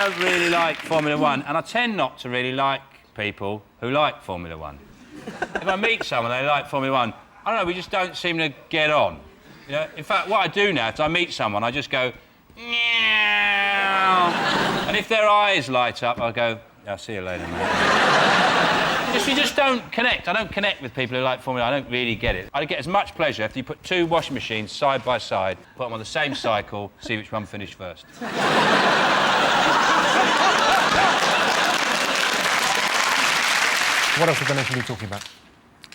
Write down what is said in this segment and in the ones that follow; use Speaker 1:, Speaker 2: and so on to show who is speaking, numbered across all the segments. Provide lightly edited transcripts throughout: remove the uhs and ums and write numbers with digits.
Speaker 1: don't really like Formula 1, and I tend not to really like people who like Formula 1. If I meet someone they like Formula 1, I don't know, we just don't seem to get on. You know? In fact, what I do now, if I meet someone, I just go, meow. And if their eyes light up, I'll go, I'll see you later, mate. We just don't connect. I don't connect with people who like Formula 1. I don't really get it. I'd get as much pleasure if you put two washing machines side by side, put them on the same cycle, see which one finished first.
Speaker 2: What else are we going to be talking about?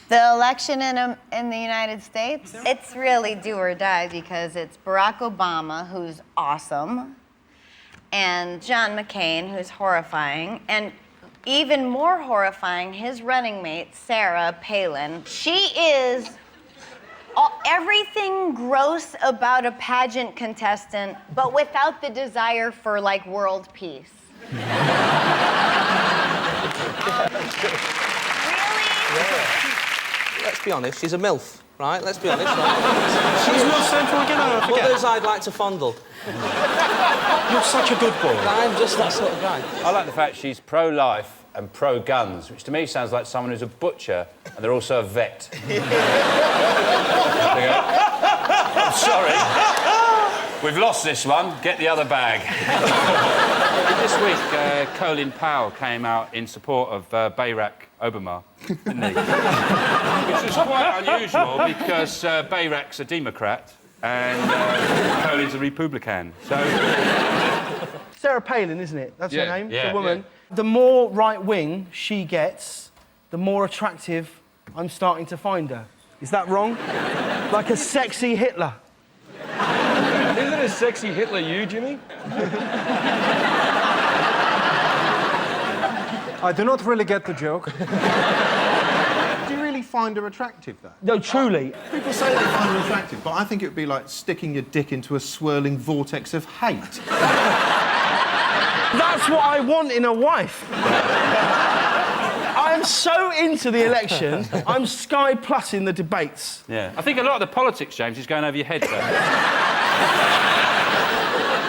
Speaker 3: The election in the United States, it's really do or die because it's Barack Obama, who's awesome, and John McCain, who's horrifying, and even more horrifying, his running mate, Sarah Palin. She is everything gross about a pageant contestant, but without the desire for, like, world peace. Really?
Speaker 4: Yeah. Let's be honest, she's a MILF, right? Let's be honest, right?
Speaker 2: She's not central again, I forget.
Speaker 4: Others I'd like to fondle.
Speaker 2: You're such a good boy.
Speaker 4: I'm just that sort of guy.
Speaker 1: I like the fact she's pro-life and pro-guns, which to me sounds like someone who's a butcher and they're also a vet. I'm sorry. We've lost this one. Get the other bag. This week, Colin Powell came out in support of Barack Obama, didn't he? Which is quite unusual because Barack's a Democrat and Colin's a Republican. So...
Speaker 5: Sarah Palin, isn't it? That's her name,
Speaker 1: yeah,
Speaker 5: the woman. Yeah. The more right-wing she gets, the more attractive I'm starting to find her. Is that wrong? Like a sexy Hitler.
Speaker 6: Isn't a sexy Hitler you, Jimmy?
Speaker 2: I do not really get the joke. Do you really find her attractive, though?
Speaker 5: No, truly.
Speaker 7: People say they find her attractive, but I think it would be like sticking your dick into a swirling vortex of hate.
Speaker 5: That's what I want in a wife. I'm so into the election, I'm Sky Plus in the debates.
Speaker 1: Yeah. I think a lot of the politics, James, is going over your head, though.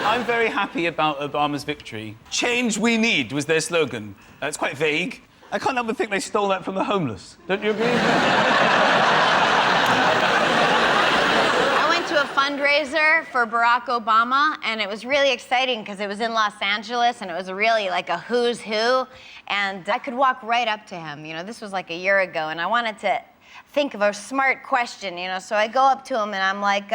Speaker 8: I'm very happy about Obama's victory. Change we need was their slogan. It's quite vague. I can't help but think they stole that from the homeless. Don't you agree?
Speaker 3: I went to a fundraiser for Barack Obama, and it was really exciting because it was in Los Angeles, and it was really like a who's who, and I could walk right up to him. You know, this was like a year ago, and I wanted to think of a smart question, you know, so I go up to him and I'm like,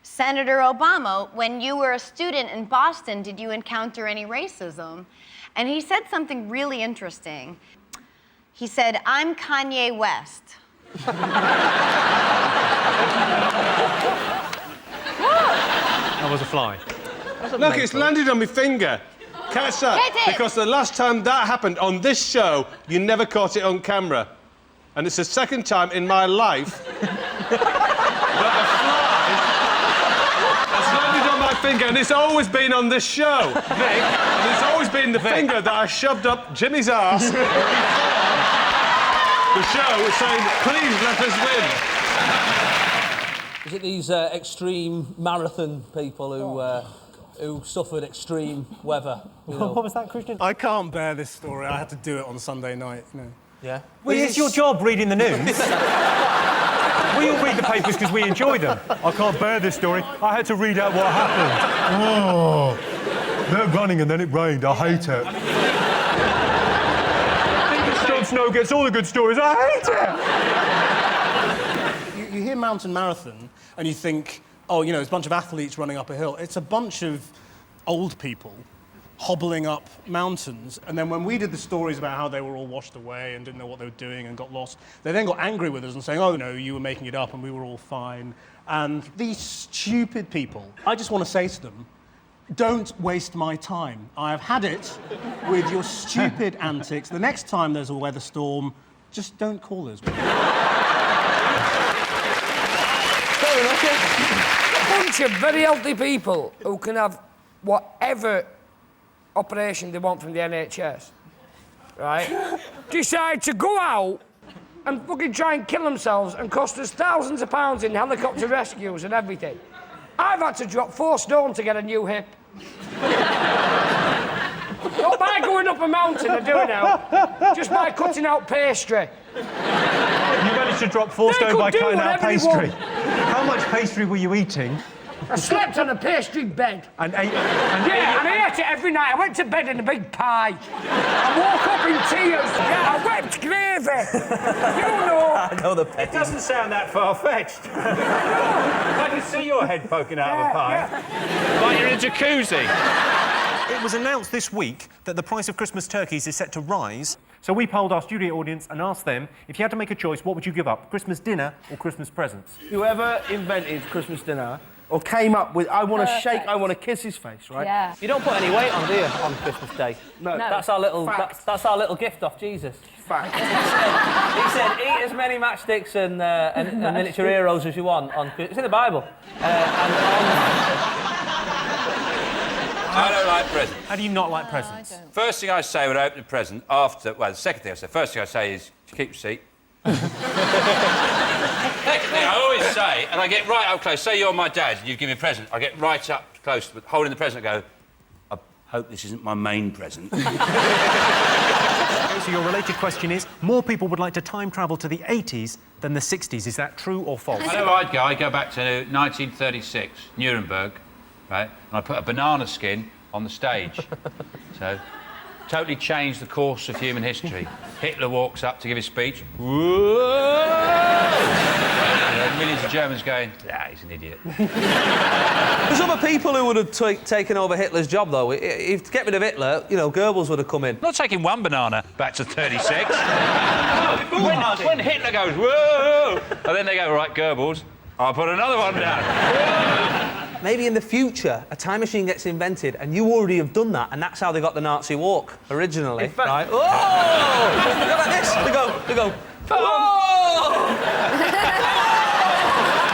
Speaker 3: Senator Obama, when you were a student in Boston, did you encounter any racism? And he said something really interesting. He said, I'm Kanye West.
Speaker 2: That was a fly.
Speaker 6: Look, it's landed on my finger. Catch that.
Speaker 3: Get it.
Speaker 6: Because the last time that happened on this show, you never caught it on camera. And it's the second time in my life that a fly has landed on my finger, and it's always been on this show, Vic, and it's always been the finger that I shoved up Jimmy's arse the show saying, please let us win.
Speaker 4: Is it these extreme marathon people who suffered extreme weather? You know?
Speaker 2: What was that, Christian?
Speaker 9: I can't bear this story. I had to do it on Sunday night, you know.
Speaker 4: Yeah?
Speaker 2: Well, it's your job reading the news. We all read the papers because we enjoy them. I can't bear this story. I had to read out what happened. Oh, they're running and then it rained. I hate it. Jon Snow gets all the good stories. I hate it.
Speaker 9: You hear mountain marathon and you think, oh, you know, it's a bunch of athletes running up a hill. It's a bunch of old people hobbling up mountains. And then when we did the stories about how they were all washed away and didn't know what they were doing and got lost, they then got angry with us and saying, oh, no, you were making it up and we were all fine. And these stupid people, I just want to say to them, don't waste my time. I have had it with your stupid antics. The next time there's a weather storm, just don't call us.
Speaker 10: A bunch of very healthy people who can have whatever operation they want from the NHS, right? Decide to go out and fucking try and kill themselves and cost us thousands of pounds in helicopter rescues and everything. I've had to drop 4 stone to get a new hip. up a mountain, I do now, just by cutting out pastry.
Speaker 2: You managed to drop 4 stone by cutting out pastry. How much pastry were you eating?
Speaker 10: I slept on a pastry bed.
Speaker 2: And ate...
Speaker 10: And I ate it every night. I went to bed in a big pie. I woke up in tears. Yeah, I wept gravy. You know.
Speaker 4: I know the petty.
Speaker 1: It doesn't sound that far-fetched. I can see your head poking out of a pie. Like you're in a jacuzzi.
Speaker 2: It was announced this week that the price of Christmas turkeys is set to rise. So we polled our studio audience and asked them, if you had to make a choice, what would you give up? Christmas dinner or Christmas presents?
Speaker 5: Whoever invented Christmas dinner or came up with, I want to shake, I want to kiss his face, right?
Speaker 11: Yeah.
Speaker 4: You don't put any weight on, do you, on Christmas Day?
Speaker 5: No.
Speaker 4: That's our little. That's our little gift off Jesus.
Speaker 5: Fact.
Speaker 4: He said, "Eat as many matchsticks and miniature heroes as you want." It's in the Bible.
Speaker 1: I don't like presents.
Speaker 2: How do you not like presents?
Speaker 1: First thing I say when I open a present, the second thing I say, first thing I say is, keep your seat. Second thing I always say, and I get right up close, say you're my dad and you give me a present, I get right up close, holding the present, and go, I hope this isn't my main present.
Speaker 2: So your related question is, more people would like to time travel to the 80s than the 60s. Is that true or false?
Speaker 1: I know where I'd go back to 1936, Nuremberg, right? And I put a banana skin on the stage. So, totally changed the course of human history. Hitler walks up to give his speech. Millions of Germans going, he's an idiot.
Speaker 4: There's other people who would have taken over Hitler's job, though. If to get rid of Hitler, you know, Goebbels would have come in.
Speaker 1: I'm not taking one banana back to 36. when Hitler goes, whoa, and then they go, right, Goebbels, I'll put another one down.
Speaker 4: Maybe in the future, a time machine gets invented and you already have done that, and that's how they got the Nazi walk originally. In fact, right? Oh! They go like this. They go. Oh!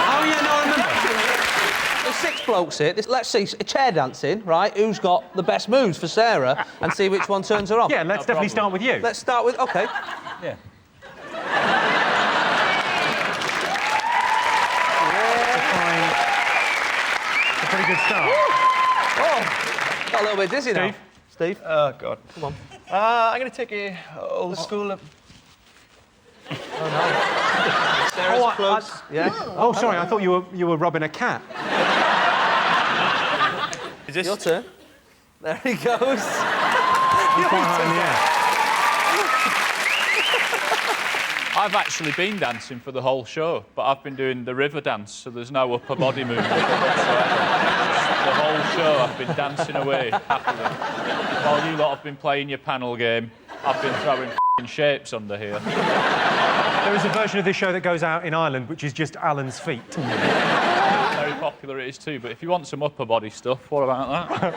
Speaker 2: Oh, yeah, no, I remember.
Speaker 4: There's 6 blokes here. Let's see, chair dancing, right? Who's got the best moves for Sarah, and see which one turns her on.
Speaker 2: Yeah, let's definitely start with you.
Speaker 4: Let's start with, OK.
Speaker 1: Yeah.
Speaker 2: A pretty good start.
Speaker 4: Oh, got a little bit dizzy now. Steve?
Speaker 12: Oh, God.
Speaker 4: Come on.
Speaker 12: I'm going to take a old school...
Speaker 4: Oh, no.
Speaker 12: Sarah's clothes.
Speaker 4: Yeah.
Speaker 2: Oh, sorry, I thought you were rubbing a cat.
Speaker 12: Is this...
Speaker 4: Your turn. There he goes.
Speaker 2: You're quite high in the air.
Speaker 13: I've actually been dancing for the whole show, but I've been doing the river dance, so there's no upper body movement whatsoever. The whole show I've been dancing away happily. While you lot have been playing your panel game, I've been throwing shapes under here.
Speaker 2: There is a version of this show that goes out in Ireland, which is just Alan's feet.
Speaker 13: Very popular it is too, but if you want some upper body stuff, what about that?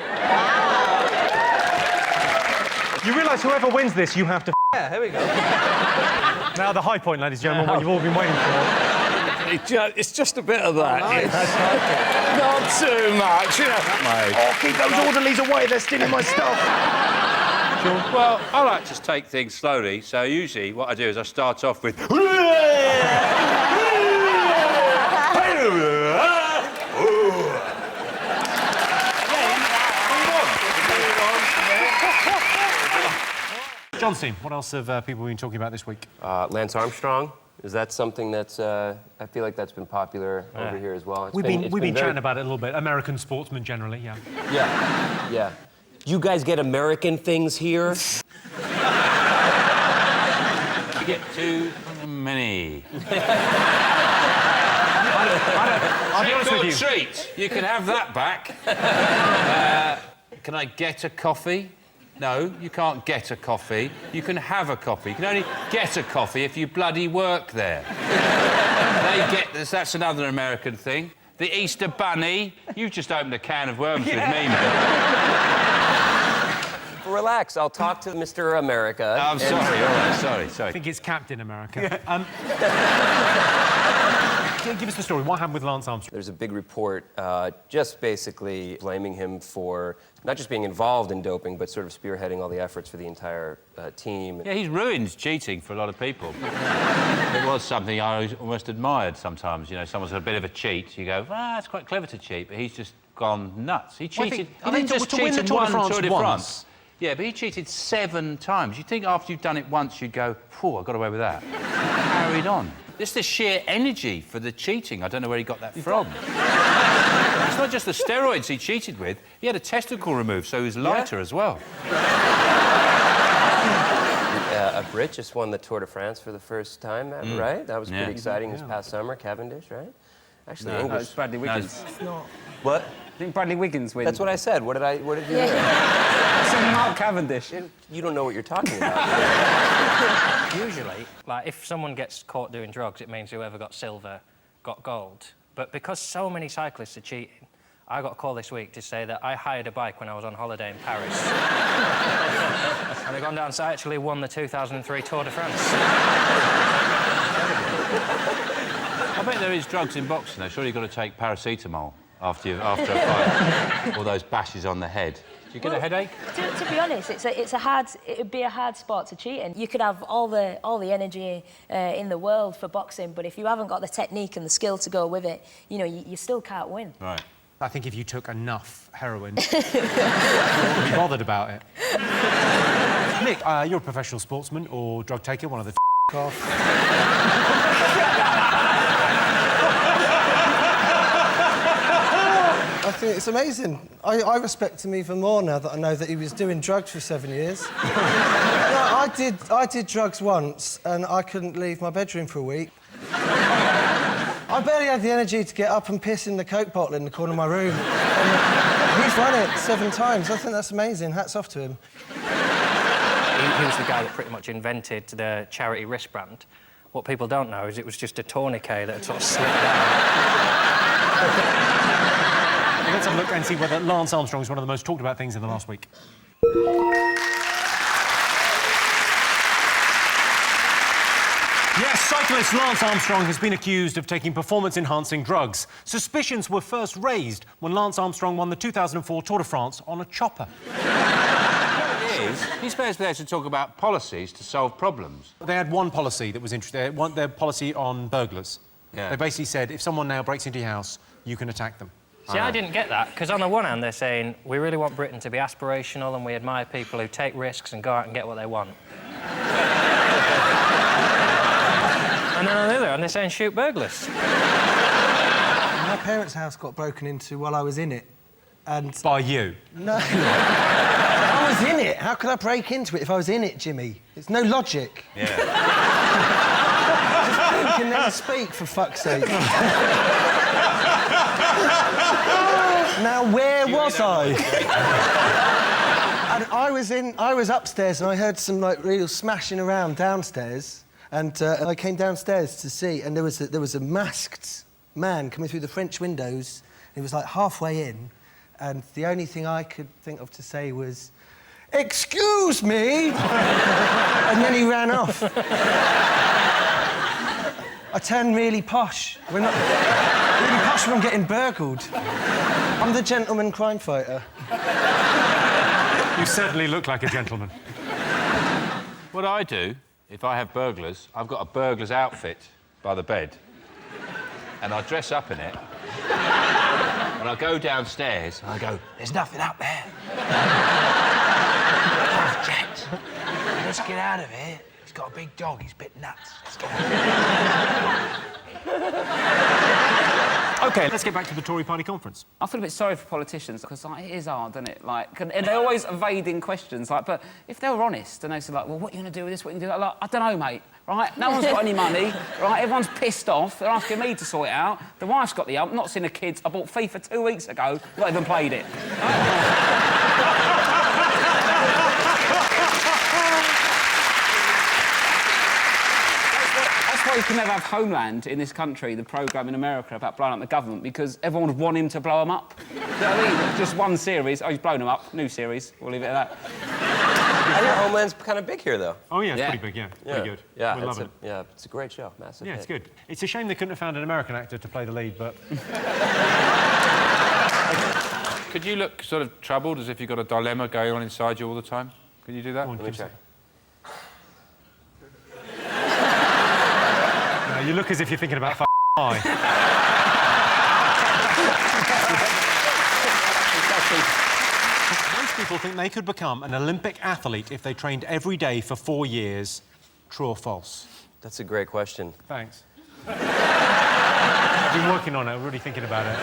Speaker 2: You realise whoever wins this, you have to...
Speaker 4: Yeah, here we go.
Speaker 2: Now the high point, ladies and gentlemen, what you've all been waiting for.
Speaker 8: It's just a bit of that.
Speaker 4: Nice.
Speaker 8: Not too much, you know.
Speaker 5: Oh, keep those orderlies away, they're stealing my stuff.
Speaker 1: Well, I like to take things slowly, so usually what I do is I start off with...
Speaker 2: Johnson, what else have people been talking about this week?
Speaker 12: Lance Armstrong. Is that something that's... I feel like that's been popular over here as well.
Speaker 2: We've been chatting about it a little bit. American sportsmen generally, yeah.
Speaker 12: Yeah. You guys get American things here?
Speaker 1: You get too many.
Speaker 2: I'll be honest with you.
Speaker 1: Treat. You can have that back. Can I get a coffee? No, you can't get a coffee. You can have a coffee. You can only get a coffee if you bloody work there. They get this. That's another American thing. The Easter Bunny. You've just opened a can of worms with me, mate.
Speaker 12: Relax, I'll talk to Mr. America.
Speaker 1: Oh, I'm sorry, all right, sorry.
Speaker 2: I think it's Captain America. Give us the story. What happened with Lance Armstrong?
Speaker 12: There's a big report just basically blaming him for not just being involved in doping, but sort of spearheading all the efforts for the entire team.
Speaker 1: Yeah, he's ruined cheating for a lot of people. It was something I almost admired sometimes. You know, someone's a bit of a cheat. You go, it's quite clever to cheat, but he's just gone nuts. He cheated. He didn't just cheat in one Tour de France. Yeah, but he cheated 7 times. You'd think after you've done it once, you'd go, phew, I got away with that. Carried on. Just the sheer energy for the cheating. I don't know where he got that from. It's not just the steroids he cheated with. He had a testicle removed, so he was lighter as well.
Speaker 12: A Brit just won the Tour de France for the first time, right? That was pretty exciting this past summer. Cavendish, right? Actually,
Speaker 8: No,
Speaker 12: English.
Speaker 8: it's Bradley Wiggins.
Speaker 5: It's not.
Speaker 12: What?
Speaker 8: I think Bradley Wiggins wins.
Speaker 12: That's what I said. What did you hear?
Speaker 8: I said Mark Cavendish.
Speaker 12: You don't know what you're talking about.
Speaker 11: Usually, like, if someone gets caught doing drugs, it means whoever got silver got gold. But because so many cyclists are cheating, I got a call this week to say that I hired a bike when I was on holiday in Paris. And I've gone down, so I actually won the 2003 Tour de France.
Speaker 1: I bet there is drugs in boxing, though. Surely you've got to take paracetamol after a fight. All those bashes on the head. Do you get a headache?
Speaker 14: To be honest, it'd be a hard sport to cheat in. You could have all the energy in the world for boxing, but if you haven't got the technique and the skill to go with it, you know, you still can't win.
Speaker 1: Right.
Speaker 2: I think if you took enough heroin, you wouldn't be bothered about it. Nick, you're a professional sportsman or drug taker, one of the off.
Speaker 5: I think it's amazing. I respect him even more now that I know that he was doing drugs for 7 years. No, I did drugs once, and I couldn't leave my bedroom for a week. I barely had the energy to get up and piss in the Coke bottle in the corner of my room. And he's run it 7 times. I think that's amazing. Hats off to him.
Speaker 11: He was the guy that pretty much invented the charity wristband. What people don't know is it was just a tourniquet that had sort of slipped down.
Speaker 2: Well, let's have a look and see whether Lance Armstrong is one of the most talked about things in the last week. Yes, cyclist Lance Armstrong has been accused of taking performance-enhancing drugs. Suspicions were first raised when Lance Armstrong won the 2004 Tour de France on a chopper.
Speaker 1: He's supposed to be able to talk about policies to solve problems.
Speaker 2: They had one policy that was interesting. Their policy on burglars.
Speaker 1: Yeah.
Speaker 2: They basically said, if someone now breaks into your house, you can attack them.
Speaker 11: See, I didn't get that, because on the one hand, they're saying, we really want Britain to be aspirational and we admire people who take risks and go out and get what they want. And then on the other hand, they're saying, shoot burglars.
Speaker 5: My parents' house got broken into while I was in it, and...
Speaker 2: By you?
Speaker 5: No. I was in it. How could I break into it if I was in it, Jimmy? It's no logic.
Speaker 1: Yeah.
Speaker 5: Just think and then speak, for fuck's sake. Now, where was I? And I was upstairs and I heard some, like, real smashing around downstairs. And I came downstairs to see, and there was a masked man coming through the French windows. He was, like, halfway in, and the only thing I could think of to say was, "Excuse me!" And then he ran off. I turned really posh. We're not... really posh when I'm getting burgled. I'm the gentleman crime fighter.
Speaker 2: You certainly look like a gentleman.
Speaker 1: What I do, if I have burglars, I've got a burglar's outfit by the bed. And I dress up in it. And I go downstairs and I go, "There's nothing up there." "Oh, Jax, let's get out of here. He's got a big dog, he's a bit nuts. Let's go."
Speaker 2: OK, let's get back to the Tory party conference.
Speaker 8: I feel a bit sorry for politicians, because, like, it is hard, isn't it? Like, and they're always evading questions, like, but if they were honest and they said, like, "Well, what are you going to do with this? What are you going to do?" Like, "I don't know, mate," right? "No one's got any money," right? "Everyone's pissed off. They're asking me to sort it out. The wife's got the ump. Not seen the kids. I bought FIFA 2 weeks ago. Not even played it." That's why you can never have Homeland in this country, the programme in America about blowing up the government, because everyone would want him to blow them up. You know what I mean? Just one series. Oh, he's blown them up. New series. We'll leave it at that.
Speaker 12: I hear Homeland's kind of big here, though.
Speaker 2: Oh, yeah, it's pretty big, yeah. Pretty good.
Speaker 12: Yeah,
Speaker 2: we love it.
Speaker 12: Yeah, it's a great show. Massive
Speaker 2: Yeah, it's
Speaker 12: hit.
Speaker 2: good. It's a shame they couldn't have found an American actor to play the lead, but...
Speaker 1: Could you look sort of troubled, as if you've got a dilemma going on inside you all the time? Can you do that?
Speaker 12: Let me check.
Speaker 2: You look as if you're thinking about pie. Most people think they could become an Olympic athlete if they trained every day for 4 years. True or false?
Speaker 12: That's a great question.
Speaker 2: Thanks. I've been working on it, really thinking about it.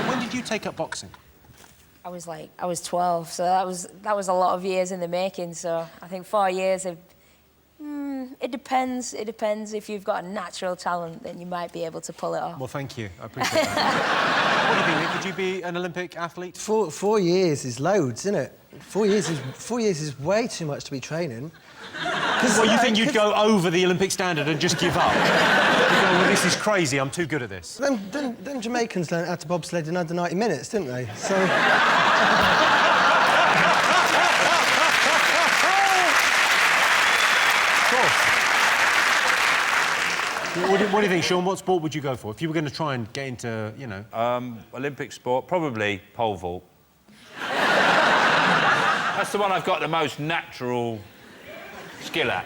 Speaker 2: When did you take up boxing?
Speaker 14: I was 12, so that was a lot of years in the making. So I think 4 years of. It depends. It depends. If you've got a natural talent, then you might be able to pull it off.
Speaker 2: Well, thank you. I appreciate that. What do you think, Nick? Could you be an Olympic athlete?
Speaker 5: 4 years is loads, isn't it? 4 years is way too much to be training.
Speaker 2: Well, you think you'd go over the Olympic standard and just give up? You go, well, this is crazy. I'm too good at this.
Speaker 5: Then Jamaicans learned how to bobsled in under 90 minutes, didn't they? So.
Speaker 2: What do you think, Sean? What sport would you go for if you were going to try and get into, you know...
Speaker 1: Olympic sport, probably pole vault. That's the one I've got the most natural skill at.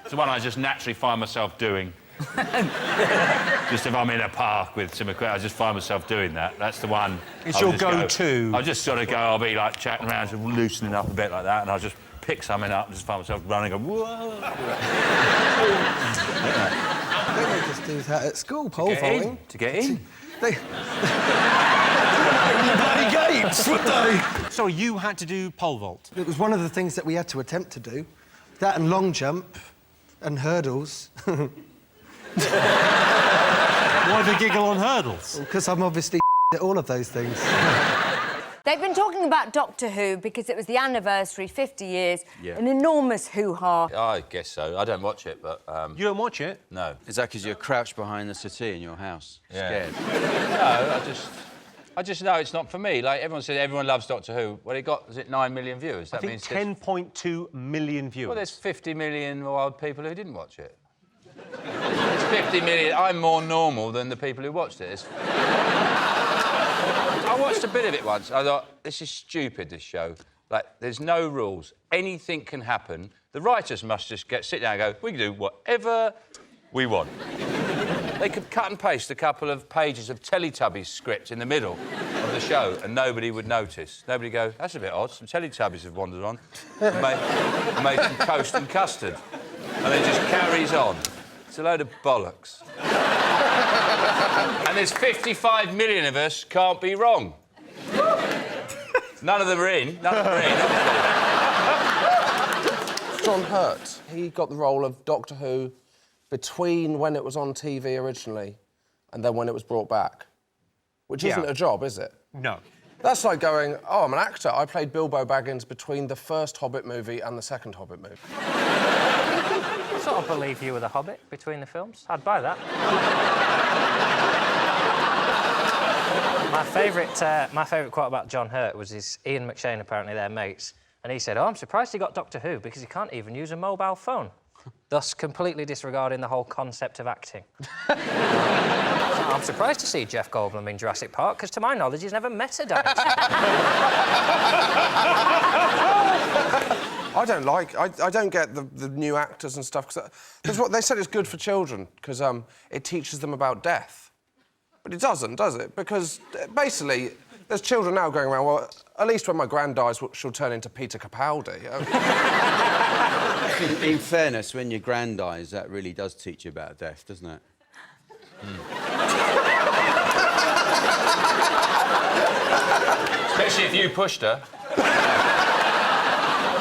Speaker 1: It's the one I just naturally find myself doing. Just if I'm in a park with some equipment, I just find myself doing that. That's the one.
Speaker 2: It's your go-to.
Speaker 1: I'll just sort of go, I'll be like chatting around, sort of loosening up a bit like that, and I'll just pick something up and just find myself running and go, whoa.
Speaker 5: They make us do that at school, pole vaulting.
Speaker 1: To get in.
Speaker 5: They...
Speaker 2: bloody gates, would they? So you had to do pole vault?
Speaker 5: It was one of the things that we had to attempt to do. That and long jump and hurdles.
Speaker 2: Why the giggle on hurdles?
Speaker 5: Because I'm obviously at all of those things.
Speaker 15: They've been talking about Doctor Who because it was the anniversary, 50 years,
Speaker 1: Yeah.
Speaker 15: an enormous hoo-ha.
Speaker 1: I guess so. I don't watch it, but...
Speaker 2: You don't watch it?
Speaker 1: No.
Speaker 16: Is that because you're crouched behind the settee in your house, scared?
Speaker 1: No, I just know it's not for me. Like, everyone said everyone loves Doctor Who. Well, it got, was it 9 million viewers? That
Speaker 2: I think 10.2 million viewers.
Speaker 1: Well, there's 50 million odd people who didn't watch it. It's 50 million. I'm more normal than the people who watched it. I watched a bit of it once. I thought, this is stupid, this show. Like, there's no rules. Anything can happen. The writers must just sit down and go, we can do whatever we want. They could cut and paste a couple of pages of Teletubbies script in the middle of the show and nobody would notice. Nobody would go, that's a bit odd. Some Teletubbies have wandered on and made some toast and custard. And it just carries on. It's a load of bollocks. And there's 55 million of us can't be wrong. None of them are in. None of them are in.
Speaker 17: John Hurt, he got the role of Doctor Who between when it was on TV originally and then when it was brought back. Which isn't a job, is it?
Speaker 2: No.
Speaker 17: That's like going, oh, I'm an actor. I played Bilbo Baggins between the first Hobbit movie and the second Hobbit movie.
Speaker 11: I sort of believe you were the Hobbit between the films. I'd buy that. My favourite quote about John Hurt was Ian McShane, apparently they're mates, and he said, oh, I'm surprised he got Doctor Who because he can't even use a mobile phone, thus completely disregarding the whole concept of acting. So I'm surprised to see Jeff Goldblum in Jurassic Park because, to my knowledge, he's never met a dinosaur.
Speaker 17: I don't get the new actors and stuff because what they said is good for children because it teaches them about death. But it doesn't, does it? Because basically, there's children now going around, well, at least when my gran dies, she'll turn into Peter Capaldi.
Speaker 16: In fairness, when your gran dies, that really does teach you about death, doesn't it?
Speaker 1: Especially if you pushed her.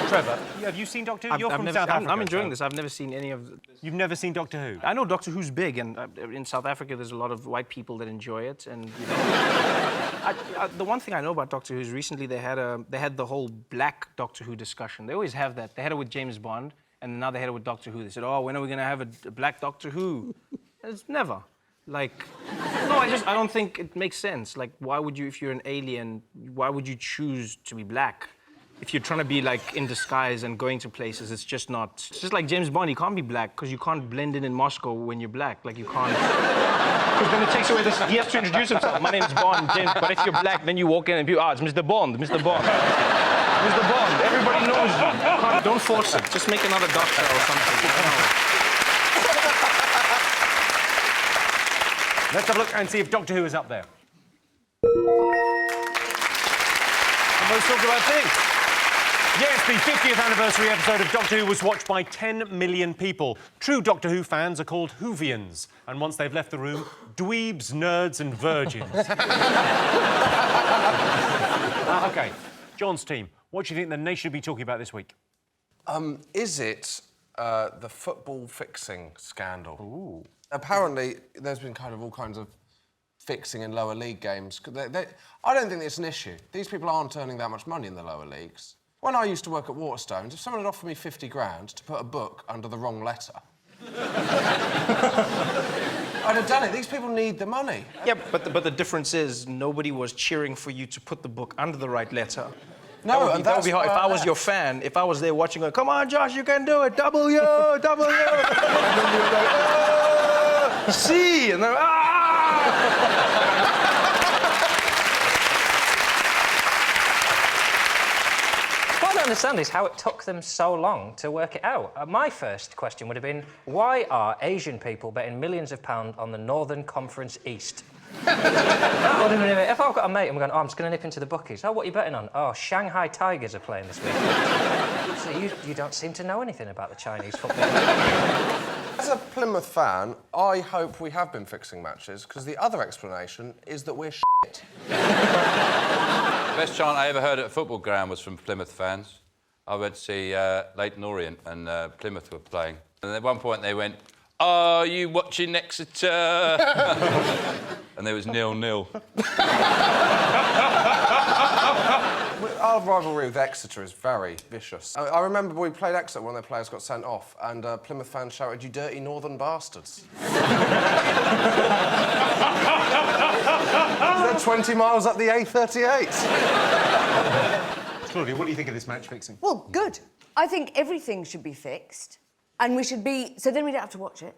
Speaker 2: Trevor, have you seen Doctor Who? You're from South Africa.
Speaker 18: I'm enjoying this. I've never seen any of...
Speaker 2: You've never seen Doctor Who?
Speaker 18: I know Doctor Who's big, and in South Africa there's a lot of white people that enjoy it, and... You know, the one thing I know about Doctor Who is recently they had the whole black Doctor Who discussion. They always have that. They had it with James Bond, and now they had it with Doctor Who. They said, oh, when are we going to have a black Doctor Who? It's never. Like, no, I don't think it makes sense. Like, why would you, if you're an alien, why would you choose to be black? If you're trying to be, like, in disguise and going to places, it's just not... It's just like James Bond, he can't be black, because you can't blend in Moscow when you're black. Like, you can't... Because then it takes away this... He has to introduce himself. My name's Bond, James... But if you're black, then you walk in and people... Ah, it's Mr. Bond, Mr. Bond. Mr. Bond, everybody knows you. Don't force it. Just make another doctor or something.
Speaker 2: Let's have a look and see if Doctor Who is up there. And let's talk about things. Yes, the 50th anniversary episode of Doctor Who was watched by 10 million people. True Doctor Who fans are called Whovians, and once they've left the room, dweebs, nerds and virgins. OK, John's team, what do you think the nation should be talking about this week?
Speaker 17: Is it the football fixing scandal? Ooh. Apparently, there's been kind of all kinds of fixing in lower league games. I don't think it's an issue. These people aren't earning that much money in the lower leagues. When I used to work at Waterstones, if someone had offered me 50 grand to put a book under the wrong letter, I'd have done it. These people need the money.
Speaker 18: Yeah, but the difference is nobody was cheering for you to put the book under the right letter.
Speaker 17: No,
Speaker 18: that would be hard. If I was your fan, if I was there watching, going, come on, Josh, you can do it, W, W. And then you were like, C, and then,
Speaker 11: What I don't understand is how it took them so long to work it out. My first question would have been, why are Asian people betting millions of pounds on the Northern Conference East? That would have been it. If I've got a mate and we're going, oh, I'm just going to nip into the bookies. Oh, what are you betting on? Oh, Shanghai Tigers are playing this week. So you don't seem to know anything about the Chinese football.
Speaker 17: As a Plymouth fan, I hope we have been fixing matches, because the other explanation is that we're shit.
Speaker 1: The best chant I ever heard at a football ground was from Plymouth fans. I went to see Leyton Orient and Plymouth were playing. And at one point they went, "Are you watching Exeter?" And there was 0-0.
Speaker 17: Our rivalry with Exeter is very vicious. I remember we played Exeter when their players got sent off, and Plymouth fans shouted, "You dirty northern bastards." They're 20 miles up the A38.
Speaker 2: Claudia, what do you think of this match fixing?
Speaker 15: Well, good. I think everything should be fixed, and we should be... So then we don't have to watch it.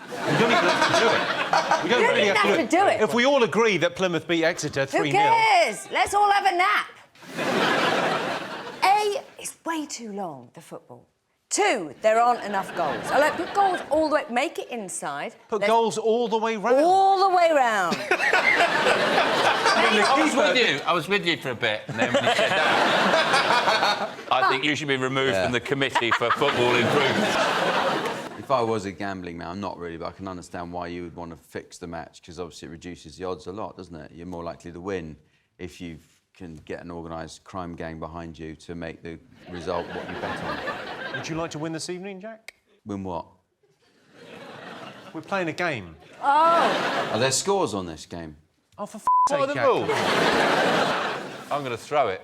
Speaker 2: We don't even have to do it. We don't really
Speaker 15: have to do it.
Speaker 2: If we all agree that Plymouth beat Exeter 3-0...
Speaker 15: Who cares? Let's all have a nap. A, it's way too long, the football. 2, there aren't enough goals. I like put goals all the way, make it inside.
Speaker 2: Put goals all the way round.
Speaker 15: All the way round.
Speaker 1: I was with you for a bit, and then when you said that, I think you should be removed from the committee for football improvement.
Speaker 16: If I was a gambling man, I'm not really, but I can understand why you would want to fix the match, because obviously it reduces the odds a lot, doesn't it? You're more likely to win if you can get an organised crime gang behind you to make the result what you bet on.
Speaker 2: Would you like to win this evening, Jack?
Speaker 16: Win what?
Speaker 2: We're playing a game.
Speaker 15: Oh.
Speaker 16: Are there scores on this game?
Speaker 2: Oh, for
Speaker 1: What are the
Speaker 2: Jack.
Speaker 1: rules? I'm going to throw it.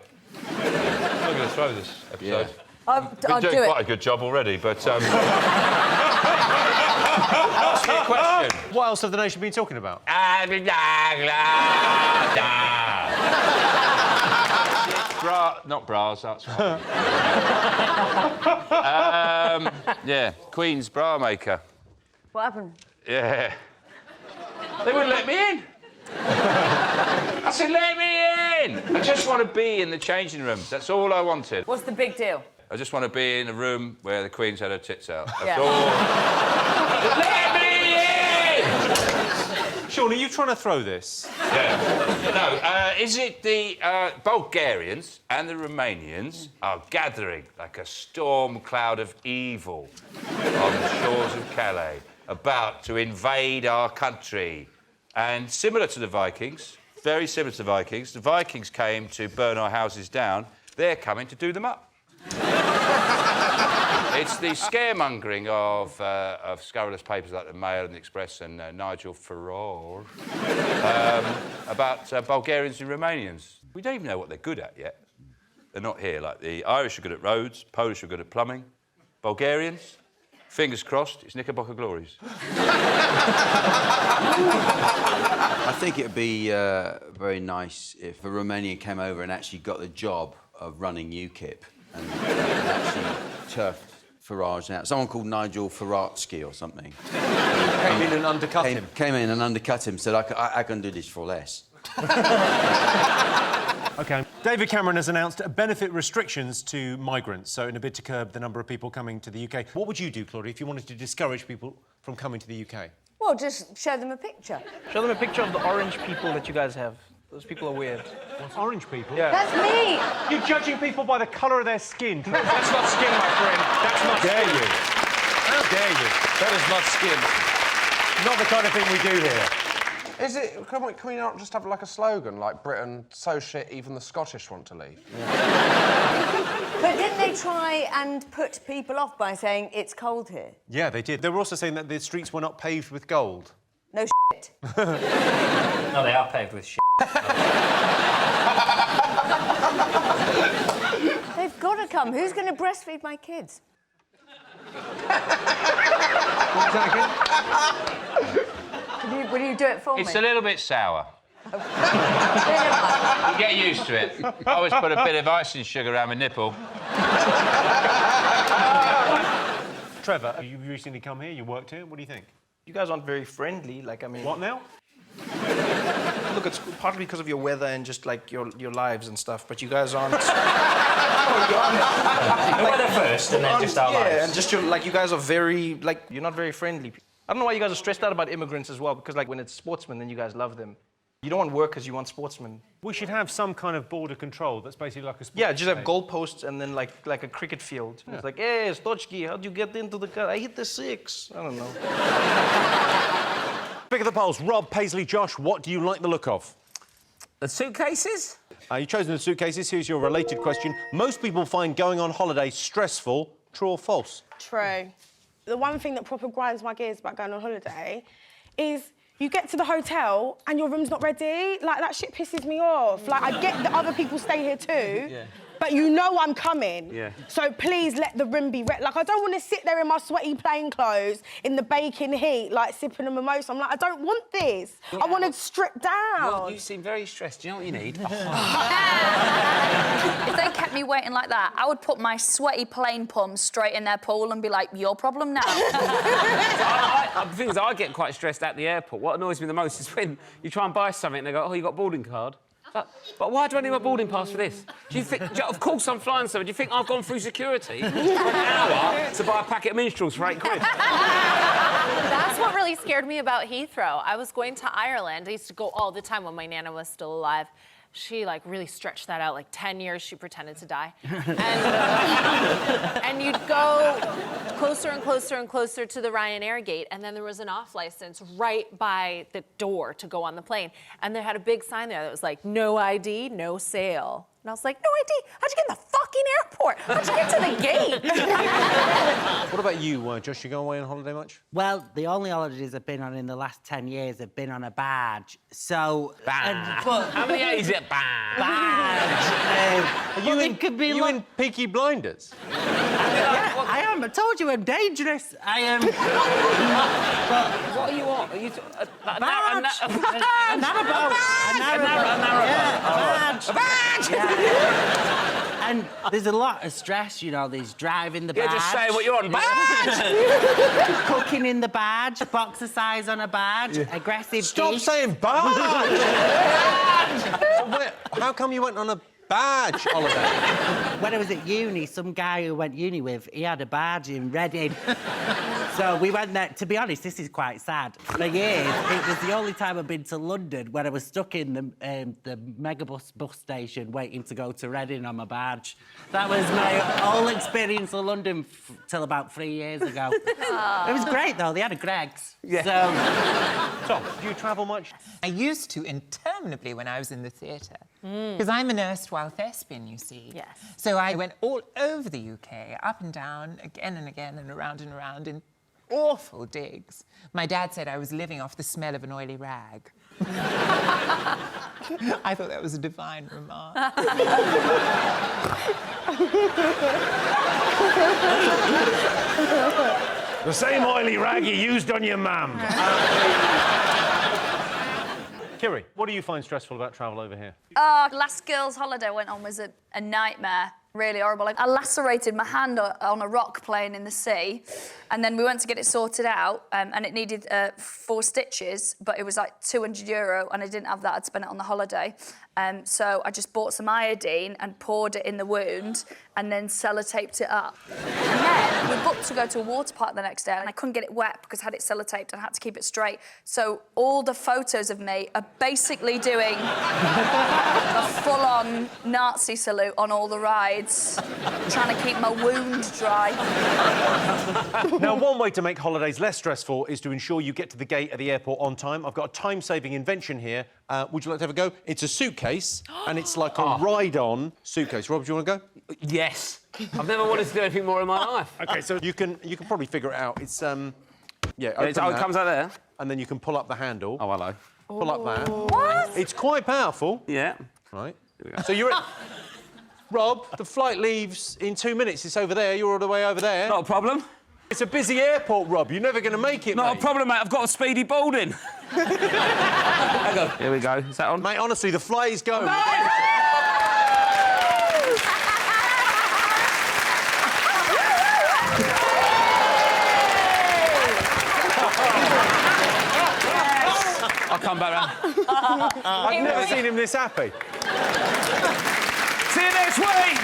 Speaker 1: I'm going to throw this episode.
Speaker 16: Yeah.
Speaker 15: I'll
Speaker 1: Been
Speaker 15: do
Speaker 1: doing
Speaker 15: it.
Speaker 1: quite a good job already, but... Ask me a question.
Speaker 2: What else have the nation been talking about?
Speaker 1: Not bras, that's right. Yeah, Queen's bra maker.
Speaker 15: What happened?
Speaker 1: Yeah. They wouldn't let me in. I said, let me in! I just want to be in the changing rooms. That's all I wanted.
Speaker 15: What's the big deal?
Speaker 1: I just want to be in a room where the Queen's had her tits out. That's
Speaker 15: Yeah.
Speaker 1: all. Let me in!
Speaker 2: Sean, are you trying to throw this?
Speaker 1: Yeah. No, is it the Bulgarians and the Romanians are gathering like a storm cloud of evil on the shores of Calais, about to invade our country? And similar to the Vikings, very similar to the Vikings came to burn our houses down. They're coming to do them up. It's the scaremongering of scurrilous papers like the Mail and the Express and Nigel Farage about Bulgarians and Romanians. We don't even know what they're good at yet. They're not here. Like the Irish are good at roads, Polish are good at plumbing. Bulgarians, fingers crossed, it's Knickerbocker glories.
Speaker 16: I think it would be very nice if a Romanian came over and actually got the job of running UKIP and actually turfed Farage out. Someone called Nigel Faratsky or something.
Speaker 2: Came in and undercut him.
Speaker 16: Came in and undercut him, said, I can do this for less.
Speaker 2: OK. David Cameron has announced benefit restrictions to migrants, so in a bid to curb the number of people coming to the UK. What would you do, Claudia, if you wanted to discourage people from coming to the UK?
Speaker 15: Well, just show them a picture.
Speaker 18: Show them a picture of the orange people that you guys have. Those people are weird.
Speaker 2: Orange people?
Speaker 18: Yeah.
Speaker 15: That's me.
Speaker 2: You're judging people by the colour of their skin.
Speaker 18: That's not skin, my friend. That's not
Speaker 2: Dare
Speaker 18: skin.
Speaker 2: you? How dare you?
Speaker 18: That is not skin.
Speaker 2: Not the kind of thing we do here.
Speaker 17: Is it? Can we not just have like a slogan like Britain so shit even the Scottish want to leave?
Speaker 15: But didn't they try and put people off by saying it's cold here?
Speaker 2: Yeah, they did. They were also saying that the streets were not paved with gold.
Speaker 15: No shit.
Speaker 11: No, they are paved with shit.
Speaker 15: They've got to come. Who's going to breastfeed my kids? Will you do it for me?
Speaker 1: It's a little bit sour. You get used to it. I always put a bit of icing sugar around my nipple.
Speaker 2: Trevor, you recently come here, you worked here, what do you think?
Speaker 18: You guys aren't very friendly, like, I mean...
Speaker 2: What now?
Speaker 18: Look, it's partly because of your weather and just, like, your lives and stuff, but you guys aren't...
Speaker 11: The weather first, and then just our lives.
Speaker 18: Yeah, and just, you guys are very, like, you're not very friendly. I don't know why you guys are stressed out about immigrants as well, because, like, when it's sportsmen, then you guys love them. You don't want workers, you want sportsmen.
Speaker 2: We should have some kind of border control that's basically like a sport.
Speaker 18: Yeah, just have goalposts and then, like a cricket field. Yeah. It's like, hey, Stochki, how'd you get into the car? I hit the 6. I don't know.
Speaker 2: Pick of the polls. Rob, Paisley, Josh, what do you like the look of?
Speaker 8: The suitcases?
Speaker 2: You've chosen the suitcases. Here's your related question. Most people find going on holiday stressful. True or false?
Speaker 19: True. The one thing that proper grinds my gears about going on holiday is you get to the hotel and your room's not ready. Like, that shit pisses me off. Like, I get that other people stay here too, but you know I'm coming.
Speaker 2: Yeah.
Speaker 19: So please let the room be ready. Like, I don't want to sit there in my sweaty plain clothes in the baking heat, like, sipping a mimosa. I'm like, I don't want this.
Speaker 8: Yeah.
Speaker 19: I want to strip down.
Speaker 8: Well, you seem very stressed. Do you know what you need?
Speaker 20: If they kept me waiting like that, I would put my sweaty plain pums straight in their pool and be like, your problem now.
Speaker 8: The thing is, I get quite stressed at the airport. What annoys me the most is when you try and buy something and they go, oh, you got a boarding card? But why do I need my boarding pass for this? Do you think... Of course I'm flying somewhere. Do you think I've gone through security for an hour to buy a packet of minstrels for £8?
Speaker 21: That's what really scared me about Heathrow. I was going to Ireland. I used to go all the time when my Nana was still alive. She, like, really stretched that out. Like, 10 years she pretended to die. And you'd go closer and closer and closer to the Ryanair gate, and then there was an off license right by the door to go on the plane. And they had a big sign there that was like, no ID, no sale. And I was like, no ID? How'd you get in the fucking airport? How'd you get to the gate?
Speaker 2: What about you, Josh? You go away on holiday much?
Speaker 22: Well, the only holidays I've been on in the last 10 years have been on a badge. So...
Speaker 8: How many A's is it? Badge.
Speaker 22: Are you
Speaker 2: in Peaky Blinders?
Speaker 22: I am. I told you I'm dangerous. I am.
Speaker 8: What are you on? Are you...
Speaker 22: A badge. And there's a lot of stress, you know, there's driving the badge.
Speaker 8: Yeah, just say what you're on. Badge!
Speaker 22: Cooking in the badge, boxer size on a badge, aggressive
Speaker 2: Stop
Speaker 22: dish.
Speaker 2: saying badge! How come you went on a badge holiday?
Speaker 22: When I was at uni, some guy who went uni with, he had a badge in Reading. So we went there. To be honest, this is quite sad. For years, it was the only time I've been to London when I was stuck in the Megabus bus station waiting to go to Reading on my badge. That was my whole experience of London till about 3 years ago. It was great, though. They had a Greggs.
Speaker 2: Yeah. So, do you travel much?
Speaker 23: I used to interminably when I was in the theatre. Because I'm an erstwhile thespian, you see.
Speaker 21: Yes.
Speaker 23: So I went all over the UK, up and down, again and again, and around in awful digs. My dad said I was living off the smell of an oily rag. I thought that was a divine remark.
Speaker 2: The same oily rag you used on your mum. Kiri, what do you find stressful about travel over here?
Speaker 20: Last girls' holiday I went on was a nightmare. Really horrible. Like, I lacerated my hand on a rock playing in the sea, and then we went to get it sorted out, and it needed 4 stitches, but it was like €200, and I didn't have that. I'd spent it on the holiday. So I just bought some iodine and poured it in the wound, and then sellotaped it up. And then We booked to go to a water park the next day and I couldn't get it wet because I had it sellotaped and I had to keep it straight. So all the photos of me are basically doing a full-on Nazi salute on all the rides, trying to keep my wound dry.
Speaker 3: Now, one way to make holidays less stressful is to ensure you get to the gate at the airport on time. I've got a time-saving invention here. Would you like to have a go? It's a suitcase, and it's like a ride-on suitcase. Rob, do you want to go?
Speaker 6: Yes. I've never wanted to do anything more in my life.
Speaker 3: OK, so you can probably figure it out. It's, yeah, open
Speaker 6: it
Speaker 3: that,
Speaker 6: comes out there?
Speaker 3: And then you can pull up the handle.
Speaker 6: Oh, hello.
Speaker 3: Pull up that.
Speaker 6: What?
Speaker 3: It's quite powerful.
Speaker 6: Yeah.
Speaker 3: Right. Here we go. So you're... Rob, the flight leaves in 2 minutes. It's over there. You're all the way over there.
Speaker 6: Not a problem.
Speaker 3: It's a busy airport, Rob. You're never going to make it,
Speaker 6: Not
Speaker 3: mate.
Speaker 6: a problem, mate. I've got a speedy boarding. Here we go. Is that on?
Speaker 3: Mate, honestly, the flight is going.
Speaker 6: I'll come back round.
Speaker 3: I've never seen him this happy.
Speaker 6: See you next week!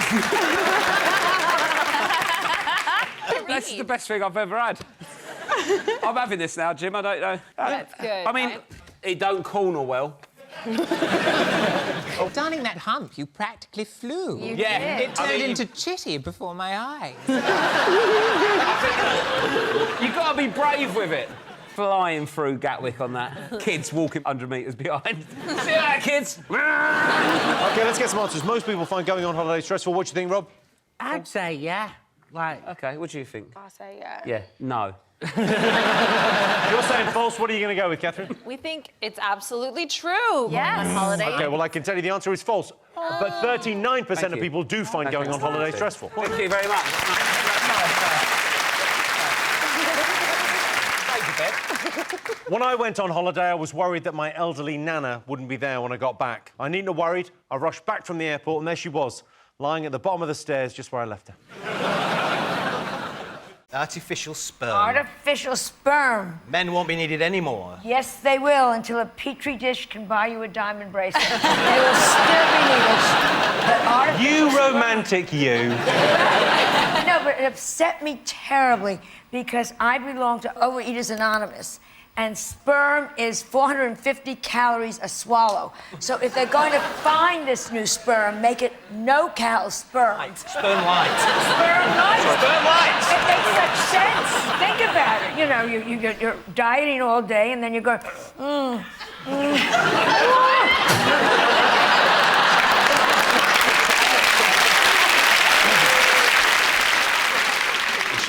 Speaker 6: This is the best thing I've ever had. I'm having this now, Jim. I don't know.
Speaker 21: That's good.
Speaker 6: I mean, it don't corner well.
Speaker 23: Oh, darling, that hump, you practically flew.
Speaker 21: You
Speaker 6: Yeah,
Speaker 21: did.
Speaker 23: It turned into chitty before my eyes.
Speaker 6: You've got to be brave with it. Flying through Gatwick on that. Kids walking 100 metres behind. See you later, kids.
Speaker 3: OK, let's get some answers. Most people find going on holiday stressful. What do you think, Rob?
Speaker 22: I'd say yeah. Like...
Speaker 6: OK, what do you think?
Speaker 19: I say yeah.
Speaker 6: Yeah, no.
Speaker 3: You're saying false. What are you going to go with, Catherine?
Speaker 21: We think it's absolutely true. Yes. On holiday.
Speaker 3: OK, well, I can tell you the answer is false. But 39% of people do find going on holiday stressful.
Speaker 6: Thank you very much.
Speaker 3: When I went on holiday, I was worried that my elderly nana wouldn't be there when I got back. I needn't have worried. I rushed back from the airport, and there she was, lying at the bottom of the stairs just where I left her.
Speaker 7: Artificial sperm.
Speaker 24: Artificial sperm.
Speaker 7: Men won't be needed anymore.
Speaker 24: Yes, they will, until a petri dish can buy you a diamond bracelet. They will still be needed. But artificial
Speaker 3: You romantic, you.
Speaker 24: No, but it upset me terribly because I belong to Overeaters Anonymous, and sperm is 450 calories a swallow. So if they're going to find this new sperm, make it no-cal sperm.
Speaker 7: Sperm light.
Speaker 24: Sperm light.
Speaker 7: Sperm light.
Speaker 24: It makes such sense. Think about it. You know, you're dieting all day, and then you go,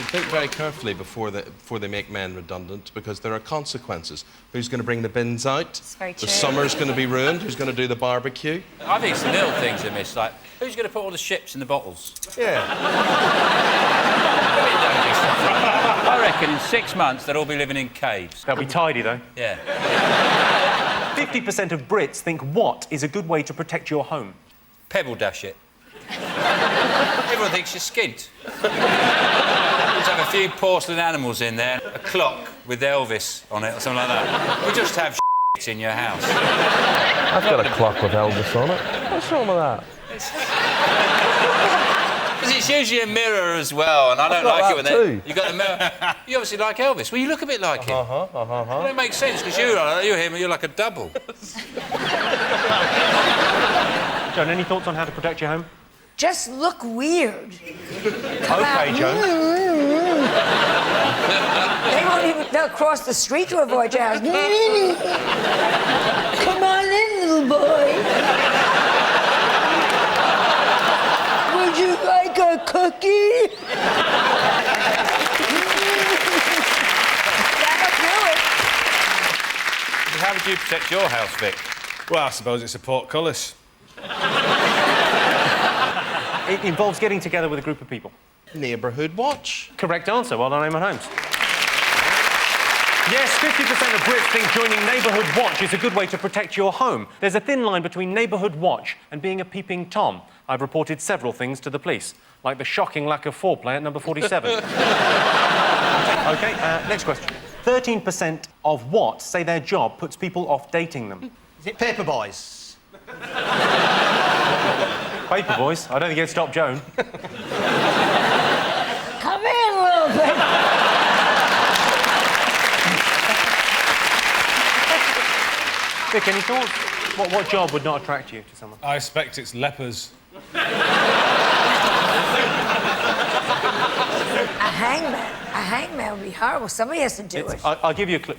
Speaker 25: Think very carefully before they make men redundant, because there are consequences. Who's going to bring the bins out?
Speaker 20: very
Speaker 25: The
Speaker 20: true.
Speaker 25: summer's going to be ruined. Who's going to do the barbecue?
Speaker 1: I think it's the little things they miss, like, who's going to put all the ships in the bottles?
Speaker 25: Yeah.
Speaker 1: I reckon in 6 months they'll all be living in caves.
Speaker 3: They'll be tidy, though.
Speaker 1: Yeah.
Speaker 3: 50% of Brits think what is a good way to protect your home?
Speaker 1: Pebble dash it. Everyone thinks you're skint. Just have a few porcelain animals in there, a clock with Elvis on it or something like that. You just have shit in your house.
Speaker 17: I've got a clock with Elvis on it. What's wrong with that?
Speaker 1: Because it's usually a mirror as well, and I don't like it when you got the mirror. You obviously like Elvis. Well, you look a bit like him. Well, it makes sense because you're him and you're like a double.
Speaker 3: Joan, any thoughts on how to protect your home?
Speaker 24: just look weird.
Speaker 3: OK, Joan.
Speaker 24: They'll cross the street to avoid your house. Come on in, little boy. Would you like a cookie?
Speaker 1: How would you protect your house, Vic?
Speaker 26: Well, I suppose it's a portcullis.
Speaker 3: It involves getting together with a group of people.
Speaker 25: Neighbourhood watch.
Speaker 3: Correct answer. Well done, Eamon Holmes. Yes, 50% of Brits think joining Neighbourhood Watch is a good way to protect your home. There's a thin line between Neighbourhood Watch and being a peeping Tom. I've reported several things to the police, like the shocking lack of foreplay at number 47. OK, next question. 13% of what say their job puts people off dating them?
Speaker 7: Is it paper boys?
Speaker 3: Paper boys? I don't think it'd stop Joan.
Speaker 24: Come in, little
Speaker 3: Vic, any thoughts? What job would not attract you to someone?
Speaker 26: I expect it's lepers.
Speaker 24: A hangman. A hangman would be horrible. Somebody has to do it.
Speaker 3: I'll give you a clue.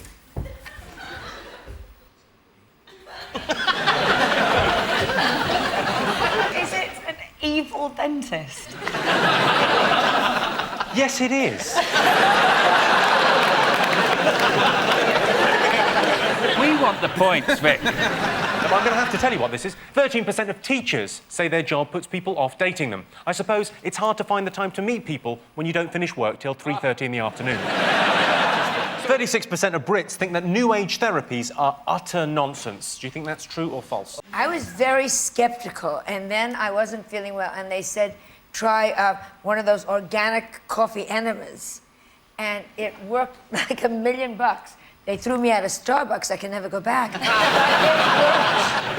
Speaker 4: Is it an evil dentist?
Speaker 3: Yes, it is.
Speaker 1: We want the points, Vic.
Speaker 3: I'm going to have to tell you what this is. 13% of teachers say their job puts people off dating them. I suppose it's hard to find the time to meet people when you don't finish work till 3:30 in the afternoon. 36% of Brits think that new age therapies are utter nonsense. Do you think that's true or false?
Speaker 24: I was very skeptical, and then I wasn't feeling well, and they said, try one of those organic coffee enemas. And it worked like $1 million. They threw me out of Starbucks. I can never go back.
Speaker 7: But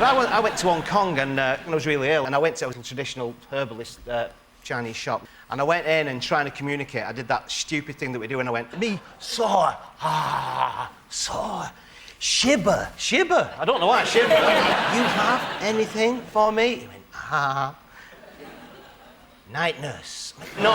Speaker 7: I went to Hong Kong and I was really ill, and I went to a traditional herbalist Chinese shop, and I went in and trying to communicate. I did that stupid thing that we do, and I went, me sore, sore, shiver. I don't know why shiver. You have anything for me? He went, night nurse. No.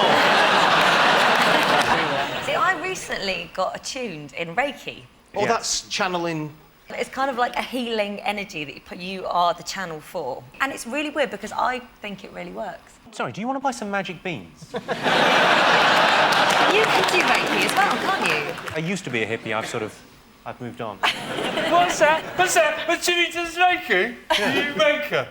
Speaker 4: See, I recently got attuned in Reiki.
Speaker 7: Oh, that's channeling.
Speaker 4: It's kind of like a healing energy that you are the channel for. And it's really weird because I think it really works.
Speaker 3: Sorry, do you want to buy some magic beans?
Speaker 4: You can do Reiki as well, can't you?
Speaker 3: I used to be a hippie. I've moved on.
Speaker 26: What's that? But Jimmy does Reiki? You make her.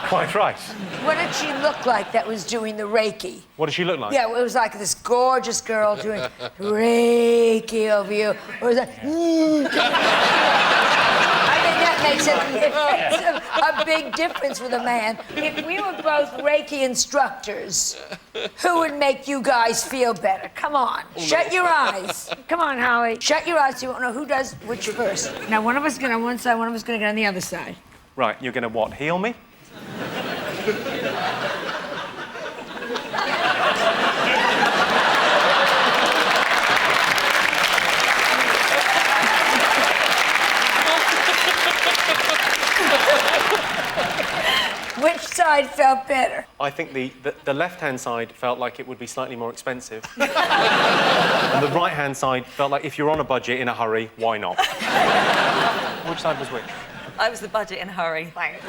Speaker 3: Quite right.
Speaker 24: What did she look like that was doing the Reiki?
Speaker 3: What did she look like?
Speaker 24: Yeah, it was like this gorgeous girl doing Reiki over you. Or was that... I think that makes a big difference with a man. If we were both Reiki instructors, who would make you guys feel better? Come on, shut your eyes. Come on, Holly. Shut your eyes so you won't know who does which first. Now, one of us is going on one side, one of us is going to get on the other side.
Speaker 3: Right, you're going to what, heal me?
Speaker 24: Which side felt better?
Speaker 3: I think the left-hand side felt like it would be slightly more expensive. And the right-hand side felt like if you're on a budget in a hurry, why not? Which side was which?
Speaker 4: I was the budget in a hurry. Thanks.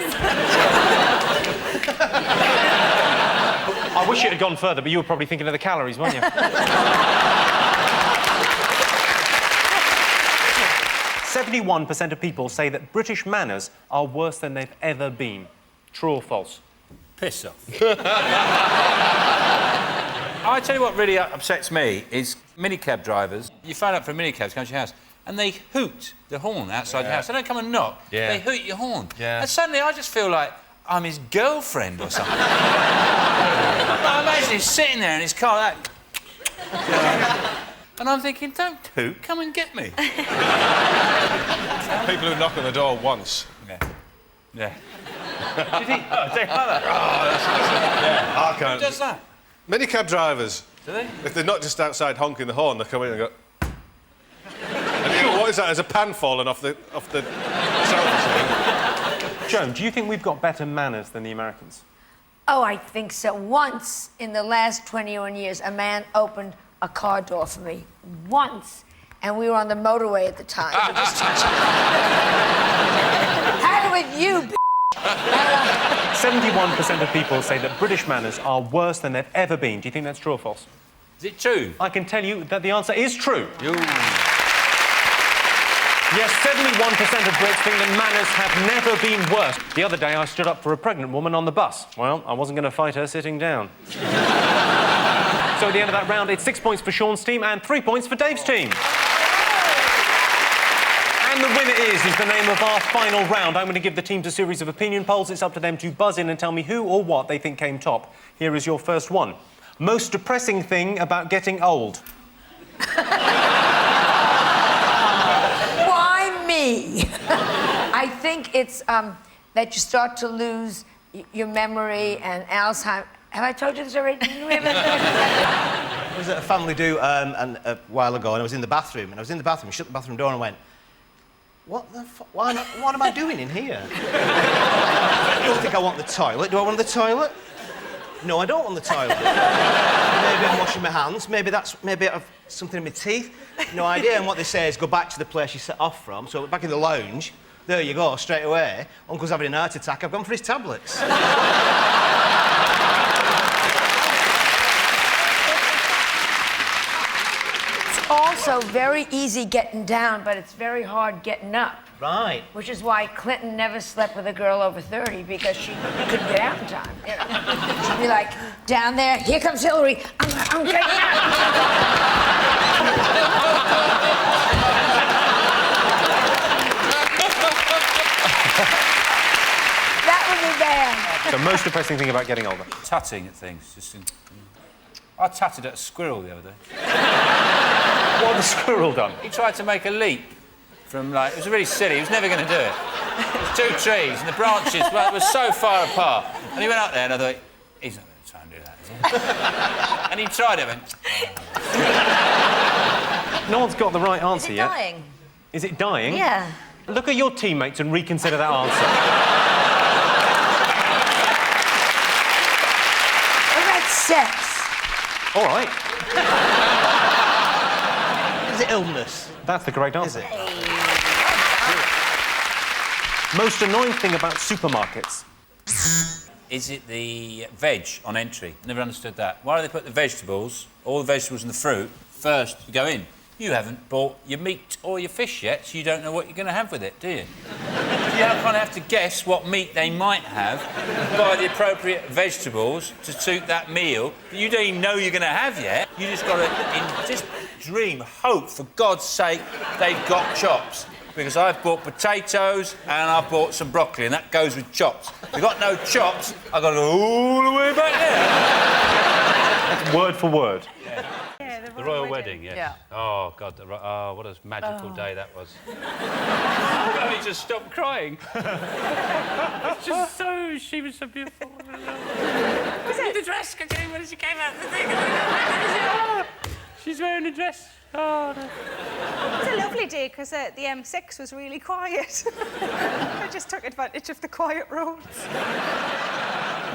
Speaker 3: I wish it had gone further, but you were probably thinking of the calories, weren't you? 71% of people say that British manners are worse than they've ever been. True or false?
Speaker 1: Piss off. I tell you what really upsets me is minicab drivers. You phone up for a minicab to come to your house, and they hoot the horn outside your house. They don't come and knock.
Speaker 26: Yeah.
Speaker 1: They hoot your horn.
Speaker 26: Yeah.
Speaker 1: And suddenly I just feel like I'm his girlfriend or something. I imagine he's sitting there in his car like... And I'm thinking, don't hoot, come and get me.
Speaker 26: People who knock on the door once.
Speaker 1: Yeah.
Speaker 26: Do you think? Oh, like that? Oh, yeah. I can't.
Speaker 1: Who does that?
Speaker 26: Minicab drivers.
Speaker 1: Do they?
Speaker 26: If they're not just outside honking the horn, they come in and go... And you go, what is that? There's a pan falling off the sound.
Speaker 3: Joan, do you think we've got better manners than the Americans?
Speaker 24: Oh, I think so. Once in the last 21 years, a man opened a car door for me. Once. And we were on the motorway at the time. Had it with you, b****.
Speaker 3: 71% of people say that British manners are worse than they've ever been. Do you think that's true or false?
Speaker 1: Is it true?
Speaker 3: I can tell you that the answer is true. Yes, 71% of Brits think that manners have never been worse. The other day, I stood up for a pregnant woman on the bus. Well, I wasn't going to fight her sitting down. So at the end of that round, it's 6 points for Sean's team and 3 points for Dave's team. And the winner is the name of our final round. I'm going to give the teams a series of opinion polls. It's up to them to buzz in and tell me who or what they think came top. Here is your first one. Most depressing thing about getting old.
Speaker 24: Why me? I think it's that you start to lose your memory and Alzheimer's. Have I told you this already?
Speaker 7: I was at a family do a while ago, and I was in the bathroom, shut the bathroom door and went, What the fuck? What am I doing in here? I don't think I want the toilet. Do I want the toilet? No, I don't want the toilet. Maybe I'm washing my hands. Maybe I've something in my teeth. No idea. And what they say is go back to the place you set off from. So back in the lounge. There you go, straight away. Uncle's having a heart attack. I've gone for his tablets.
Speaker 24: It's also very easy getting down, but it's very hard getting up.
Speaker 7: Right.
Speaker 24: Which is why Clinton never slept with a girl over 30, because she couldn't get out in time. You know? She'd be like, down there, here comes Hillary. I'm getting out. That would be bad.
Speaker 3: The most depressing thing about getting older?
Speaker 1: Tutting at things. I tutted at a squirrel the other day.
Speaker 3: What had the squirrel done?
Speaker 1: He tried to make a leap from, like, it was really silly. He was never going to do it. There was 2 trees, and the branches were so far apart. And he went up there, and I thought, he's not going to try and do that, is he? And he tried it, and went...
Speaker 3: No one's got the right answer yet.
Speaker 4: Dying.
Speaker 3: Is it dying?
Speaker 4: Yeah.
Speaker 3: Look at your teammates and reconsider that answer.
Speaker 24: What about sex?
Speaker 3: All right.
Speaker 7: Is it illness?
Speaker 3: That's the correct answer.
Speaker 7: Is it?
Speaker 3: Most annoying thing about supermarkets?
Speaker 1: Is it the veg on entry? Never understood that. Why do they put the vegetables, all the vegetables and the fruit, first you go in? You haven't bought your meat or your fish yet, so you don't know what you're going to have with it, do you? You kind of have to guess what meat they might have, buy the appropriate vegetables to suit that meal that you don't even know you're going to have yet. You just got to just dream, hope, for God's sake, they've got chops. Because I've bought potatoes and I've bought some broccoli, and that goes with chops. If you've got no chops, I've got to go all the way back there.
Speaker 3: That's word for word.
Speaker 1: The royal wedding, yes.
Speaker 21: Yeah.
Speaker 1: Oh, God, what a magical day that was. I just stopped crying. She was so beautiful. The dress came when she came out the thing. She's wearing a dress. Oh, no.
Speaker 5: It was a lovely day because the M6 was really quiet. I just took advantage of the quiet roads.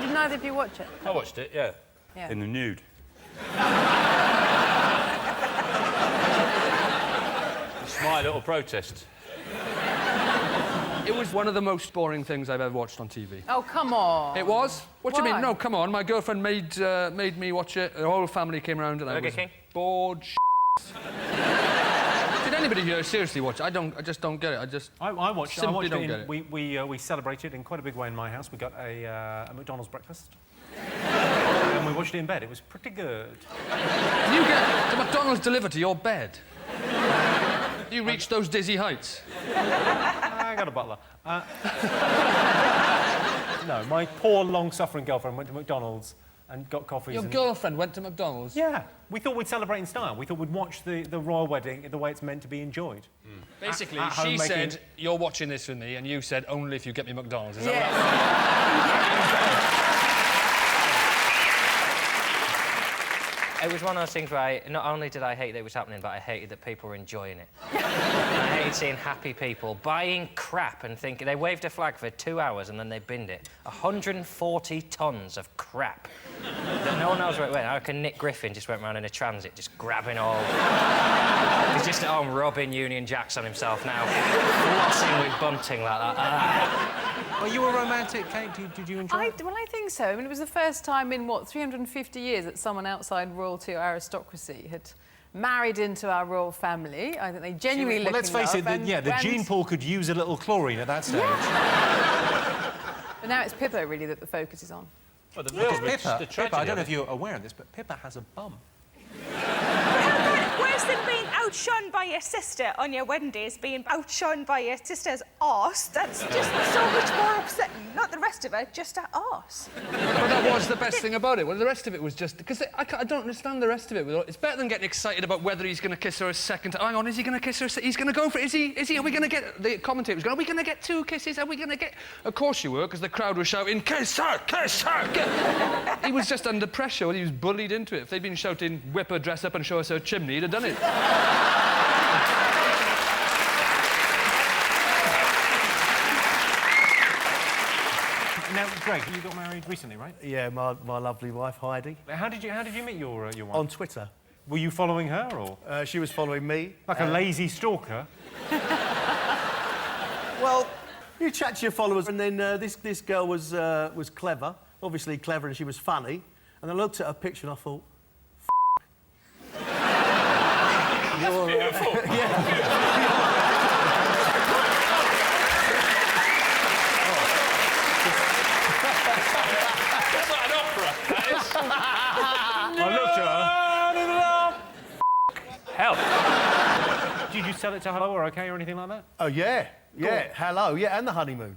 Speaker 21: Did neither of you watch it?
Speaker 1: I watched it, yeah.
Speaker 21: Yeah.
Speaker 1: In the nude. It's my little protest.
Speaker 9: It was one of the most boring things I've ever watched on TV.
Speaker 21: Oh, come on.
Speaker 9: It was? What do you
Speaker 21: Why?
Speaker 9: mean? No, come on. My girlfriend made me watch it. The whole family came around and I was bored. Did anybody here seriously watch it? I just don't get it. I
Speaker 3: watched it. We celebrated in quite a big way in my house. We got a McDonald's breakfast. And we watched it in bed. It was pretty good.
Speaker 9: You get the McDonald's delivered to your bed? You reached those dizzy heights?
Speaker 3: I got a butler. No, my poor, long-suffering girlfriend went to McDonald's and got coffees.
Speaker 9: Your girlfriend went to McDonald's?
Speaker 3: Yeah. We thought we'd celebrate in style. We thought we'd watch the royal wedding the way it's meant to be enjoyed.
Speaker 9: Basically,
Speaker 3: At home
Speaker 9: she
Speaker 3: making...
Speaker 9: said, you're watching this with me, and you said, only if you get me McDonald's. Is that right?
Speaker 11: It was one of those things where not only did I hate that it was happening, but I hated that people were enjoying it. I hated seeing happy people buying crap and thinking... They waved a flag for 2 hours and then they binned it. 140 tons of crap that no one knows where it went. I reckon Nick Griffin just went around in a transit, just grabbing all... He's just at home rubbing Union Jacks on himself now, flossing with bunting like that.
Speaker 3: Well, you were romantic, Kate. Did you enjoy it?
Speaker 21: Well, I think so. I mean, it was the first time in, 350 years that someone outside royalty or aristocracy had married into our royal family. I think they genuinely
Speaker 3: Well, let's face it, the gene pool could use a little chlorine at that stage.
Speaker 21: Yeah. But now it's Pippa, really, that the focus is on.
Speaker 3: Well, Pippa, I don't know if you're aware of this, but Pippa has a bum.
Speaker 5: Worse than being outshone by your sister on your wedding day is being outshone by your sister's arse. That's just so much more upsetting. Not the rest of it, just her arse.
Speaker 9: But that was the best thing about it. Well, the rest of it was just... Because I don't understand the rest of it. It's better than getting excited about whether he's going to kiss her a second time. Hang on, is he going to kiss her? He's going to go for it. Is he? Are we going to get... The commentator was going, are we going to get 2 kisses? Are we going to get... Of course you were, because the crowd was shouting, kiss her, kiss her. He was just under pressure. Well, he was bullied into it. If they'd been shouting, whip her dress up and show us her chimney, he'd have done it.
Speaker 3: Now, Greg, you got married recently, right?
Speaker 10: Yeah, my lovely wife, Heidi.
Speaker 3: How did you meet your wife?
Speaker 10: On Twitter.
Speaker 3: Were you following her, or...?
Speaker 10: She was following me.
Speaker 3: Like a lazy stalker?
Speaker 10: Well, you chat to your followers, and then this girl was clever, obviously clever, and she was funny. And I looked at her picture and I thought,
Speaker 1: That's beautiful. That's like an opera, that is.
Speaker 3: I looked at her. Help. Did you sell it to Hello or OK or anything like that?
Speaker 10: oh, yeah, hello, yeah, and the honeymoon.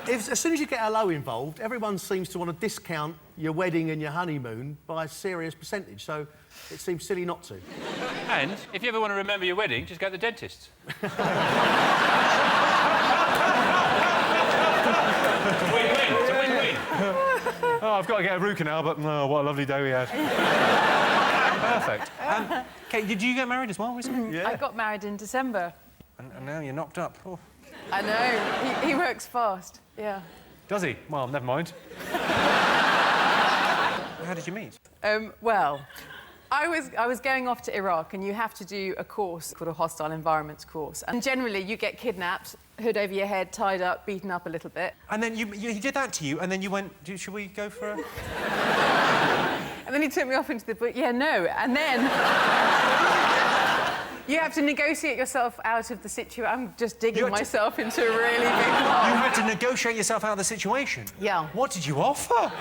Speaker 10: As soon as you get hello involved, everyone seems to want to discount your wedding and your honeymoon by a serious percentage, so it seems silly not to.
Speaker 1: And if you ever want to remember your wedding, just go to the dentist. Win-win. It's a win-win.
Speaker 3: Oh, I've got to get a root canal, but no, what a lovely day we had. Perfect. Kate, did you get married as well recently?
Speaker 12: I got married in December.
Speaker 3: And now you're knocked up. Oh.
Speaker 12: I know. He works fast. Yeah.
Speaker 3: Does he? Well, never mind. How did you meet?
Speaker 12: Well, I was going off to Iraq, and you have to do a course called a hostile environments course. And generally, you get kidnapped, hood over your head, tied up, beaten up a little bit.
Speaker 3: And then he did that to you, and then you went, should we go for a...
Speaker 12: And then he took me off into the book. Yeah, no. And then you have to negotiate yourself out of the situation. I'm just digging myself into a really big hole.
Speaker 3: You had to negotiate yourself out of the situation?
Speaker 12: Yeah.
Speaker 3: What did you offer?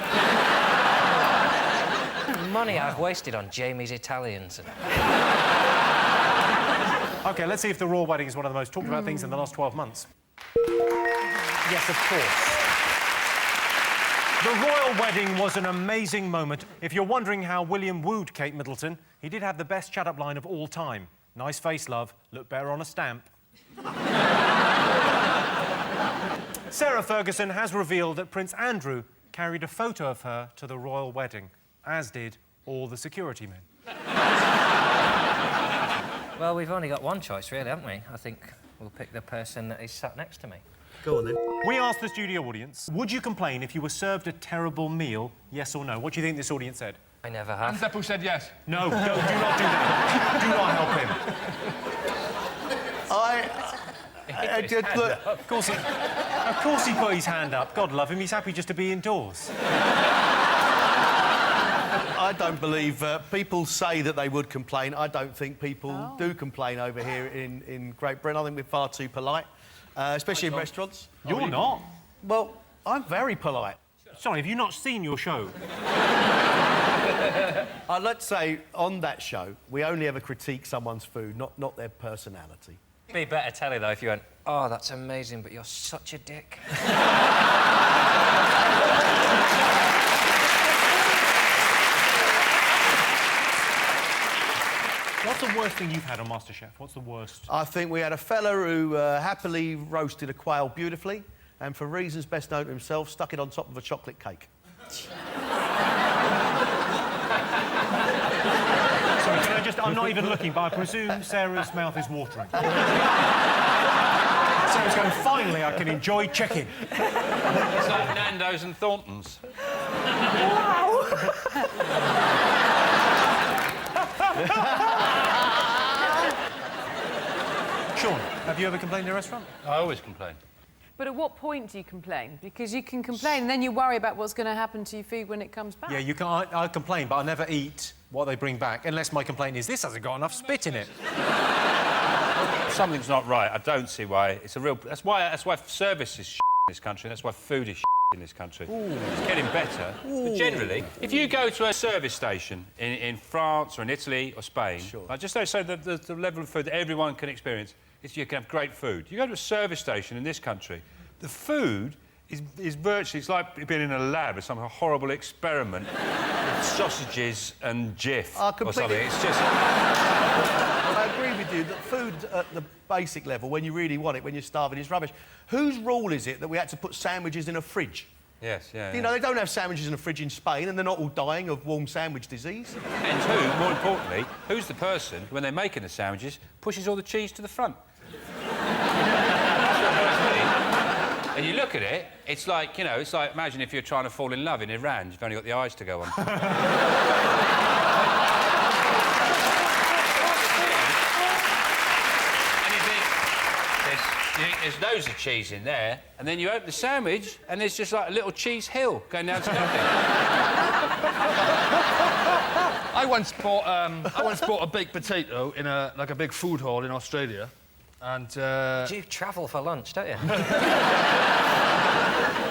Speaker 11: Money I've wasted on Jamie's Italians.
Speaker 3: OK, let's see if the royal wedding is one of the most talked about things in the last 12 months. Yes, of course. The royal wedding was an amazing moment. If you're wondering how William wooed Kate Middleton, he did have the best chat-up line of all time. Nice face, love. Look better on a stamp. Sarah Ferguson has revealed that Prince Andrew carried a photo of her to the royal wedding, as did all the security men.
Speaker 11: Well, we've only got one choice, really, haven't we? I think we'll pick the person that is sat next to me.
Speaker 10: Go on, then.
Speaker 3: We asked the studio audience, would you complain if you were served a terrible meal, yes or no? What do you think this audience said?
Speaker 11: I never have.
Speaker 1: Hands up who said yes.
Speaker 3: No, do not do that. Do not help him.
Speaker 10: I did look.
Speaker 3: Of course he put his hand up. God love him, he's happy just to be indoors.
Speaker 10: I don't believe people say that they would complain. I don't think people do complain over here in Great Britain. I think we're far too polite, especially in restaurants.
Speaker 3: You're not.
Speaker 10: Well, I'm very polite.
Speaker 3: Sorry, have you not seen your show?
Speaker 10: I'd like to say, on that show, we only ever critique someone's food, not their personality.
Speaker 11: Be better telly, though, if you went, oh, that's amazing, but you're such a dick.
Speaker 3: What's the worst thing you've had on MasterChef? What's the worst?
Speaker 10: I think we had a fella who happily roasted a quail beautifully, and for reasons best known to himself, stuck it on top of a chocolate cake.
Speaker 3: Sorry, can I just... I'm not even looking, but I presume Sarah's mouth is watering. Sarah's going, finally, I can enjoy chicken.
Speaker 1: It's like Nando's and Thornton's.
Speaker 12: Wow!
Speaker 3: Sean, have you ever complained in a restaurant?
Speaker 1: I always complain.
Speaker 12: But at what point do you complain? Because you can complain and then you worry about what's going to happen to your food when it comes back.
Speaker 3: Yeah, you can. I complain, but I never eat what they bring back, unless my complaint is, this hasn't got enough spit in it.
Speaker 1: If something's not right, I don't see why. It's a real... That's why service is shit in this country, and that's why food is shit in this country. Ooh. It's getting better. But generally, if you go to a service station in France or in Italy or Spain, like just so the level of food that everyone can experience, is you can have great food. You go to a service station in this country, the food is virtually... It's like being in a lab. It's some horrible experiment with sausages and Jif or something. It's just...
Speaker 10: I agree with you that food at the basic level, when you really want it, when you're starving, is rubbish. Whose rule is it that we had to put sandwiches in a fridge?
Speaker 1: Yes, yeah.
Speaker 10: You know, they don't have sandwiches in a fridge in Spain, and they're not all dying of warm sandwich disease.
Speaker 1: And more importantly, who's the person, when they're making the sandwiches, pushes all the cheese to the front? And you look at it, it's like, you know, it's like, imagine if you're trying to fall in love in Iran, you've only got the eyes to go on. There's loads of cheese in there, and then you open the sandwich, and there's just like a little cheese hill going down to nothing.
Speaker 9: I once bought a baked potato in a big food hall in Australia, and
Speaker 8: You travel for lunch, don't you?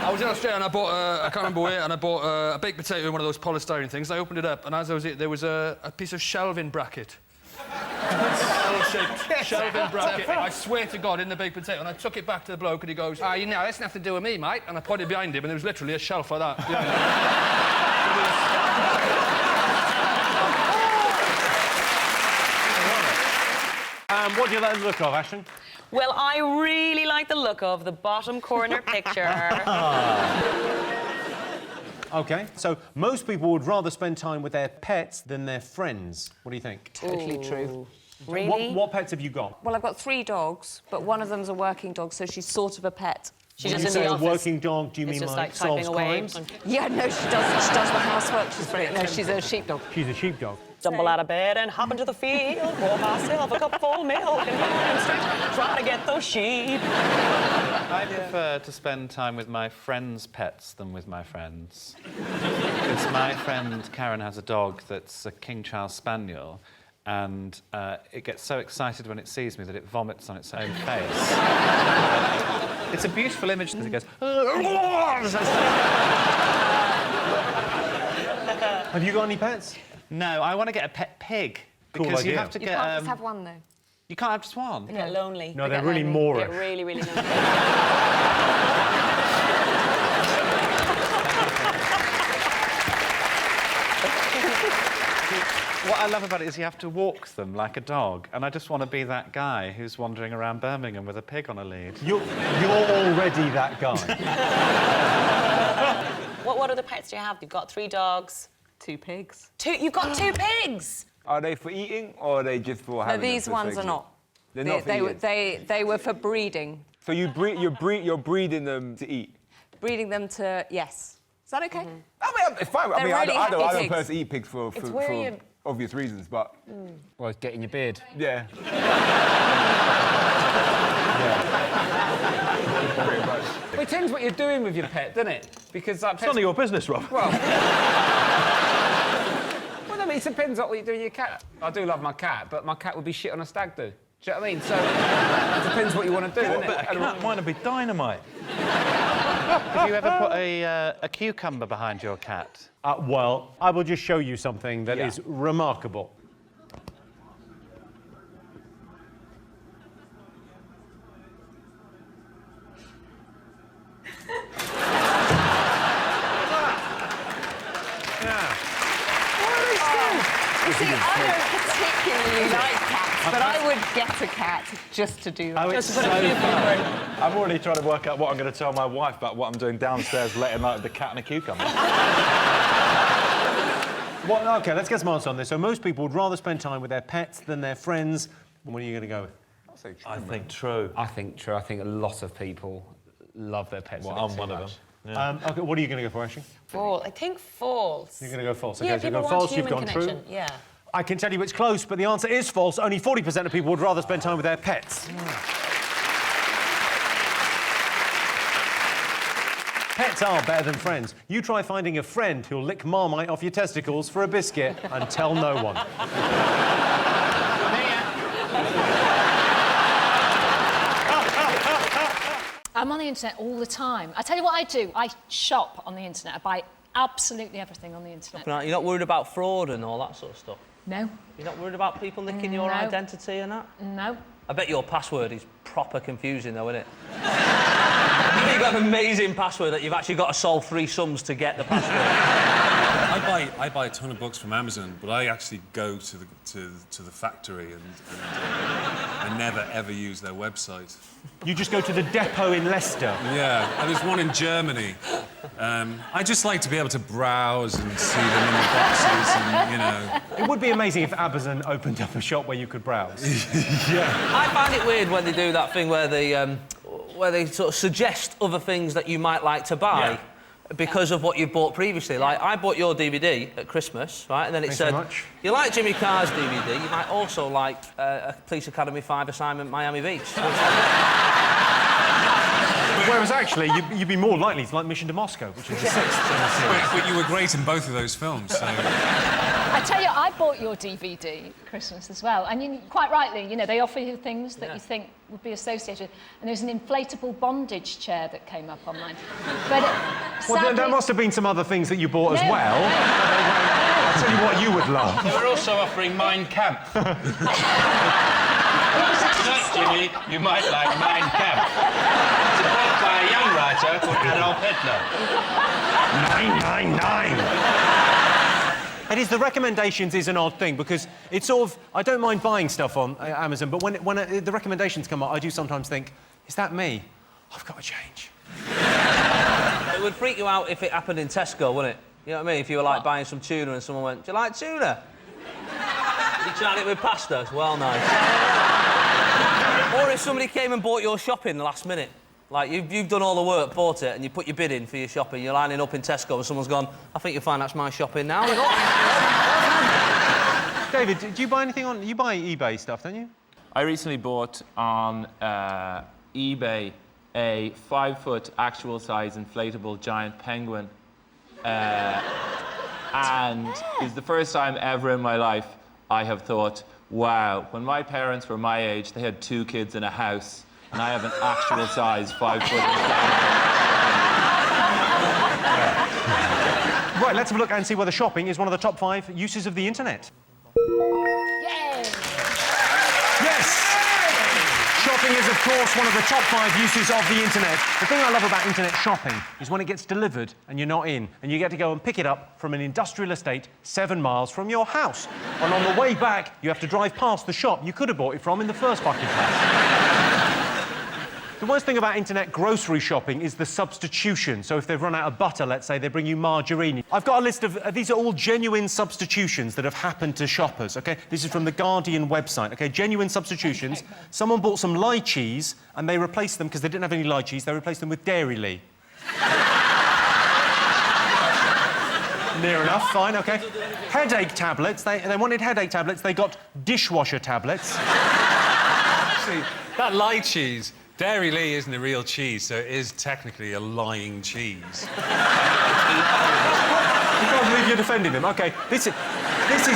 Speaker 9: I was in Australia and I bought I can't remember where, and I bought a baked potato in one of those polystyrene things. I opened it up, and as I was there was a piece of shelving bracket. L-shaped shelving bracket. I swear to God, in the baked potato, and I took it back to the bloke, and he goes, "Ah, you know, that's nothing to do with me, mate." And I pointed behind him, and there was literally a shelf like that.
Speaker 3: What do you like the look of, Ashton?
Speaker 13: Well, I really like the look of the bottom corner picture.
Speaker 3: OK, so most people would rather spend time with their pets than their friends. What do you think?
Speaker 21: Totally true.
Speaker 13: Really?
Speaker 3: What pets have you got?
Speaker 21: Well, I've got 3 dogs, but one of them's a working dog, so she's sort of a pet.
Speaker 3: When you say a working dog, do you mean like solves crimes?
Speaker 21: Yeah, no, she does the housework. She's brilliant. No, she's a sheepdog.
Speaker 3: She's a sheepdog.
Speaker 13: Stumble out of bed and hop into the field, pour myself a cup full of milk and run straight, try to get those sheep.
Speaker 14: I prefer to spend time with my friends' pets than with my friends. Because my friend Karen has a dog that's a King Charles Spaniel, and it gets so excited when it sees me that it vomits on its own face. It's a beautiful image that it goes...
Speaker 3: Have you got any pets?
Speaker 14: No, I want to get a pet pig.
Speaker 3: Cool
Speaker 14: Because
Speaker 3: idea.
Speaker 14: you have to
Speaker 21: You
Speaker 14: get...
Speaker 21: can't just have one, though.
Speaker 14: You can't have just one?
Speaker 13: They get lonely.
Speaker 3: No, they're really Moorish.
Speaker 13: Get really, really lonely.
Speaker 14: What I love about it is you have to walk them like a dog, and I just want to be that guy who's wandering around Birmingham with a pig on a lead.
Speaker 3: You're already that guy.
Speaker 13: What other pets do you have? You've got 3 dogs.
Speaker 21: 2 pigs.
Speaker 13: You've got 2 pigs!
Speaker 6: Are they for eating, or are they just for
Speaker 21: No,
Speaker 6: having them
Speaker 21: these
Speaker 6: for
Speaker 21: ones are
Speaker 6: sexual?
Speaker 21: not.
Speaker 6: They're not for eating?
Speaker 21: They were for breeding.
Speaker 6: So you're breeding them to eat?
Speaker 21: Breeding them to... Yes. Is that OK?
Speaker 6: I mean, it's fine. I
Speaker 21: They're
Speaker 6: mean,
Speaker 21: really
Speaker 6: I don't
Speaker 21: happy pigs.
Speaker 6: personally eat pigs for
Speaker 21: It's where you...
Speaker 6: obvious reasons, but...
Speaker 8: Well, get in your beard.
Speaker 6: Yeah. Well, it depends what you're doing with your pet, doesn't it? Because like,
Speaker 3: It's none of your business, Rob.
Speaker 6: Well, I mean, it depends what you're doing with your cat. I do love my cat, but my cat would be shit on a stag do. Do you know what I mean? So it depends what you want to do, doesn't it?
Speaker 3: Mine would be dynamite.
Speaker 14: Have you ever put a cucumber behind your cat?
Speaker 3: Well, I will just show you something that is remarkable.
Speaker 21: You see, I don't particularly like cats, but I would get a cat just to do that.
Speaker 2: Oh, it's
Speaker 21: Just
Speaker 2: so
Speaker 21: to put a cucumber in.
Speaker 2: fun. I'm already trying to work out what I'm going to tell my wife about what I'm doing downstairs late at night with the cat and a cucumber.
Speaker 3: Well, OK, let's get some answers on this. So most people would rather spend time with their pets than their friends. What are you going to go with?
Speaker 2: I think true.
Speaker 6: I think true. I think a lot of people love their pets.
Speaker 2: Well, I'm one of them. Yeah.
Speaker 3: OK, what are you going to go for, Ashley?
Speaker 13: False. I think false.
Speaker 3: You're going to go false.
Speaker 13: Yeah,
Speaker 3: OK, so you've
Speaker 13: people
Speaker 3: gone
Speaker 13: want
Speaker 3: false, you've
Speaker 13: human
Speaker 3: gone
Speaker 13: connection.
Speaker 3: true.
Speaker 13: Yeah.
Speaker 3: I can tell you it's close, but the answer is false. Only 40% of people would rather spend time with their pets. Pets are better than friends. You try finding a friend who'll lick Marmite off your testicles for a biscuit and tell no one.
Speaker 15: I'm on the internet all the time. I tell you what I do. I shop on the internet. I buy absolutely everything on the internet.
Speaker 8: You're not worried about fraud and all that sort of stuff?
Speaker 15: No.
Speaker 8: You're not worried about people nicking your identity and that?
Speaker 15: No.
Speaker 8: I bet your password is proper confusing, though, isn't it? You've got an amazing password that you've actually got to solve 3 sums to get the password.
Speaker 16: I buy a ton of books from Amazon, but I actually go to the factory and I never ever use their website.
Speaker 3: You just go to the depot in Leicester?
Speaker 16: Yeah, and there's one in Germany. I just like to be able to browse and see them in the boxes and, you know...
Speaker 3: It would be amazing if Amazon opened up a shop where you could browse.
Speaker 8: I find it weird when they do that thing where they... where they sort of suggest other things that you might like to buy because of what you've bought previously. Like, I bought your DVD at Christmas, right? And then it said, you like Jimmy Carr's DVD, you might also like a Police Academy 5 assignment Miami Beach.
Speaker 2: Whereas actually, you'd be more likely to like Mission to Moscow, which is the 6th in the series.
Speaker 16: But you were great in both of those films, so...
Speaker 15: I tell you, I bought your DVD at Christmas as well, and you, quite rightly, you know, they offer you things that you think would be associated. And there's an inflatable bondage chair that came up on mine. But
Speaker 2: well, there must have been some other things that you bought as well. I'll tell you what you would love.
Speaker 1: They were also offering Mein Kampf. Jimmy, you might like Mein Kampf. It's a book by a young writer called Adolf Hitler.
Speaker 2: 999. It is, the recommendations is an odd thing because it's sort of, I don't mind buying stuff on Amazon, but when the recommendations come up, I do sometimes think, is that me? I've got to change.
Speaker 8: It would freak you out if it happened in Tesco, wouldn't it? You know what I mean? If you were like buying some tuna and someone went, do you like tuna? You tried it with pasta, it's well nice. Or if somebody came and bought your shopping last minute. Like, you've done all the work, bought it, and you put your bid in for your shopping, you're lining up in Tesco and someone's gone, I think you'll find that's my shopping now.
Speaker 2: David, do you buy anything on... You buy eBay stuff, don't you?
Speaker 17: I recently bought on eBay a 5-foot actual-size inflatable giant penguin. And it's the first time ever in my life I have thought, wow, when my parents were my age, they had 2 kids in a house. And I have an actual-size 5-foot.
Speaker 2: Right, let's have a look and see whether shopping is one of the top 5 uses of the internet.
Speaker 15: Yay!
Speaker 2: Yes! Shopping is, of course, one of the top 5 uses of the internet. The thing I love about internet shopping is when it gets delivered and you're not in, and you get to go and pick it up from an industrial estate 7 miles from your house. And on the way back, you have to drive past the shop you could have bought it from in the first fucking place. The worst thing about internet grocery shopping is the substitution. So if they've run out of butter, let's say, they bring you margarine. I've got a list of... these are all genuine substitutions that have happened to shoppers, OK? This is from the Guardian website, OK? Genuine substitutions. Someone bought some lychees, and they replaced them, because they didn't have any lychees, they replaced them with Dairy Near enough, fine, OK. Headache tablets. They wanted headache tablets. They got dishwasher tablets.
Speaker 16: See, that lychees... Dairy Lee isn't a real cheese, so it is technically a lying cheese.
Speaker 2: You can't believe you're defending them. OK, this is,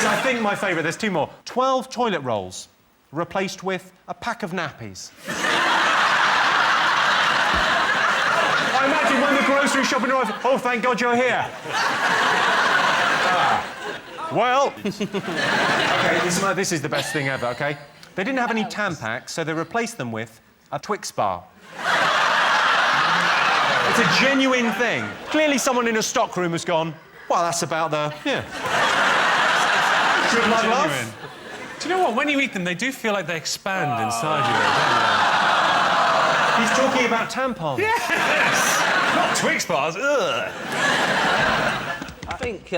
Speaker 2: I think, my favourite. There's 2 more. 12 toilet rolls replaced with a pack of nappies. I imagine when the grocery shopping arrives, oh, thank God you're here. Well... OK, this is the best thing ever, OK? They didn't have any Tampax, so they replaced them with a Twix bar. It's a genuine thing. Clearly someone in a stockroom has gone, well, that's about the... Yeah.
Speaker 16: Genuine. Love? Do you know what? When you eat them, they do feel like they expand inside you.
Speaker 2: He's talking about tampons.
Speaker 16: Yes! Not Twix bars, ugh!
Speaker 8: I think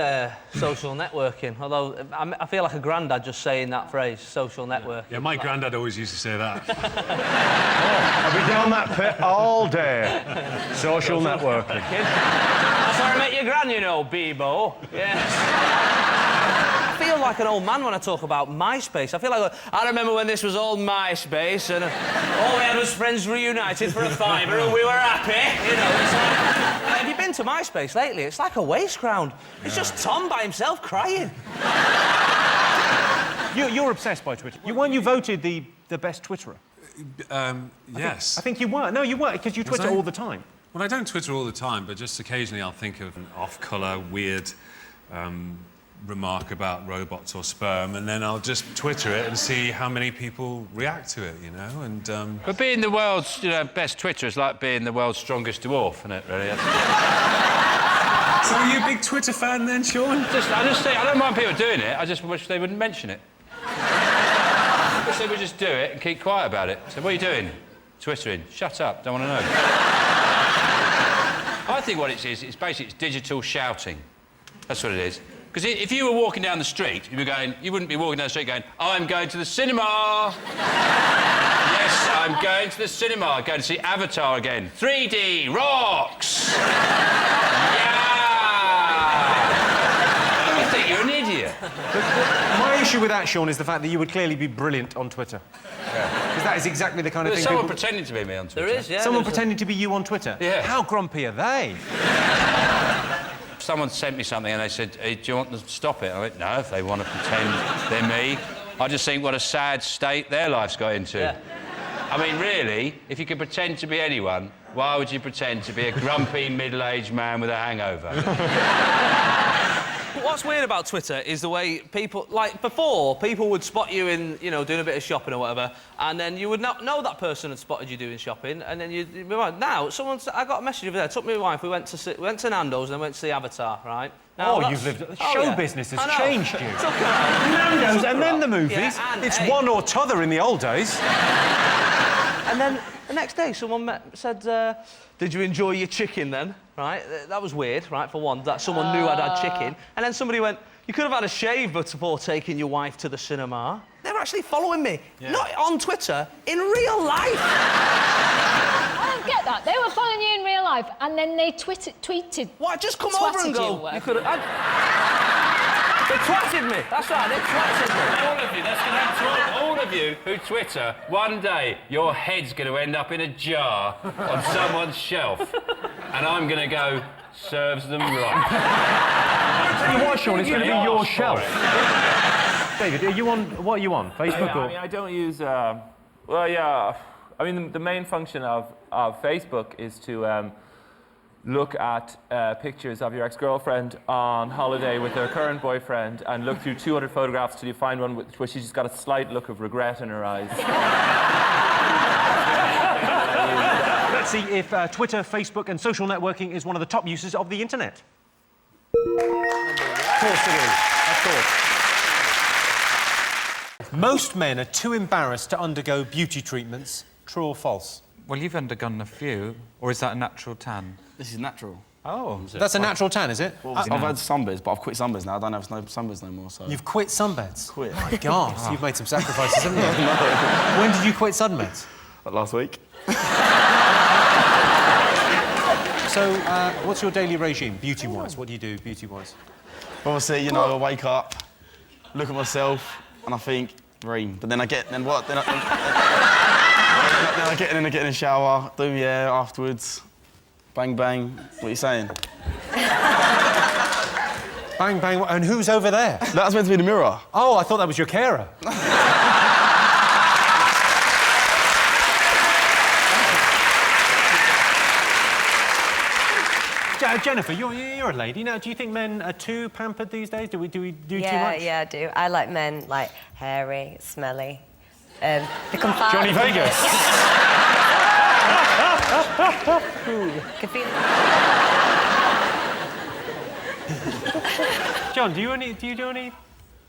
Speaker 8: social networking, although I feel like a grandad just saying that phrase, social networking.
Speaker 16: Yeah, my granddad always used to say that.
Speaker 2: I'll be down that pit all day. Social networking.
Speaker 8: That's where I met your gran, you know, Bebo. Yes. I feel like an old man when I talk about MySpace. I feel like, I remember when this was all MySpace and all we had was friends reunited for a fiver and we were happy, you know. It's like, have you been to MySpace lately? It's like a waste ground. It's just Tom by himself crying.
Speaker 2: You're obsessed by Twitter. Weren't you voted the best Twitterer?
Speaker 16: Yes.
Speaker 2: I think you were. No, you weren't, because you Twitter all the time.
Speaker 16: Well, I don't Twitter all the time, but just occasionally I'll think of an off-colour, weird remark about robots or sperm, and then I'll just Twitter it and see how many people react to it, you know, and...
Speaker 1: But being the world's, best Twitterer is like being the world's strongest dwarf, isn't it, really?
Speaker 16: So are you a big Twitter fan then, Sean?
Speaker 1: I just think, I don't mind people doing it, I just wish they wouldn't mention it. I wish they would just do it and keep quiet about it. So what are you doing? Twittering. Shut up, don't want to know. I think what it is, it's basically digital shouting. That's what it is. Because if you were walking down the street, you wouldn't be walking down the street going, I'm going to the cinema. Yes, I'm going to the cinema. Going to see Avatar again. 3D rocks. I think you're an idiot.
Speaker 3: My issue with that, Sean, is the fact that you would clearly be brilliant on Twitter. Because that is exactly the kind of
Speaker 1: There's
Speaker 3: thing
Speaker 1: someone
Speaker 3: people...
Speaker 1: pretending to be me on Twitter.
Speaker 8: There is, yeah.
Speaker 3: Someone pretending to be you on Twitter?
Speaker 1: Yeah.
Speaker 3: How grumpy are they?
Speaker 1: Someone sent me something and they said, hey, do you want them to stop it? I went, no, if they want to pretend they're me. I just think what a sad state their life's got into.
Speaker 8: Yeah.
Speaker 1: I mean, really, if you could pretend to be anyone, why would you pretend to be a grumpy, middle-aged man with a hangover?
Speaker 8: What's weird about Twitter is the way people... Like, before, people would spot you in, you know, doing a bit of shopping or whatever, and then you would not know that person had spotted you doing shopping, and then you'd be like, now, I got a message over there, took me and my wife, we went to Nando's and then went to see Avatar, right? Now,
Speaker 3: you've lived... Show business has changed you.
Speaker 8: Nando's
Speaker 3: Nando's and then the movies.
Speaker 8: Yeah,
Speaker 3: it's one or t'other in the old days.
Speaker 8: And then the next day, someone said, did you enjoy your chicken then? Right? That was weird, right, for one, that someone knew I'd had chicken. And then somebody went, you could have had a shave before taking your wife to the cinema. They were actually following me, not on Twitter, in real life.
Speaker 15: I don't get that. They were following you in real life, and then they tweeted.
Speaker 8: What? Just come over and go. You could have. They twatted me. That's right. They twatted me.
Speaker 1: All of you. That's going to happen to all of you who Twitter. One day, your head's going to end up in a jar on someone's shelf, and I'm going to go. Serves them right.
Speaker 3: What, Sean? It's going to be your shelf. David, are you on? What are you on? Facebook or?
Speaker 17: I mean, I don't use. Well, yeah. I mean, the main function of Facebook is to look at pictures of your ex-girlfriend on holiday with her current boyfriend and look through 200 photographs till you find one where she's just got a slight look of regret in her eyes.
Speaker 3: Let's see if Twitter, Facebook and social networking is one of the top uses of the internet. Of course it is. Of course. Most men are too embarrassed to undergo beauty treatments. True or false?
Speaker 14: Well, you've undergone a few. Or is that a natural tan?
Speaker 18: This is natural.
Speaker 3: Oh. That's a natural tan, is it?
Speaker 18: I've had sunbeds, but I've quit sunbeds now. I don't have no sunbeds no more, so...
Speaker 3: You've quit sunbeds?
Speaker 18: Quit.
Speaker 3: Oh, my God, so you've made some sacrifices, haven't you? No. When did you quit sunbeds?
Speaker 18: Like last week.
Speaker 3: So, what's your daily regime, beauty-wise? What do you do, beauty-wise?
Speaker 18: Obviously, you know, I wake up, look at myself, and I think, dream. But then I get... Then what? Then I get in the shower, do my hair afterwards. Bang, bang. What are you saying?
Speaker 3: Bang, bang. And who's over there?
Speaker 18: That's meant to be the mirror.
Speaker 3: Oh, I thought that was your carer. Jennifer, you're a lady. Now, do you think men are too pampered these days? Do we do too much?
Speaker 19: Yeah, I do. I like men, like, hairy, smelly. They come far.
Speaker 3: Johnny Vegas.
Speaker 19: Can feel...
Speaker 3: John, do you do any?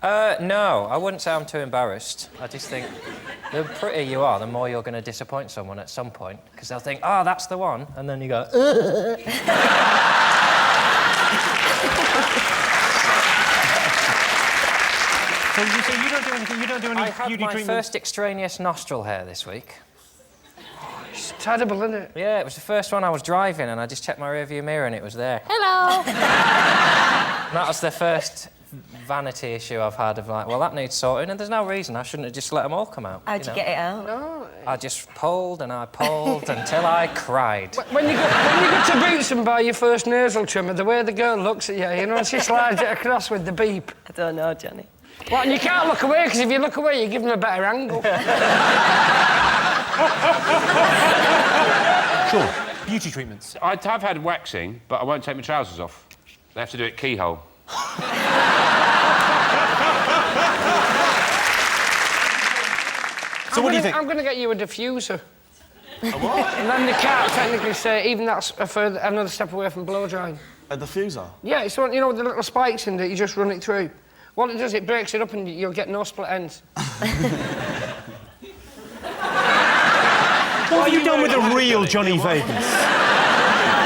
Speaker 11: No, I wouldn't say I'm too embarrassed. I just think the prettier you are, the more you're going to disappoint someone at some point, because they'll think, oh, that's the one, and then you go,
Speaker 3: So you don't do anything, you don't do any
Speaker 11: I had
Speaker 3: beauty
Speaker 11: my
Speaker 3: treatments?
Speaker 11: first extraneous nostril hair this week.
Speaker 20: It's terrible, isn't it?
Speaker 11: Yeah, it was the first one I was driving, and I just checked my rearview mirror, and it was there. Hello! That was the first vanity issue I've had of like, well, that needs sorting, and there's no reason I shouldn't have just let them all come out.
Speaker 19: How'd you get it out?
Speaker 20: No.
Speaker 11: I just pulled and I pulled until I cried.
Speaker 20: When you go to Boots and buy your first nasal trimmer, the way the girl looks at you know, she slides it across with the beep.
Speaker 19: I don't know, Johnny.
Speaker 20: Well, and you can't look away, because if you look away, you give them a better angle.
Speaker 3: Sure. Beauty treatments.
Speaker 1: I have had waxing, but I won't take my trousers off. They have to do it keyhole.
Speaker 3: So what do you think?
Speaker 20: I'm going to get you a diffuser.
Speaker 18: A what?
Speaker 20: And then the can't technically say, even that's another step away from blow drying.
Speaker 18: A diffuser?
Speaker 20: Yeah, it's one, you know, with the little spikes in it, you just run it through. What it does, it breaks it up and you'll get no split ends.
Speaker 3: What have you done with the real Johnny Vegas?